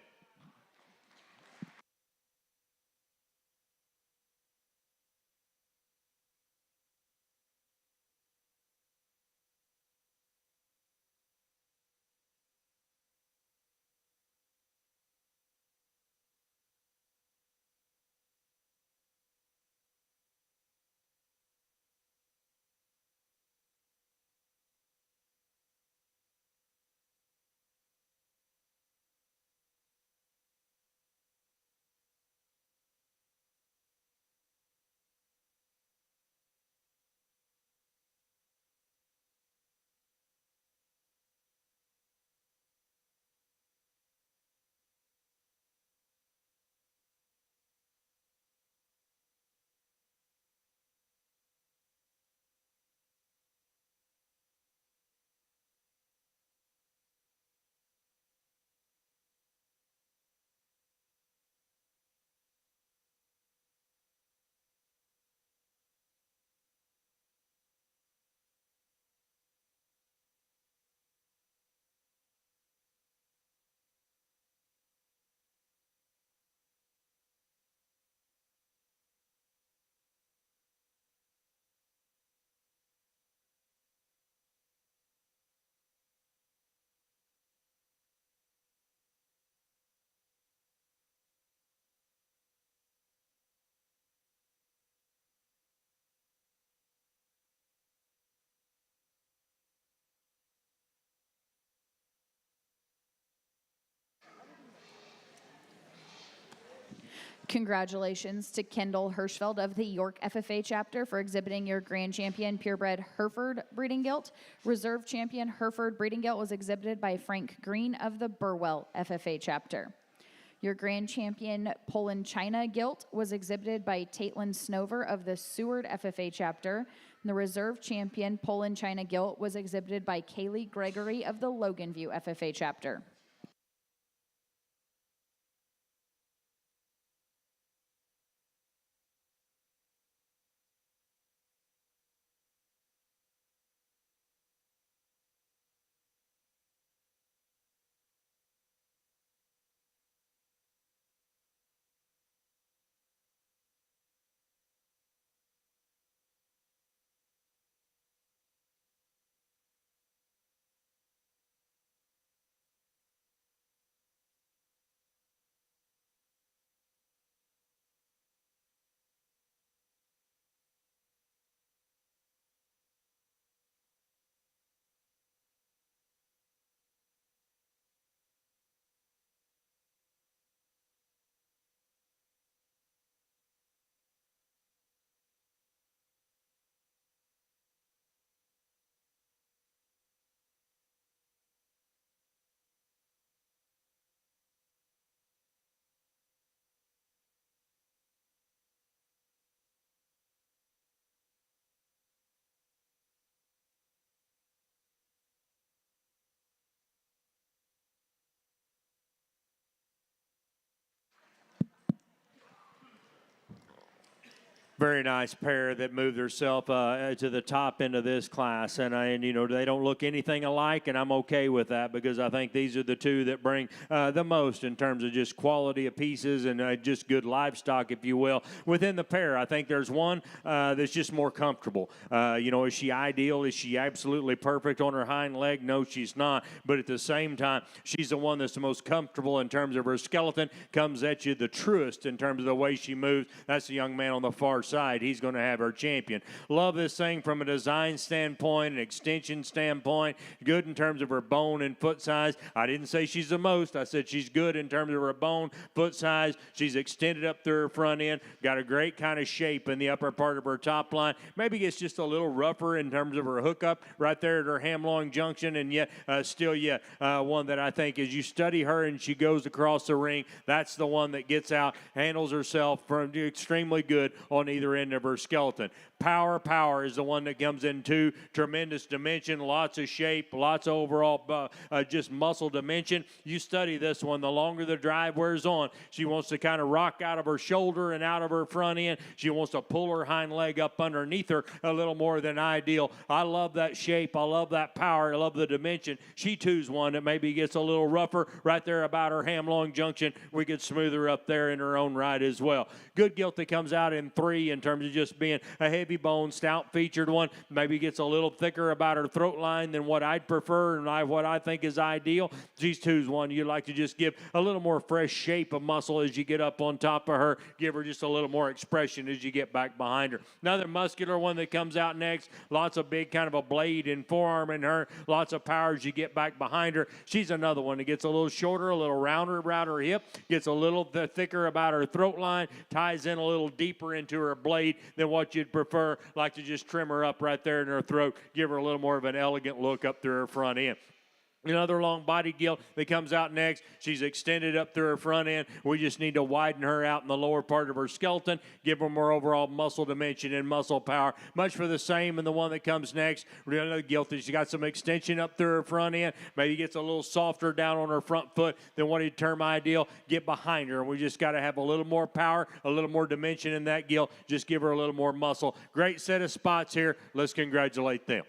Congratulations to Kendall Hirschfeld of the York FFA chapter for exhibiting your Grand Champion Purebred Hereford Breeding Gilt. Reserve Champion Hereford Breeding Gilt was exhibited by Frank Green of the Burwell FFA chapter. Your Grand Champion Poland China Gilt was exhibited by Taitlin Snover of the Seward FFA chapter. And the Reserve Champion Poland China Gilt was exhibited by Kaylee Gregory of the Loganview FFA chapter. Very nice pair that moved themselves to the top end of this class, and you know, they don't look anything alike, and I'm okay with that because I think these are the two that bring the most in terms of just quality of pieces and just good livestock, if you will, within the pair. I think there's one that's just more comfortable. You know, is she ideal? Is she absolutely perfect on her hind leg? No, she's not. But at the same time, she's the one that's the most comfortable in terms of her skeleton. Comes at you the truest in terms of the way she moves. That's the young man on the far side. He's going to have our champion. Love this thing from a design standpoint, an extension standpoint. Good in terms of her bone and foot size. I didn't say she's the most. I said she's good in terms of her bone, foot size. She's extended up through her front end. Got a great kind of shape in the upper part of her top line. Maybe it's just a little rougher in terms of her hookup right there at her hamloin junction, and yet still one that I think as you study her and she goes across the ring, that's the one that gets out, handles herself from extremely good on either end of her skeleton. Power is the one that comes into tremendous dimension, lots of shape, lots of overall just muscle dimension. You study this one, the longer the drive wears on, she wants to kind of rock out of her shoulder and out of her front end. She wants to pull her hind leg up underneath her a little more than ideal. I love that shape. I love that power. I love the dimension. She too's one that maybe gets a little rougher right there about her hamloin junction. We could smooth her up there in her own right as well. Good gilt that comes out in 3 in terms of just being a heavy bone, stout featured one. Maybe gets a little thicker about her throat line than what I'd prefer and what I think is ideal. These two's one you like to just give a little more fresh shape of muscle as you get up on top of her. Give her just a little more expression as you get back behind her. Another muscular one that comes out next. Lots of big kind of a blade and forearm in her. Lots of power as you get back behind her. She's another one that gets a little shorter, a little rounder around her hip. Gets a little thicker about her throat line. Ties in a little deeper into her blade than what you'd prefer. Like to just trim her up right there in her throat. Give her a little more of an elegant look up through her front end. Another long-bodied gilt that comes out next. She's extended up through her front end. We just need to widen her out in the lower part of her skeleton, give her more overall muscle dimension and muscle power. Much for the same in the one that comes next. Another gilt that she's got some extension up through her front end. Maybe gets a little softer down on her front foot than what he'd term ideal. Get behind her, and we just got to have a little more power, a little more dimension in that gilt. Just give her a little more muscle. Great set of spots here. Let's congratulate them.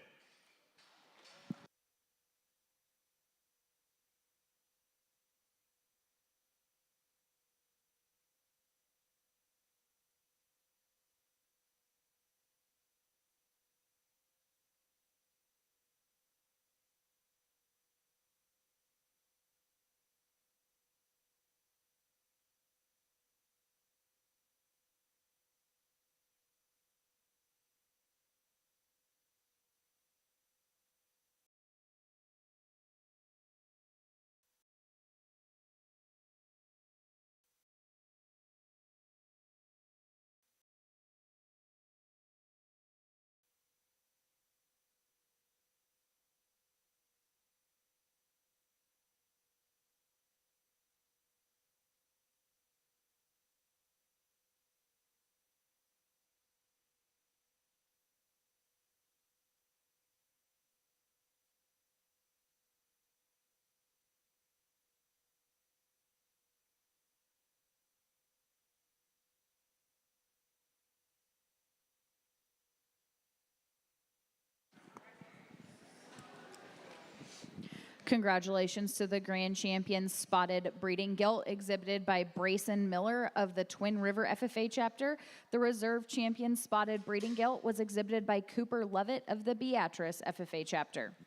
Congratulations to the grand champion spotted breeding gilt exhibited by Brayson Miller of the Twin River FFA chapter. The reserve champion spotted breeding gilt was exhibited by Cooper Lovett of the Beatrice FFA chapter.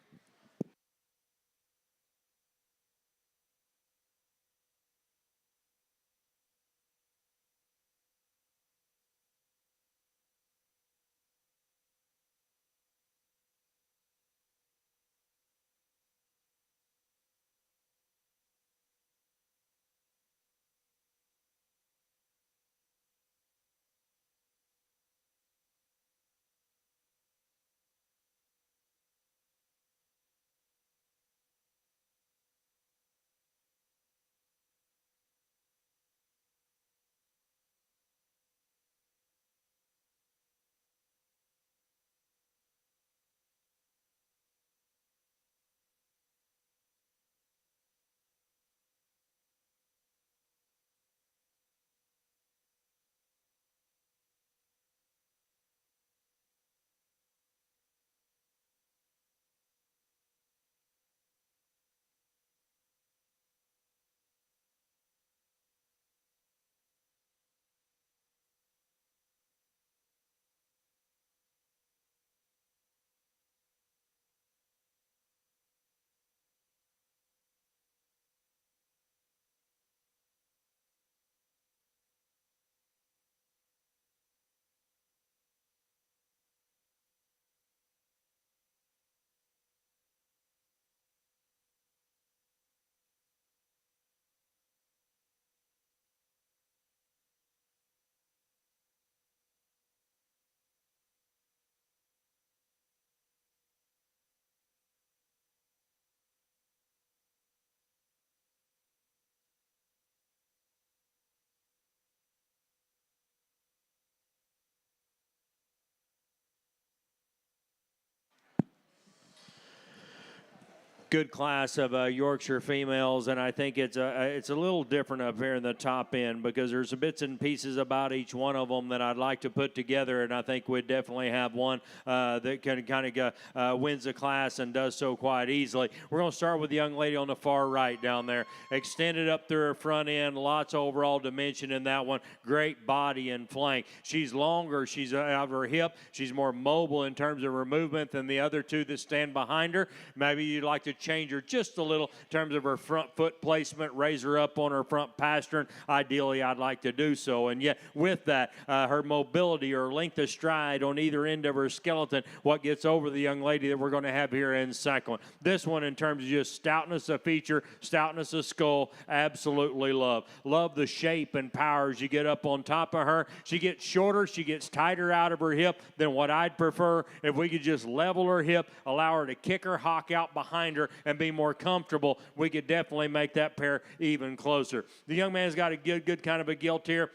Good class of Yorkshire females, and I think it's a little different up here in the top end because there's bits and pieces about each one of them that I'd like to put together, and I think we'd definitely have one that can kind of wins the class and does so quite easily. We're going to start with the young lady on the far right down there. Extended up through her front end, lots of overall dimension in that one. Great body and flank. She's longer. She's out of her hip. She's more mobile in terms of her movement than the other two that stand behind her. Maybe you'd like to change her just a little in terms of her front foot placement, raise her up on her front pastern. Ideally, I'd like to do so. And yet, with that, her mobility or length of stride on either end of her skeleton, what gets over the young lady that we're going to have here in second one. This one, in terms of just stoutness of feature, stoutness of skull, absolutely love. Love the shape and power as you get up on top of her. She gets shorter, she gets tighter out of her hip than what I'd prefer. If we could just level her hip, allow her to kick her hock out behind her and be more comfortable, we could definitely make that pair even closer. The young man's got a good kind of a gilt here.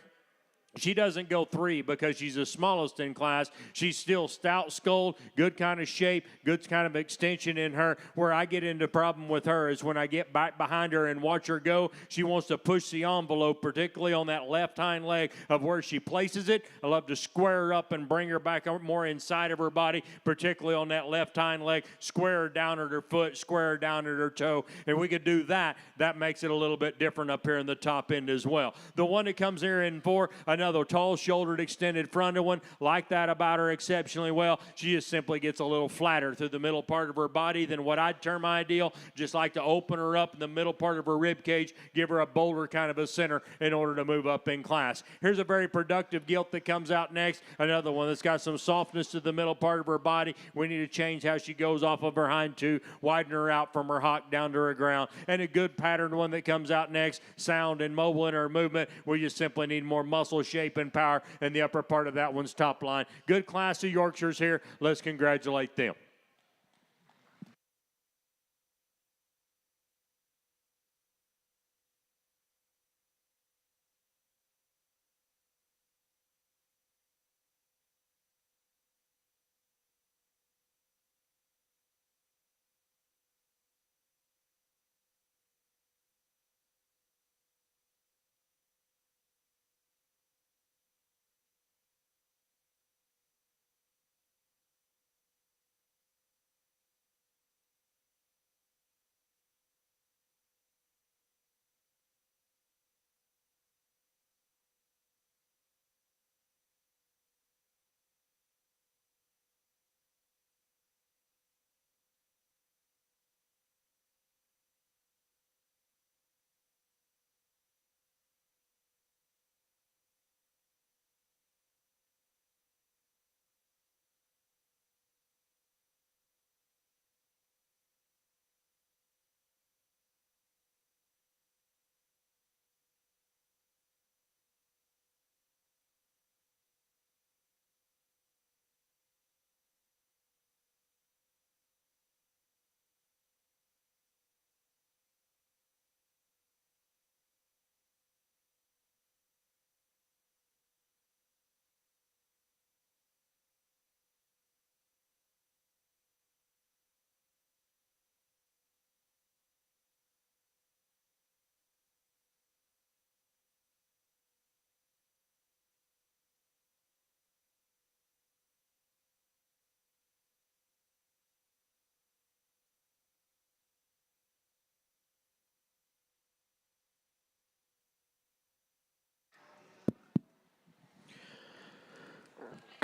She doesn't go 3 because she's the smallest in class. She's still stout-skulled, good kind of shape, good kind of extension in her. Where I get into problem with her is when I get back behind her and watch her go, she wants to push the envelope, particularly on that left hind leg of where she places it. I love to square her up and bring her back up more inside of her body, particularly on that left hind leg, square her down at her foot, square her down at her toe. And we could do that. That makes it a little bit different up here in the top end as well. The one that comes here in 4, another tall-shouldered, extended fronted one, like that about her exceptionally well. She just simply gets a little flatter through the middle part of her body than what I'd term ideal. Just like to open her up in the middle part of her rib cage, give her a bolder kind of a center in order to move up in class. Here's a very productive gilt that comes out next. Another one that's got some softness to the middle part of her body. We need to change how she goes off of her hind two, widen her out from her hock down to her ground. And a good patterned one that comes out next, sound and mobile in her movement. We just simply need more muscle shape and power in the upper part of that one's top line. Good class of Yorkshires here. Let's congratulate them.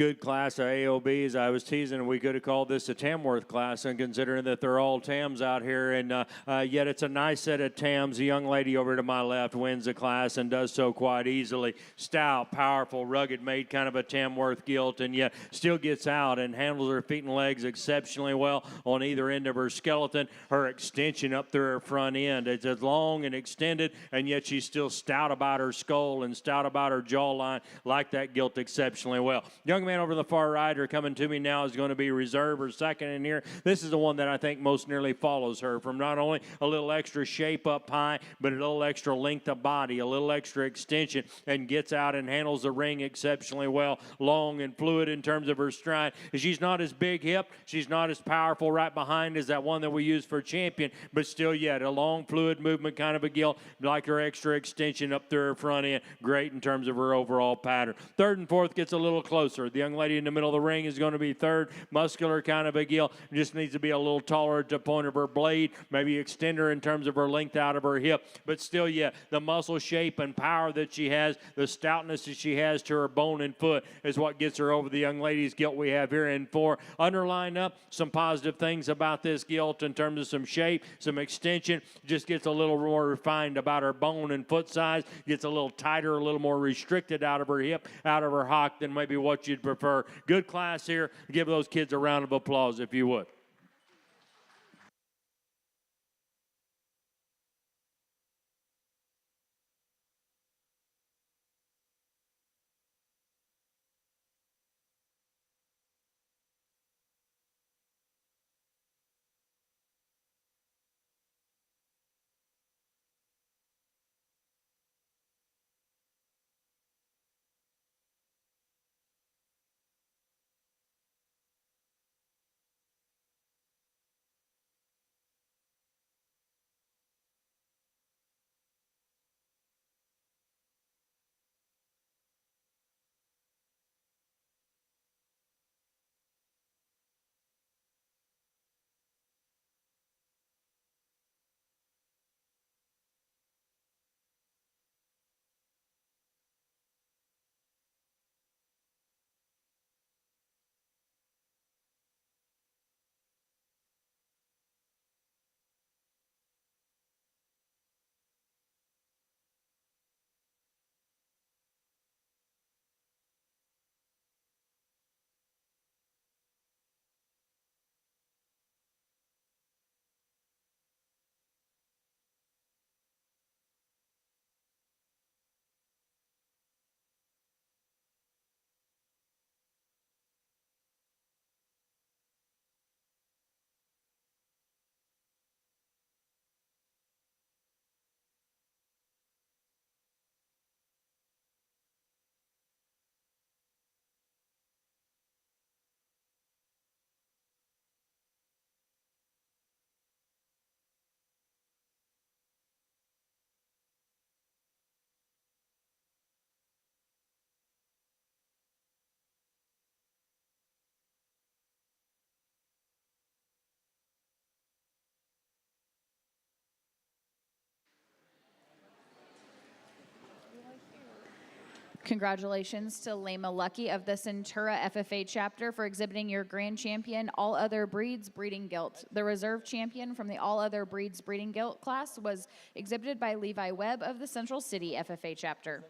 Good class of AOBs. I was teasing we could have called this a Tamworth class, and considering that they're all Tams out here, and yet it's a nice set of Tams. The young lady over to my left wins the class and does so quite easily. Stout, powerful, rugged, made kind of a Tamworth Gilt, and yet still gets out and handles her feet and legs exceptionally well on either end of her skeleton. Her extension up through her front end, it's as long and extended, and yet she's still stout about her skull and stout about her jawline, like that Gilt exceptionally well. Young man over the far right, or coming to me now, is going to be reserve or second in here. This is the one that I think most nearly follows her, from not only a little extra shape up high, but a little extra length of body, a little extra extension, and gets out and handles the ring exceptionally well. Long and fluid in terms of her stride. She's not as big hip, she's not as powerful right behind as that one that we use for champion, but still yet a long fluid movement kind of a Gilt, like her extra extension up through her front end. Great in terms of her overall pattern. Third and fourth gets a little closer. The young lady in the middle of the ring is going to be third. Muscular kind of a Gilt. Just needs to be a little taller at the point of her blade. Maybe extend her in terms of her length out of her hip. But still yet, the muscle shape and power that she has, the stoutness that she has to her bone and foot is what gets her over the young lady's Gilt we have here in 4. Underline up some positive things about this Gilt in terms of some shape, some extension. Just gets a little more refined about her bone and foot size. Gets a little tighter, a little more restricted out of her hip, out of her hock than maybe what you'd prefer. Good class here. Give those kids a round of applause if you would. Congratulations to Lema Lucky of the Centura FFA chapter for exhibiting your grand champion All Other Breeds Breeding Gilt. The reserve champion from the All Other Breeds Breeding Gilt class was exhibited by Levi Webb of the Central City FFA chapter.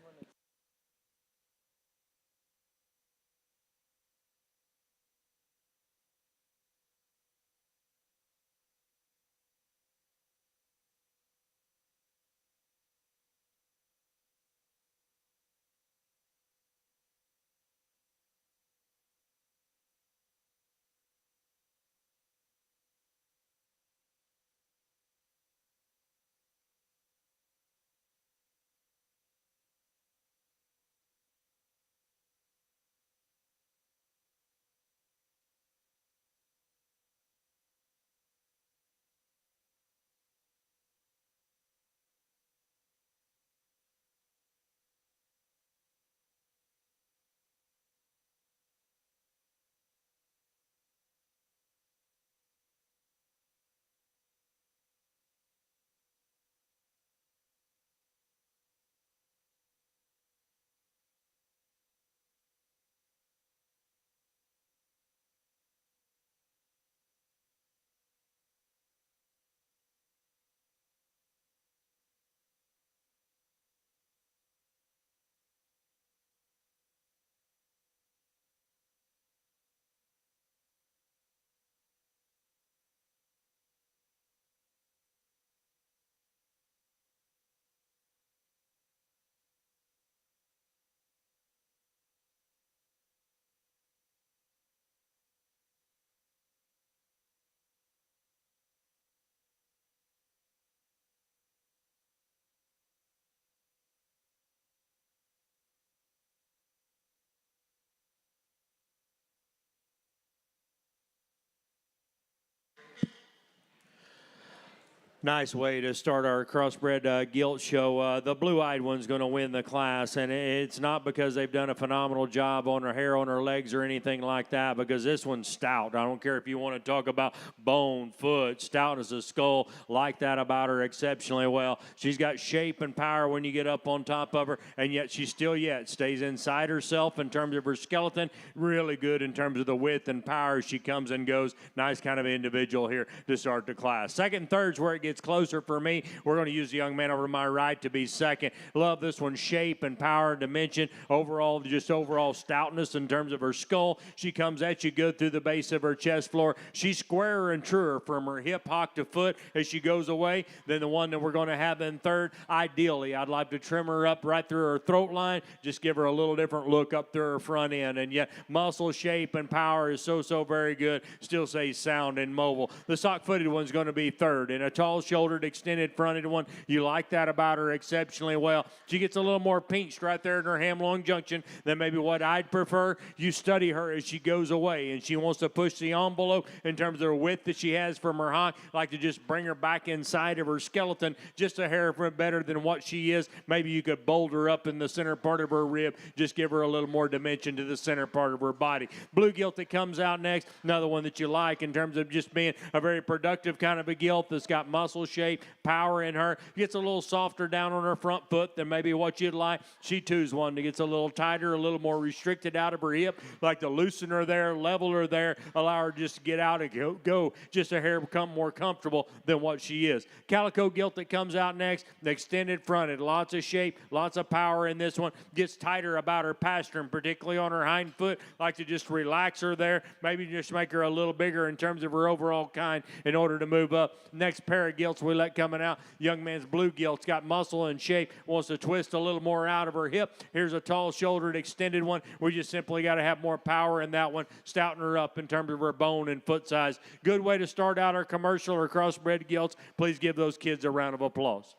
Nice way to start our crossbred Gilt show. The blue-eyed one's going to win the class, and it's not because they've done a phenomenal job on her hair, on her legs, or anything like that, because this one's stout. I don't care if you want to talk about bone, foot, stout as a skull, like that about her exceptionally well. She's got shape and power when you get up on top of her, and yet she still yet stays inside herself in terms of her skeleton. Really good in terms of the width and power. She comes and goes. Nice kind of individual here to start the class. Second and third's where it gets closer for me. We're going to use the young man over my right to be second. Love this one, shape and power and dimension. Overall, just overall stoutness in terms of her skull. She comes at you good through the base of her chest floor. She's squarer and truer from her hip, hock to foot as she goes away than the one that we're going to have in third. Ideally, I'd like to trim her up right through her throat line, just give her a little different look up through her front end. And yet, muscle, shape, and power is so very good. Still stays sound and mobile. The sock-footed one's going to be third. And a tall-shouldered, extended fronted one. You like that about her exceptionally well. She gets a little more pinched right there in her ham-long junction than maybe what I'd prefer. You study her as she goes away, and she wants to push the envelope in terms of her width that she has from her hock. Like to just bring her back inside of her skeleton just a hair better than what she is. Maybe you could bold her up in the center part of her rib. Just give her a little more dimension to the center part of her body. Blue gilt that comes out next, another one that you like in terms of just being a very productive kind of a gilt that's got muscle shape, power in her. Gets a little softer down on her front foot than maybe what you'd like. She too's one that gets a little tighter, a little more restricted out of her hip. Like to loosen her there, level her there, allow her just to get out and go just a hair become more comfortable than what she is. Calico gilt that comes out next, extended fronted, lots of shape, lots of power in this one. Gets tighter about her pastern, particularly on her hind foot. Like to just relax her there, maybe just make her a little bigger in terms of her overall kind in order to move up. Next pair of gilts we let coming out, young man's blue gilt's got muscle and shape, wants to twist a little more out of her hip. Here's a tall-shouldered, extended one. We just simply got to have more power in that one, stouting her up in terms of her bone and foot size. Good way to start out our commercial or crossbred gilts. Please give those kids a round of applause.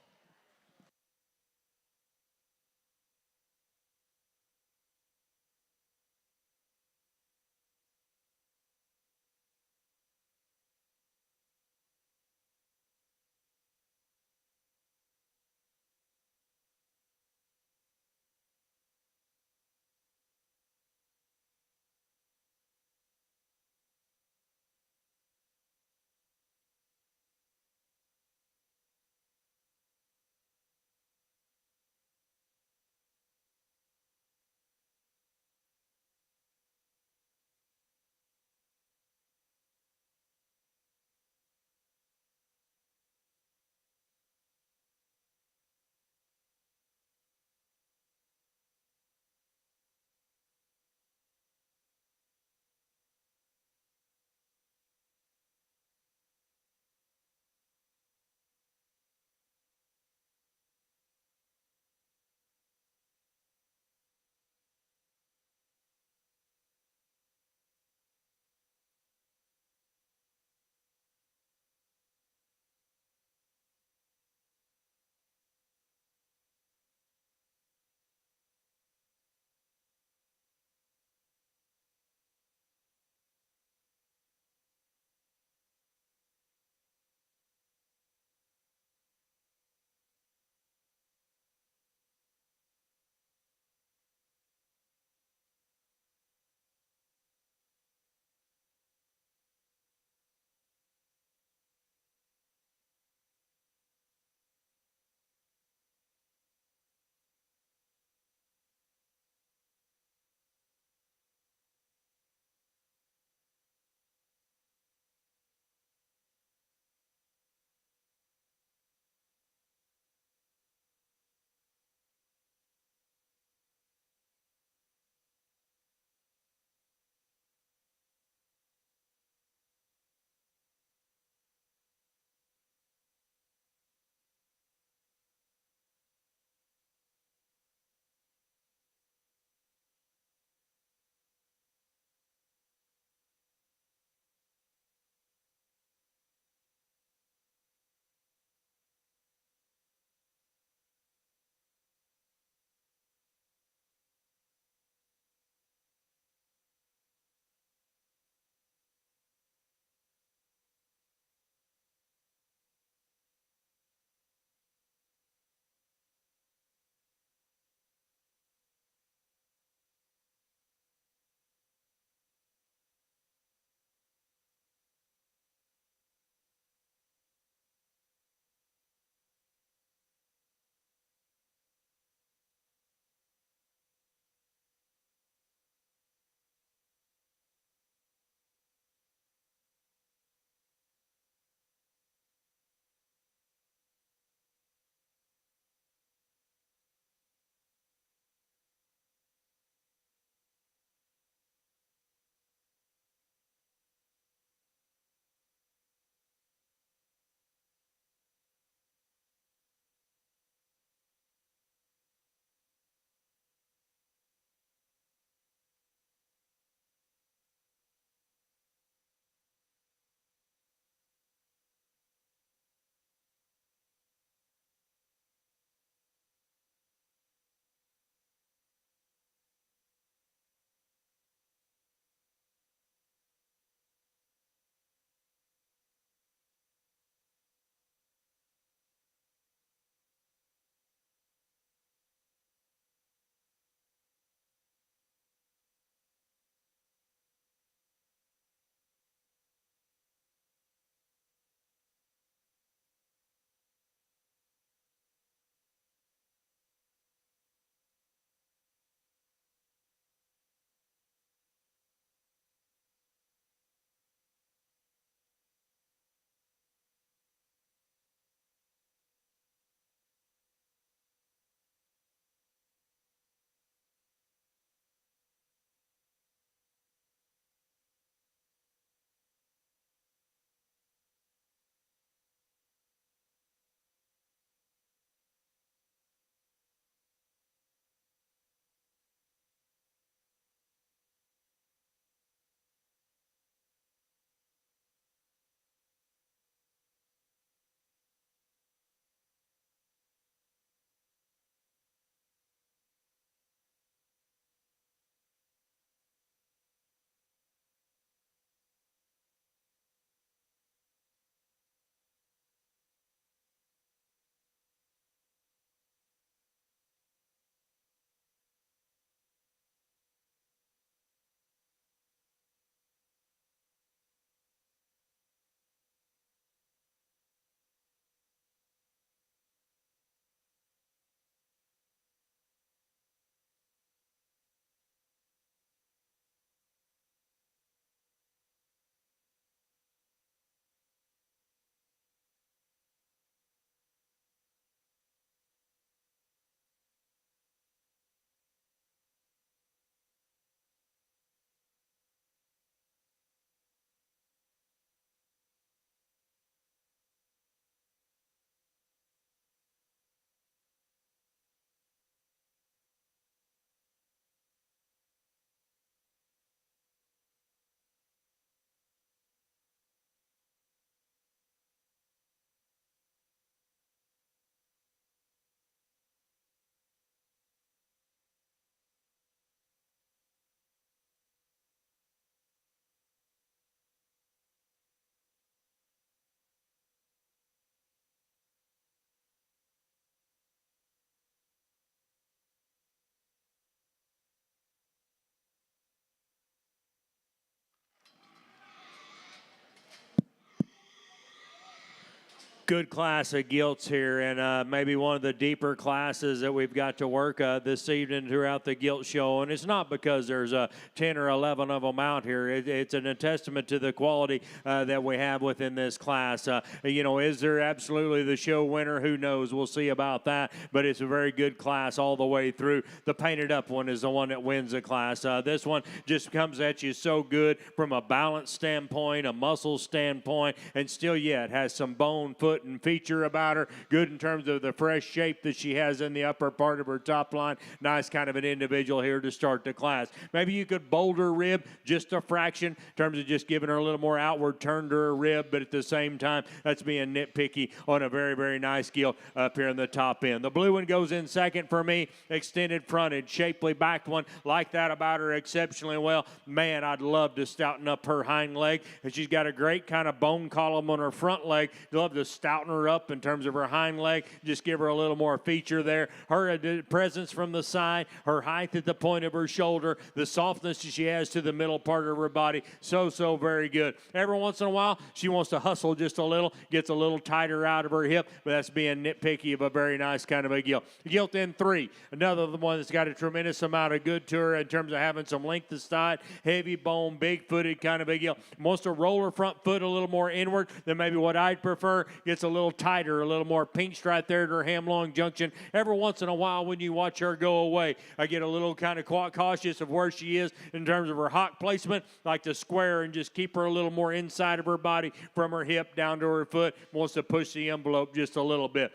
Good class of gilts here, and maybe one of the deeper classes that we've got to work this evening throughout the gilt show. And it's not because there's 10 or 11 of them out here. It's a testament to the quality that we have within this class. Is there absolutely the show winner? Who knows? We'll see about that. But it's a very good class all the way through. The painted up one is the one that wins the class. This one just comes at you so good from a balance standpoint, a muscle standpoint, and still yet has some bone, foot, and feature about her. Good in terms of the fresh shape that she has in the upper part of her top line. Nice kind of an individual here to start the class. Maybe you could bold her rib just a fraction in terms of just giving her a little more outward turn to her rib, but at the same time, that's being nitpicky on a very, very nice gilt up here in the top end. The blue one goes in second for me. Extended fronted, shapely backed one. Like that about her exceptionally well. Man, I'd love to stouten up her hind leg. And she's got a great kind of bone column on her front leg. Love to stouten her up in terms of her hind leg. Just give her a little more feature there. Her presence from the side, her height at the point of her shoulder, the softness she has to the middle part of her body. So very good. Every once in a while, she wants to hustle just a little, gets a little tighter out of her hip, but that's being nitpicky of a very nice kind of a gilt. Gilt in 3, another one that's got a tremendous amount of good to her in terms of having some length of stride, heavy bone, big-footed kind of a gilt. Wants to roll her front foot a little more inward than maybe what I'd prefer. Gets a little tighter, a little more pinched right there at her ham-long junction. Every once in a while when you watch her go away, I get a little kind of cautious of where she is in terms of her hock placement. Like to square and just keep her a little more inside of her body from her hip down to her foot. Wants to push the envelope just a little bit.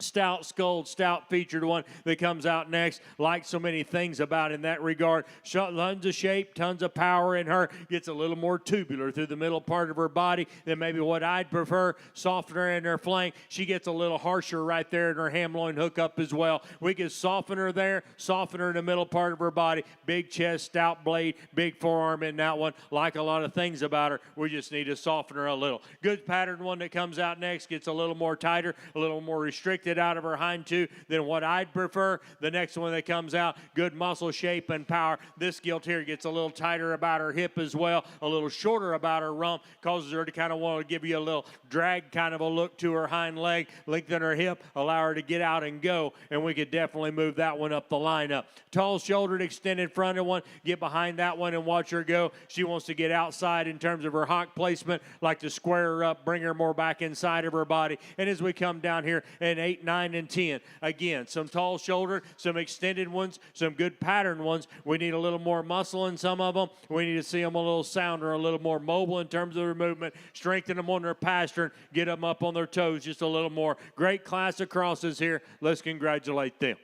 Stout skulled, stout featured one that comes out next. Like so many things about in that regard. Tons of shape, tons of power in her. Gets a little more tubular through the middle part of her body than maybe what I'd prefer. Softener in her flank. She gets a little harsher right there in her hamloin hookup as well. We can soften her there, soften her in the middle part of her body. Big chest, stout blade, big forearm in that one. Like a lot of things about her, we just need to soften her a little. Good pattern one that comes out next. Gets a little more tighter, a little more restricted out of her hind two than what I'd prefer. The next one that comes out, good muscle shape and power. This gilt here gets a little tighter about her hip as well, a little shorter about her rump, causes her to kind of want to give you a little drag kind of a look to her hind leg, lengthen her hip, allow her to get out and go, and we could definitely move that one up the lineup. Tall shouldered, extended fronted one, get behind that one and watch her go. She wants to get outside in terms of her hock placement, like to square her up, bring her more back inside of her body. And as we come down here in 8, 9, and 10. Again, some tall shoulder, some extended ones, some good pattern ones. We need a little more muscle in some of them. We need to see them a little sounder, a little more mobile in terms of their movement, strengthen them on their pastern, get them up on their toes just a little more. Great class of crosses here. Let's congratulate them.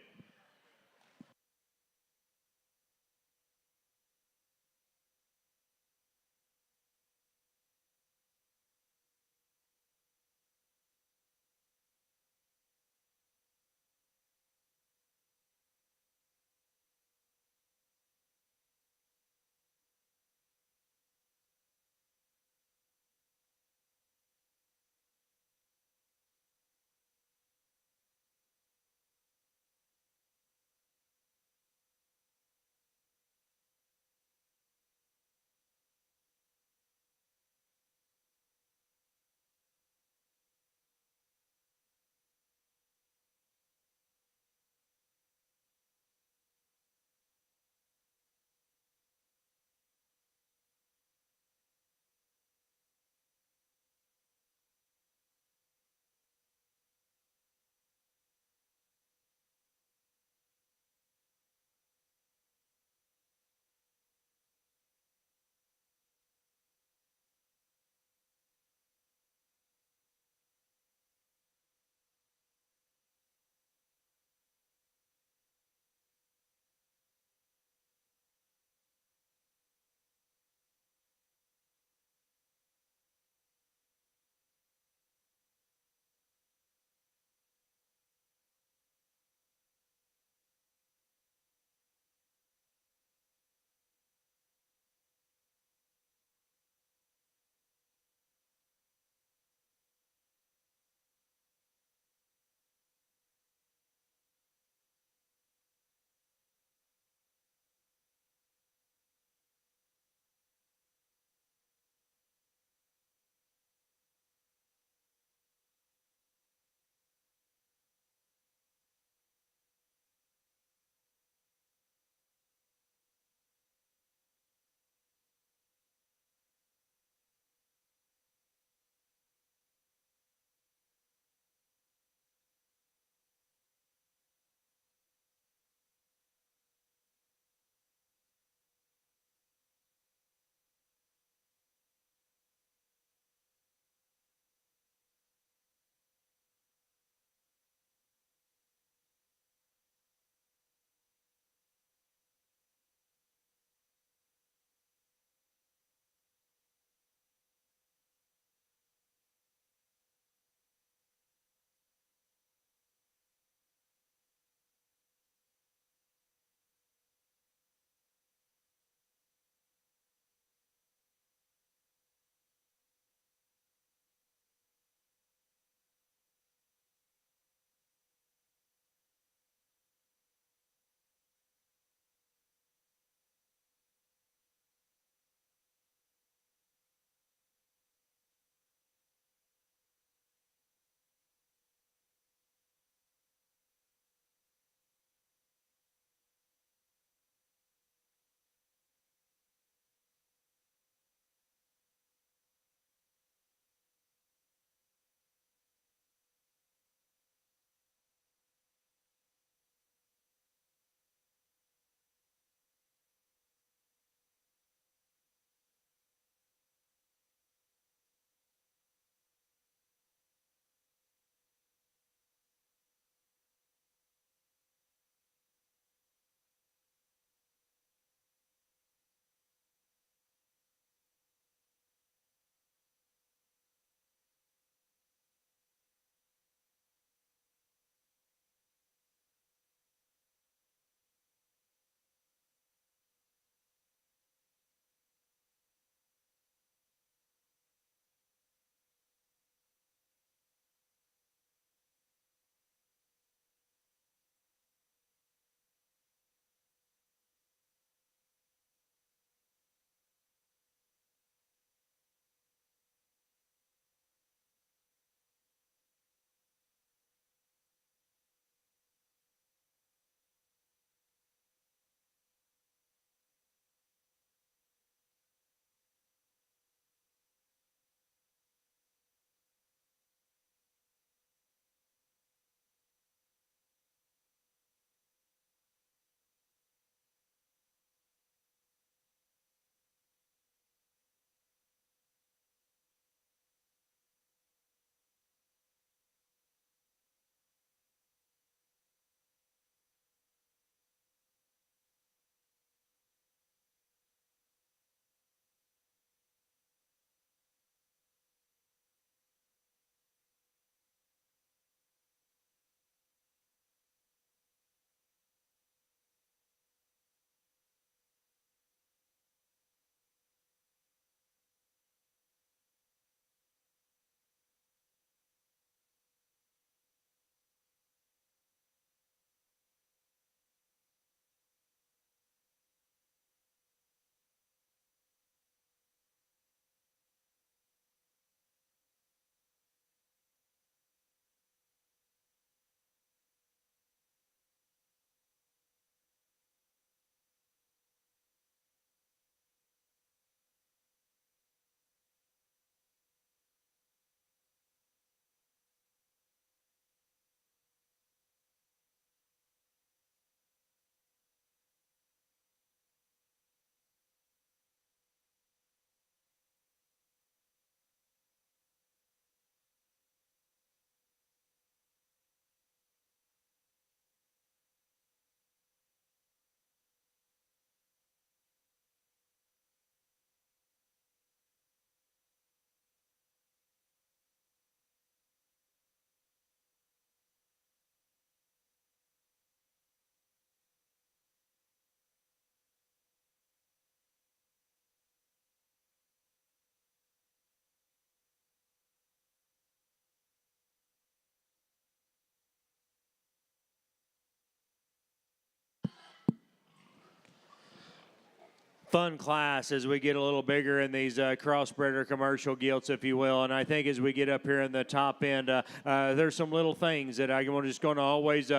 fun class as we get a little bigger in these crossbred commercial gilts, if you will. And I think as we get up here in the top end, there's some little things that I'm just going to always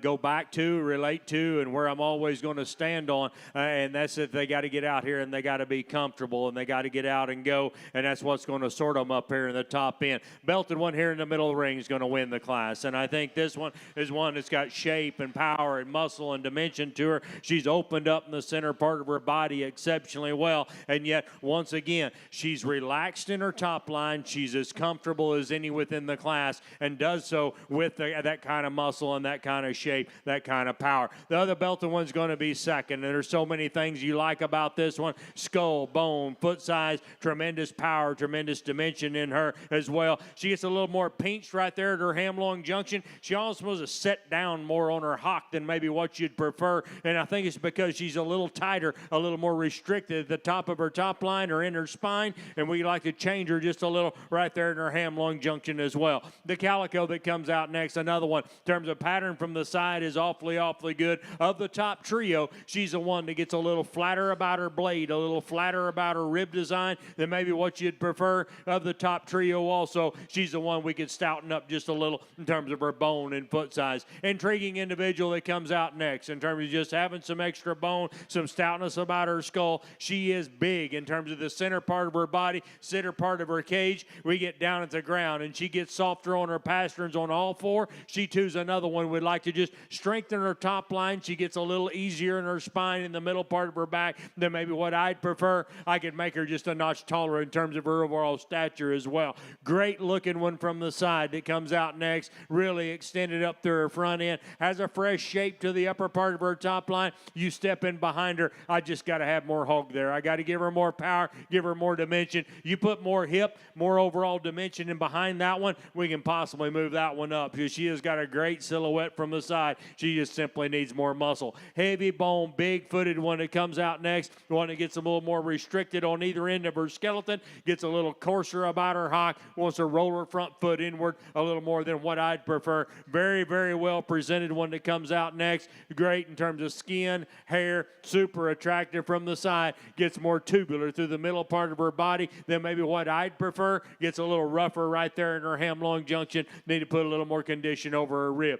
go back to, relate to, and where I'm always going to stand on. And that's that they got to get out here and they got to be comfortable and they got to get out and go. And that's what's going to sort them up here in the top end. Belted one here in the middle of the ring is going to win the class. And I think this one is one that's got shape and power and muscle and dimension to her. She's opened up in the center part of her body exceptionally well, and yet once again she's relaxed in her top line. She's as comfortable as any within the class and does so with that kind of muscle and that kind of shape, that kind of power. The other belted one's going to be second, and there's so many things you like about this one: skull, bone, foot size, tremendous power, tremendous dimension in her as well. She gets a little more pinched right there at her hamlong junction. She almost was a set down more on her hock than maybe what you'd prefer, and I think it's because she's a little tighter, a little more restricted at the top of her top line or in her spine, and we like to change her just a little right there in her hamlong junction as well. The calico that comes out next, another one, in terms of pattern from the side, is awfully good. Of the top trio, she's the one that gets a little flatter about her blade, a little flatter about her rib design than maybe what you'd prefer. Of the top trio also, she's the one we could stouten up just a little in terms of her bone and foot size. Intriguing individual that comes out next in terms of just having some extra bone, some stoutness about her skull. She is big in terms of the center part of her body, center part of her cage. We get down at the ground and she gets softer on her pasterns on all four. She too's another one we'd like to just strengthen her top line. She gets a little easier in her spine in the middle part of her back than maybe what I'd prefer. I could make her just a notch taller in terms of her overall stature as well. Great looking one from the side that comes out next, really extended up through her front end, has a fresh shape to the upper part of her top line. You step in behind her, I just got to have more hog there. I got to give her more power, give her more dimension. You put more hip, more overall dimension in behind that one, we can possibly move that one up because she has got a great silhouette from the side. She just simply needs more muscle. Heavy bone, big footed one that comes out next, the one that gets a little more restricted on either end of her skeleton, gets a little coarser about her hock, wants to roll her front foot inward a little more than what I'd prefer. Very well presented one that comes out next. Great in terms of skin, hair, super attractive from the side, gets more tubular through the middle part of her body than maybe what I'd prefer. Gets a little rougher right there in her hamlong junction. Need to put a little more condition over her rib.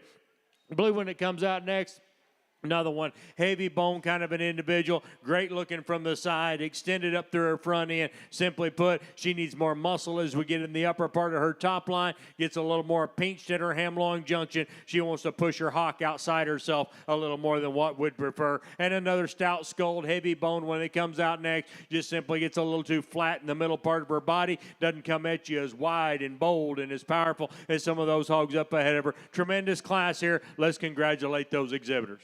Blue one that comes out next, another one, heavy bone kind of an individual, great looking from the side, extended up through her front end. Simply put, she needs more muscle as we get in the upper part of her top line, gets a little more pinched at her hamlong junction. She wants to push her hock outside herself a little more than what would prefer. And another stout skulled, heavy bone when it comes out next, just simply gets a little too flat in the middle part of her body, doesn't come at you as wide and bold and as powerful as some of those hogs up ahead of her. Tremendous class here. Let's congratulate those exhibitors.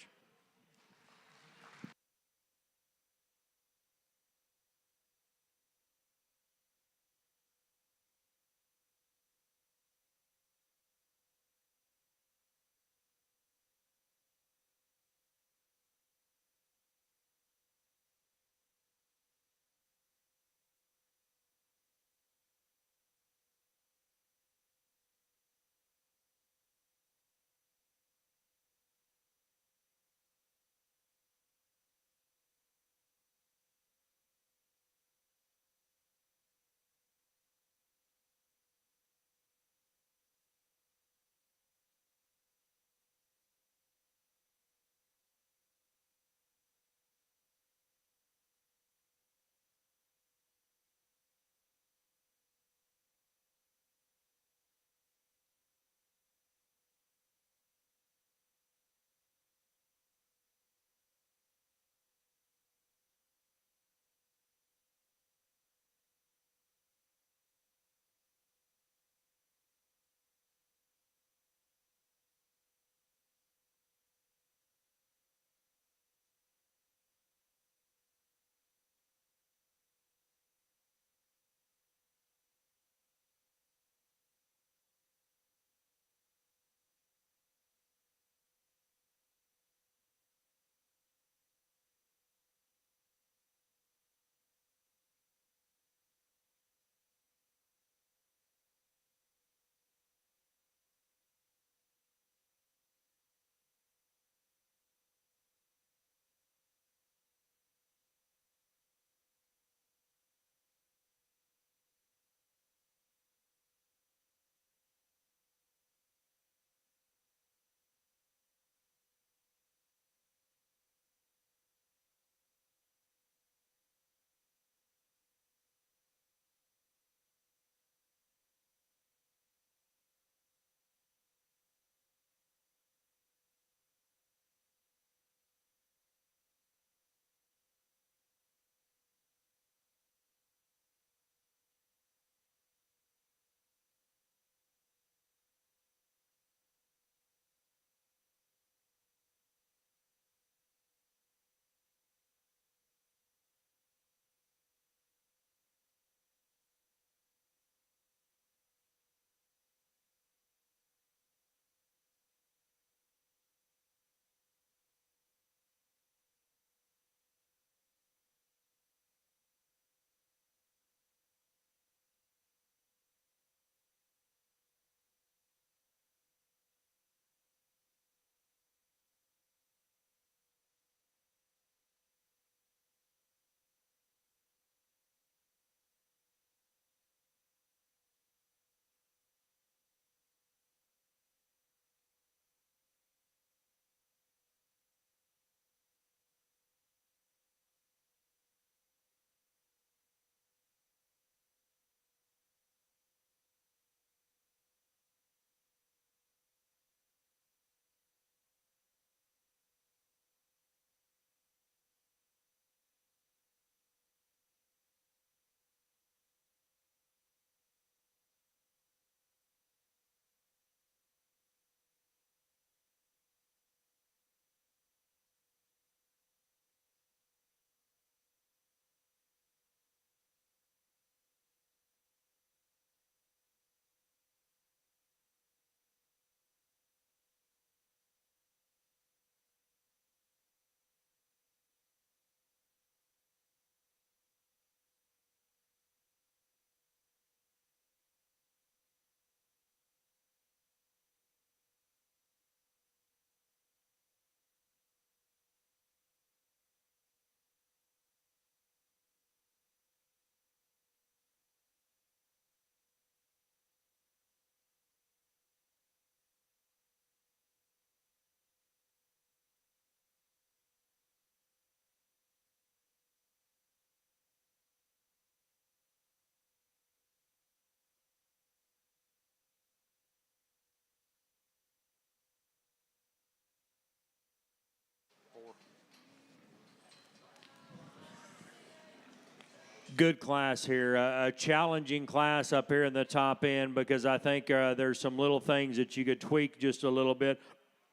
Good class here, a challenging class up here in the top end because I think there's some little things that you could tweak just a little bit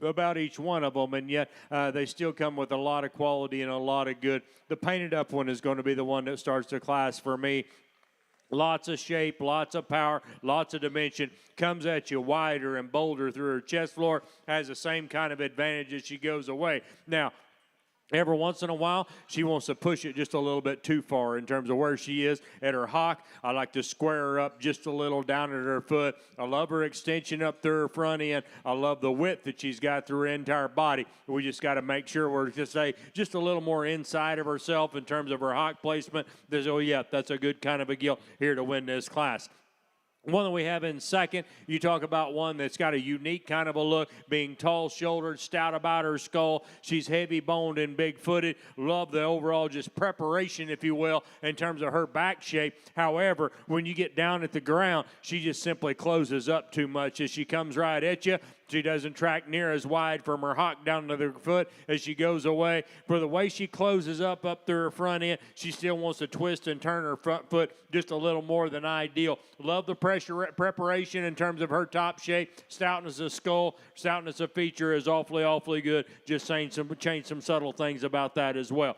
about each one of them, and yet they still come with a lot of quality and a lot of good. The painted up one is going to be the one that starts the class for me. Lots of shape, lots of power, lots of dimension. Comes at you wider and bolder through her chest floor. Has the same kind of advantage as she goes away. Now, every once in a while, she wants to push it just a little bit too far in terms of where she is at her hock. I like to square her up just a little down at her foot. I love her extension up through her front end. I love the width that she's got through her entire body. We just got to make sure we're just a little more inside of herself in terms of her hock placement. Oh, yeah, that's a good kind of a gilt here to win this class. One that we have in second, you talk about one that's got a unique kind of a look, being tall-shouldered, stout about her skull. She's heavy-boned and big-footed. Love the overall just preparation, if you will, in terms of her back shape. However, when you get down at the ground, she just simply closes up too much as she comes right at you. She doesn't track near as wide from her hock down to the foot as she goes away. For the way she closes up through her front end, she still wants to twist and turn her front foot just a little more than ideal. Love the preparation in terms of her top shape. Stoutness of skull, stoutness of feature is awfully, awfully good. Just change some subtle things about that as well.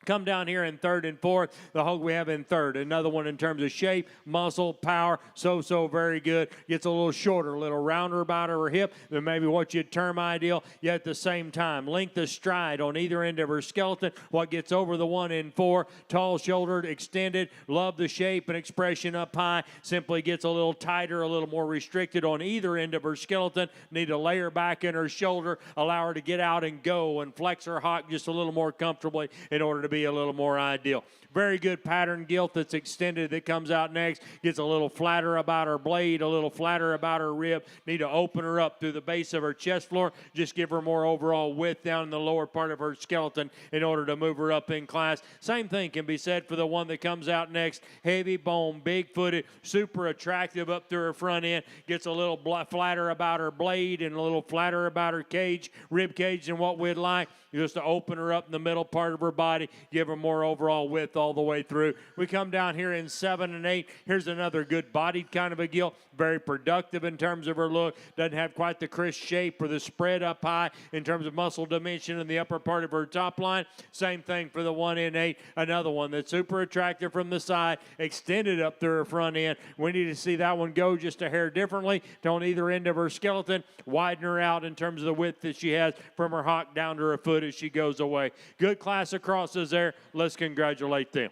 Come down here in third and fourth. The hog we have in third. Another one in terms of shape, muscle, power, so very good. Gets a little shorter, a little rounder about her hip than maybe what you'd term ideal, yet at the same time. Length of stride on either end of her skeleton. What gets over the 1 in 4. Tall-shouldered, extended. Love the shape and expression up high. Simply gets a little tighter, a little more restricted on either end of her skeleton. Need to lay her back in her shoulder, allow her to get out and go and flex her hock just a little more comfortably in order to be a little more ideal. Very good pattern gilt that's extended that comes out next. Gets a little flatter about her blade, a little flatter about her rib. Need to open her up through the base of her chest floor. Just give her more overall width down in the lower part of her skeleton in order to move her up in class. Same thing can be said for the one that comes out next. Heavy bone, big-footed, super attractive up through her front end. Gets a little flatter about her blade and a little flatter about her cage, rib cage than what we'd like. Just to open her up in the middle part of her body, give her more overall width all the way through. We come down here in 7 and 8. Here's another good bodied kind of a gilt. Very productive in terms of her look. Doesn't have quite the crisp shape or the spread up high in terms of muscle dimension in the upper part of her top line. Same thing for the 1 in 8. Another one that's super attractive from the side, extended up through her front end. We need to see that one go just a hair differently on either end of her skeleton. Widen her out in terms of the width that she has from her hock down to her foot as she goes away. Good class of crosses there. Let's congratulate them.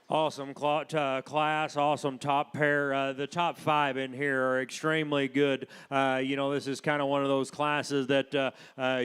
Awesome class, awesome top pair. The top 5 in here are extremely good. This is kind of one of those classes that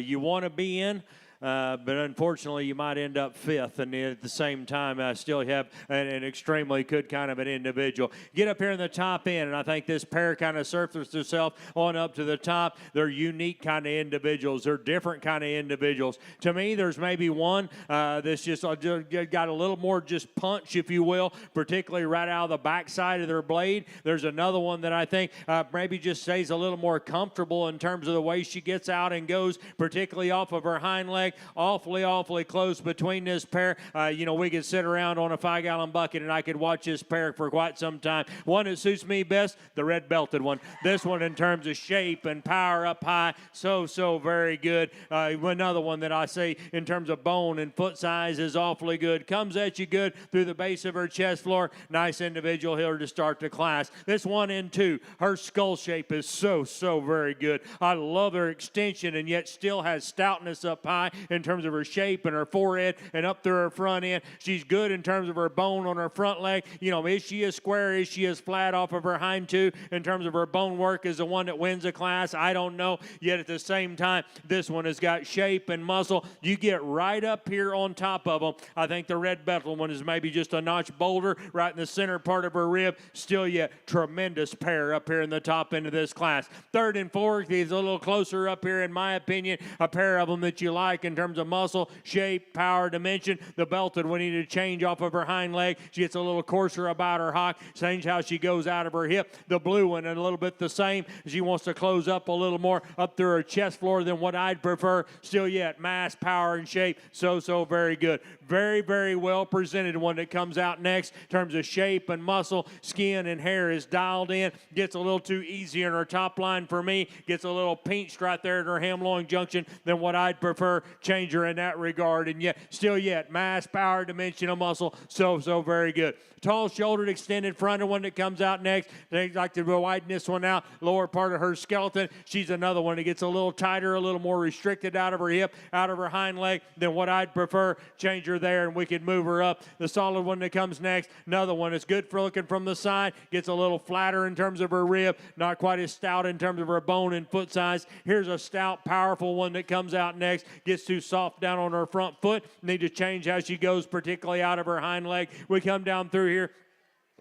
you want to be in. But unfortunately, you might end up 5th, and at the same time, still have an extremely good kind of an individual. Get up here in the top end, and I think this pair kind of surfaced itself on up to the top. They're unique kind of individuals. They're different kind of individuals. To me, there's maybe one that's just got a little more just punch, if you will, particularly right out of the backside of their blade. There's another one that I think maybe just stays a little more comfortable in terms of the way she gets out and goes, particularly off of her hind leg. Awfully close between this pair. We could sit around on a 5-gallon bucket and I could watch this pair for quite some time. One that suits me best, the red belted one. This one in terms of shape and power up high, so very good. Another one that I say in terms of bone and foot size is awfully good. Comes at you good through the base of her chest floor. Nice individual here to start the class. This 1 and 2, her skull shape is so very good. I love her extension and yet still has stoutness up high in terms of her shape and her forehead and up through her front end. She's good in terms of her bone on her front leg. Is she as square? Is she as flat off of her hind two in terms of her bone work is the one that wins the class? I don't know. Yet at the same time, this one has got shape and muscle. You get right up here on top of them. I think the red belted one is maybe just a notch bolder right in the center part of her rib. Still yet tremendous pair up here in the top end of this class. 3rd and 4th is a little closer up here in my opinion. A pair of them that you like in terms of muscle, shape, power, dimension. The belted one needed to change off of her hind leg. She gets a little coarser about her hock. Change how she goes out of her hip. The blue one a little bit the same. She wants to close up a little more up through her chest floor than what I'd prefer. Still yet mass, power, and shape. So very good. Very well presented one that comes out next in terms of shape and muscle, skin and hair is dialed in. Gets a little too easy in her top line for me. Gets a little pinched right there at her ham-loin junction than what I'd prefer. Change her in that regard, and yet mass, power, dimension of muscle, so very good. Tall shouldered, extended fronted one that comes out next. They like to widen this one out, lower part of her skeleton. She's another one that gets a little tighter, a little more restricted out of her hip, out of her hind leg than what I'd prefer. Change her there, and we could move her up. The solid one that comes next, another one that's good for looking from the side, gets a little flatter in terms of her rib, not quite as stout in terms of her bone and foot size. Here's a stout, powerful one that comes out next, gets too soft down on her front foot. Need to change how she goes, particularly out of her hind leg. We come down through here.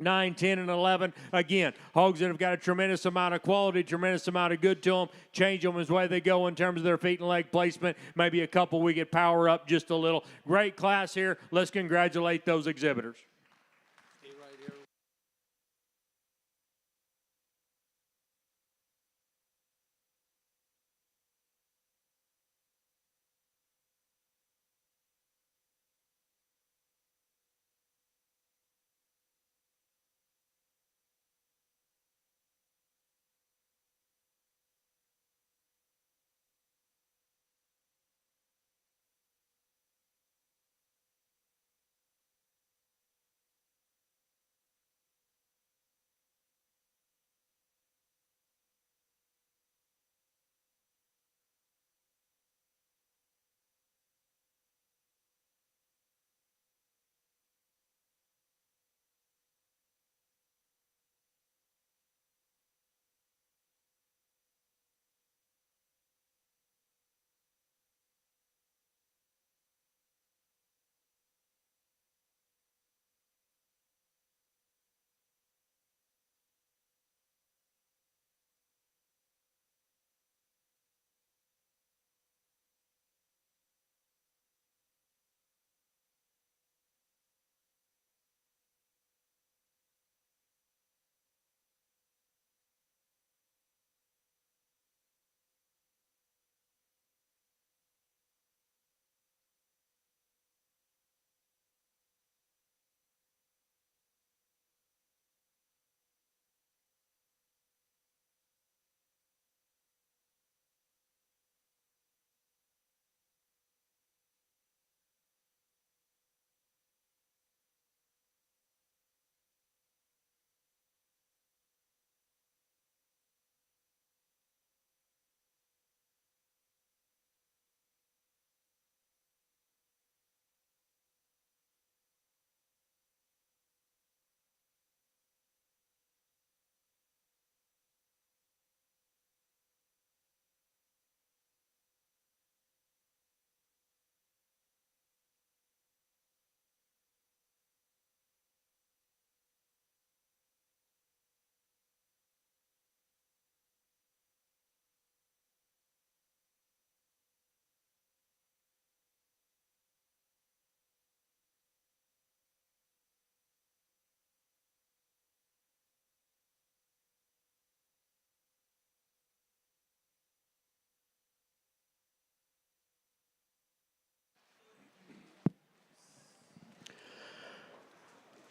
9, 10, and 11. Again, hogs that have got a tremendous amount of quality, tremendous amount of good to them. Change them as way they go in terms of their feet and leg placement. Maybe a couple we could power up just a little. Great class here. Let's congratulate those exhibitors.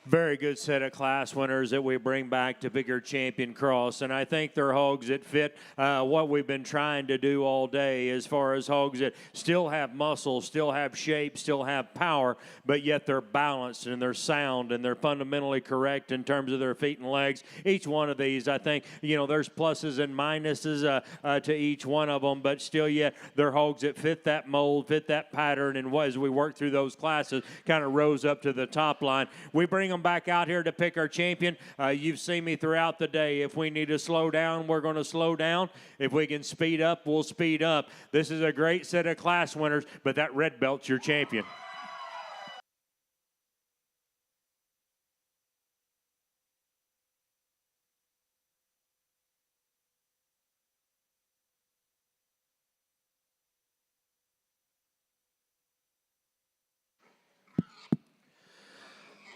Very good set of class winners that we bring back to Bigger Champion Cross. And I think they're hogs that fit what we've been trying to do all day, as far as hogs that still have muscle, still have shape, still have power, but yet they're balanced and they're sound and they're fundamentally correct in terms of their feet and legs. Each one of these, I think, there's pluses and minuses to each one of them, but still yet they're hogs that fit that mold, fit that pattern, and as we work through those classes, kind of rose up to the top line. We bring them back out here to pick our champion. You've seen me throughout the day. If we need to slow down, we're going to slow down. If we can speed up, we'll speed up. This is a great set of class winners, but that red belt's your champion.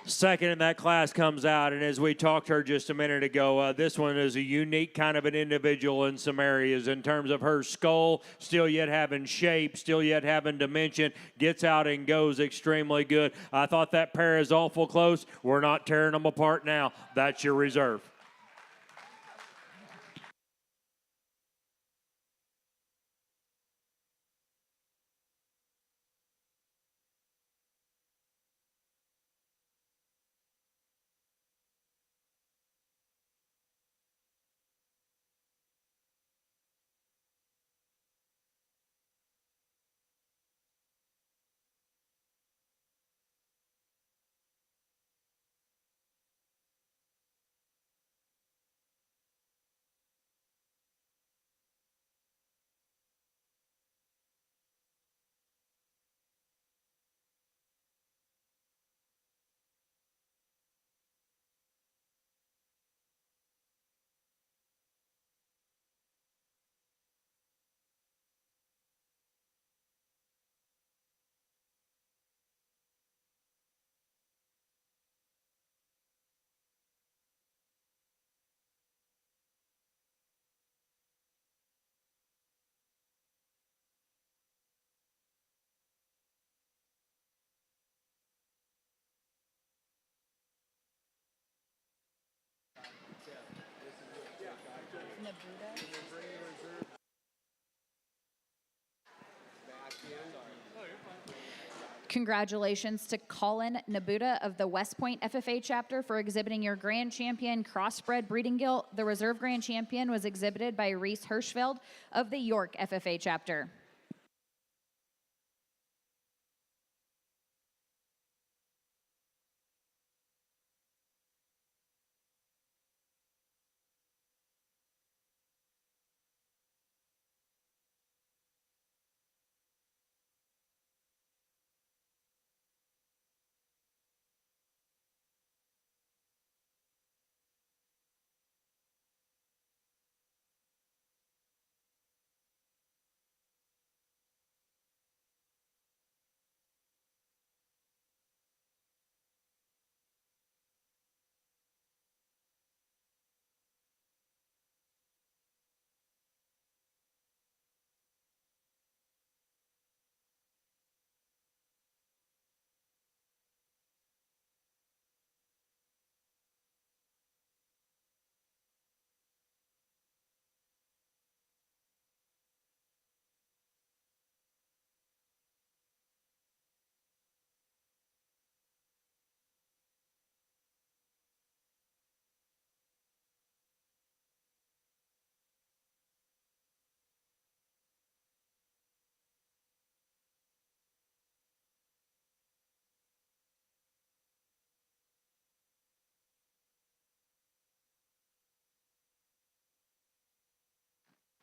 Second in that class comes out, and as we talked to her just a minute ago, this one is a unique kind of an individual in some areas in terms of her skull, still yet having shape, still yet having dimension, gets out and goes extremely good. I thought that pair is awful close. We're not tearing them apart now. That's your reserve. Congratulations to Colin Nabuda of the West Point FFA chapter for exhibiting your Grand Champion Crossbred Breeding Gilt. The Reserve Grand Champion was exhibited by Reese Hirschfeld of the York FFA chapter.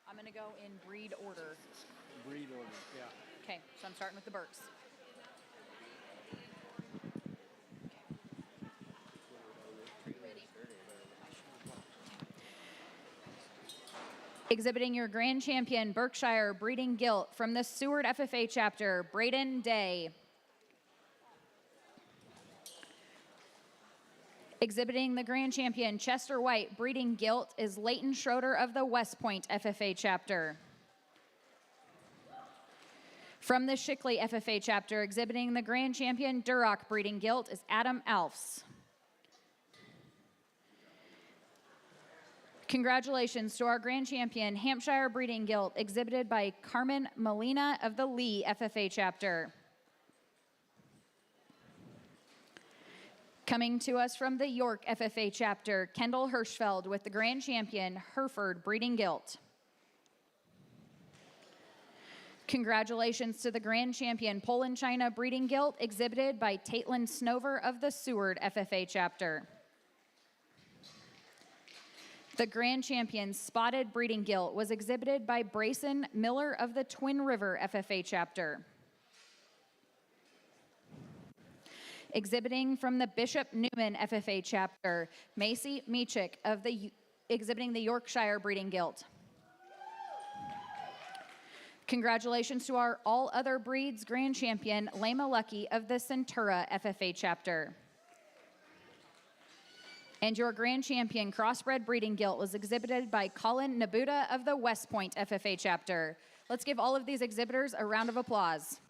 I'm going to go in breed order. Breed order, yeah. Okay, so I'm starting with the Burks. Exhibiting your Grand Champion Berkshire Breeding Gilt from the Seward FFA chapter, Braden Day. Exhibiting the Grand Champion Chester White Breeding Gilt is Leighton Schroeder of the West Point FFA chapter. From the Shickley FFA chapter, exhibiting the Grand Champion Duroc Breeding Gilt is Adam Alfs. Congratulations to our grand champion, Hampshire Breeding Gilt, exhibited by Carmen Molina of the Lee FFA chapter. Coming to us from the York FFA chapter, Kendall Hirschfeld with the grand champion, Hereford Breeding Gilt. Congratulations to the grand champion, Poland China Breeding Gilt, exhibited by Taitlin Snover of the Seward FFA chapter. The grand champion, Spotted Breeding Gilt, was exhibited by Brayson Miller of the Twin River FFA chapter. Exhibiting from the Bishop Newman FFA chapter, Macy Meachik of exhibiting the Yorkshire Breeding Gilt. Congratulations to our All Other Breeds grand champion, Lema Lucky of the Centura FFA chapter. And your grand champion, Crossbred Breeding Gilt, was exhibited by Colin Nabuda of the West Point FFA chapter. Let's give all of these exhibitors a round of applause.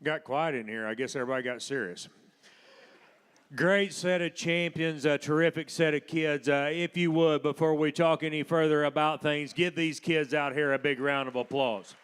Got quiet in here. I guess everybody got serious. Great set of champions, a terrific set of kids. If you would, before we talk any further about things, give these kids out here a big round of applause.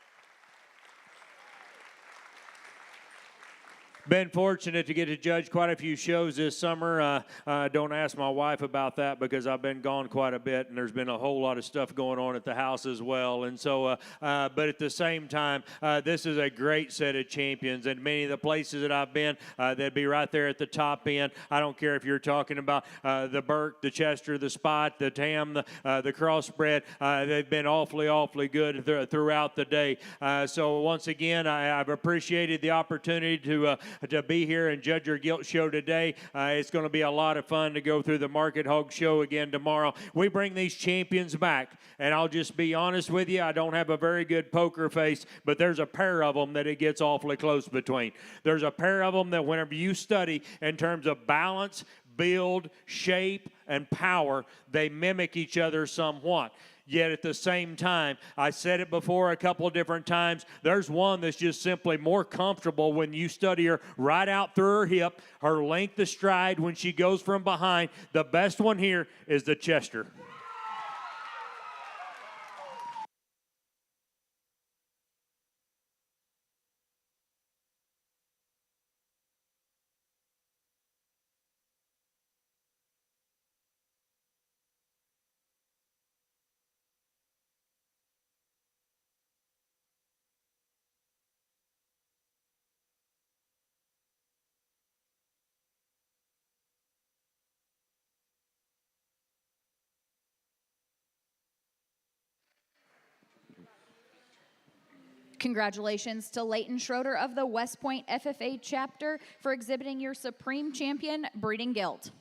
Been fortunate to get to judge quite a few shows this summer. Don't ask my wife about that because I've been gone quite a bit, and there's been a whole lot of stuff going on at the house as well. And so, but at the same time, this is a great set of champions. And many of the places that I've been, they'd be right there at the top end. I don't care if you're talking about the Burke, the Chester, the Spot, the Tam, the Crossbred. They've been awfully good throughout the day. So once again, I've appreciated the opportunity to be here and judge your Gilt show today. It's going to be a lot of fun to go through the Market Hog show again tomorrow. We bring these champions back, and I'll just be honest with you, I don't have a very good poker face, but there's a pair of them that it gets awfully close between. There's a pair of them that whenever you study in terms of balance, build, shape, and power, they mimic each other somewhat. Yet at the same time, I said it before a couple of different times, there's one that's just simply more comfortable when you study her right out through her hip, her length of stride when she goes from behind. The best one here is the Chester. Congratulations to Leighton Schroeder of the West Point FFA chapter for exhibiting your Supreme Champion breeding gilt.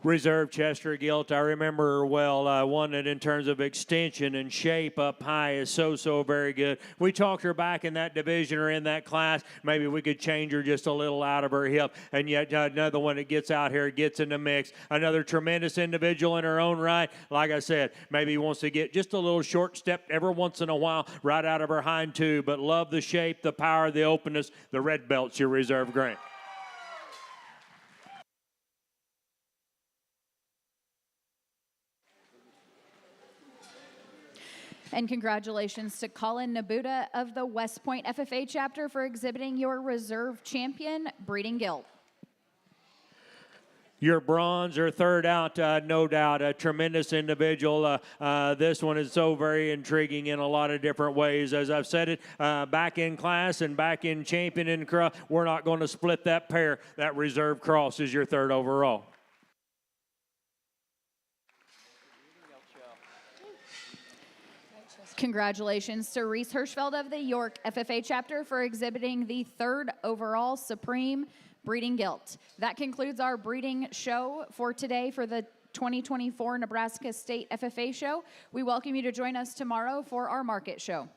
Reserve Chester Gilt, I remember her well. One that in terms of extension and shape up high is so very good. We talked her back in that division or in that class. Maybe we could change her just a little out of her hip. And yet another one that gets out here, gets in the mix. Another tremendous individual in her own right. Like I said, maybe wants to get just a little short step every once in a while right out of her hind tube. But love the shape, the power, the openness. The red belt's your reserve grant. And congratulations to Colin Nabuda of the West Point FFA chapter for exhibiting your Reserve Champion breeding gilt. Your bronze or third out, no doubt, a tremendous individual. This one is so very intriguing in a lot of different ways. As I've said it, back in class and back in champion and we're not going to split that pair. That reserve cross is your third overall. Congratulations to Reese Hirschfeld of the York FFA chapter for exhibiting the third overall Supreme breeding gilt. That concludes our breeding show for today for the 2024 Nebraska State FFA show. We welcome you to join us tomorrow for our market show.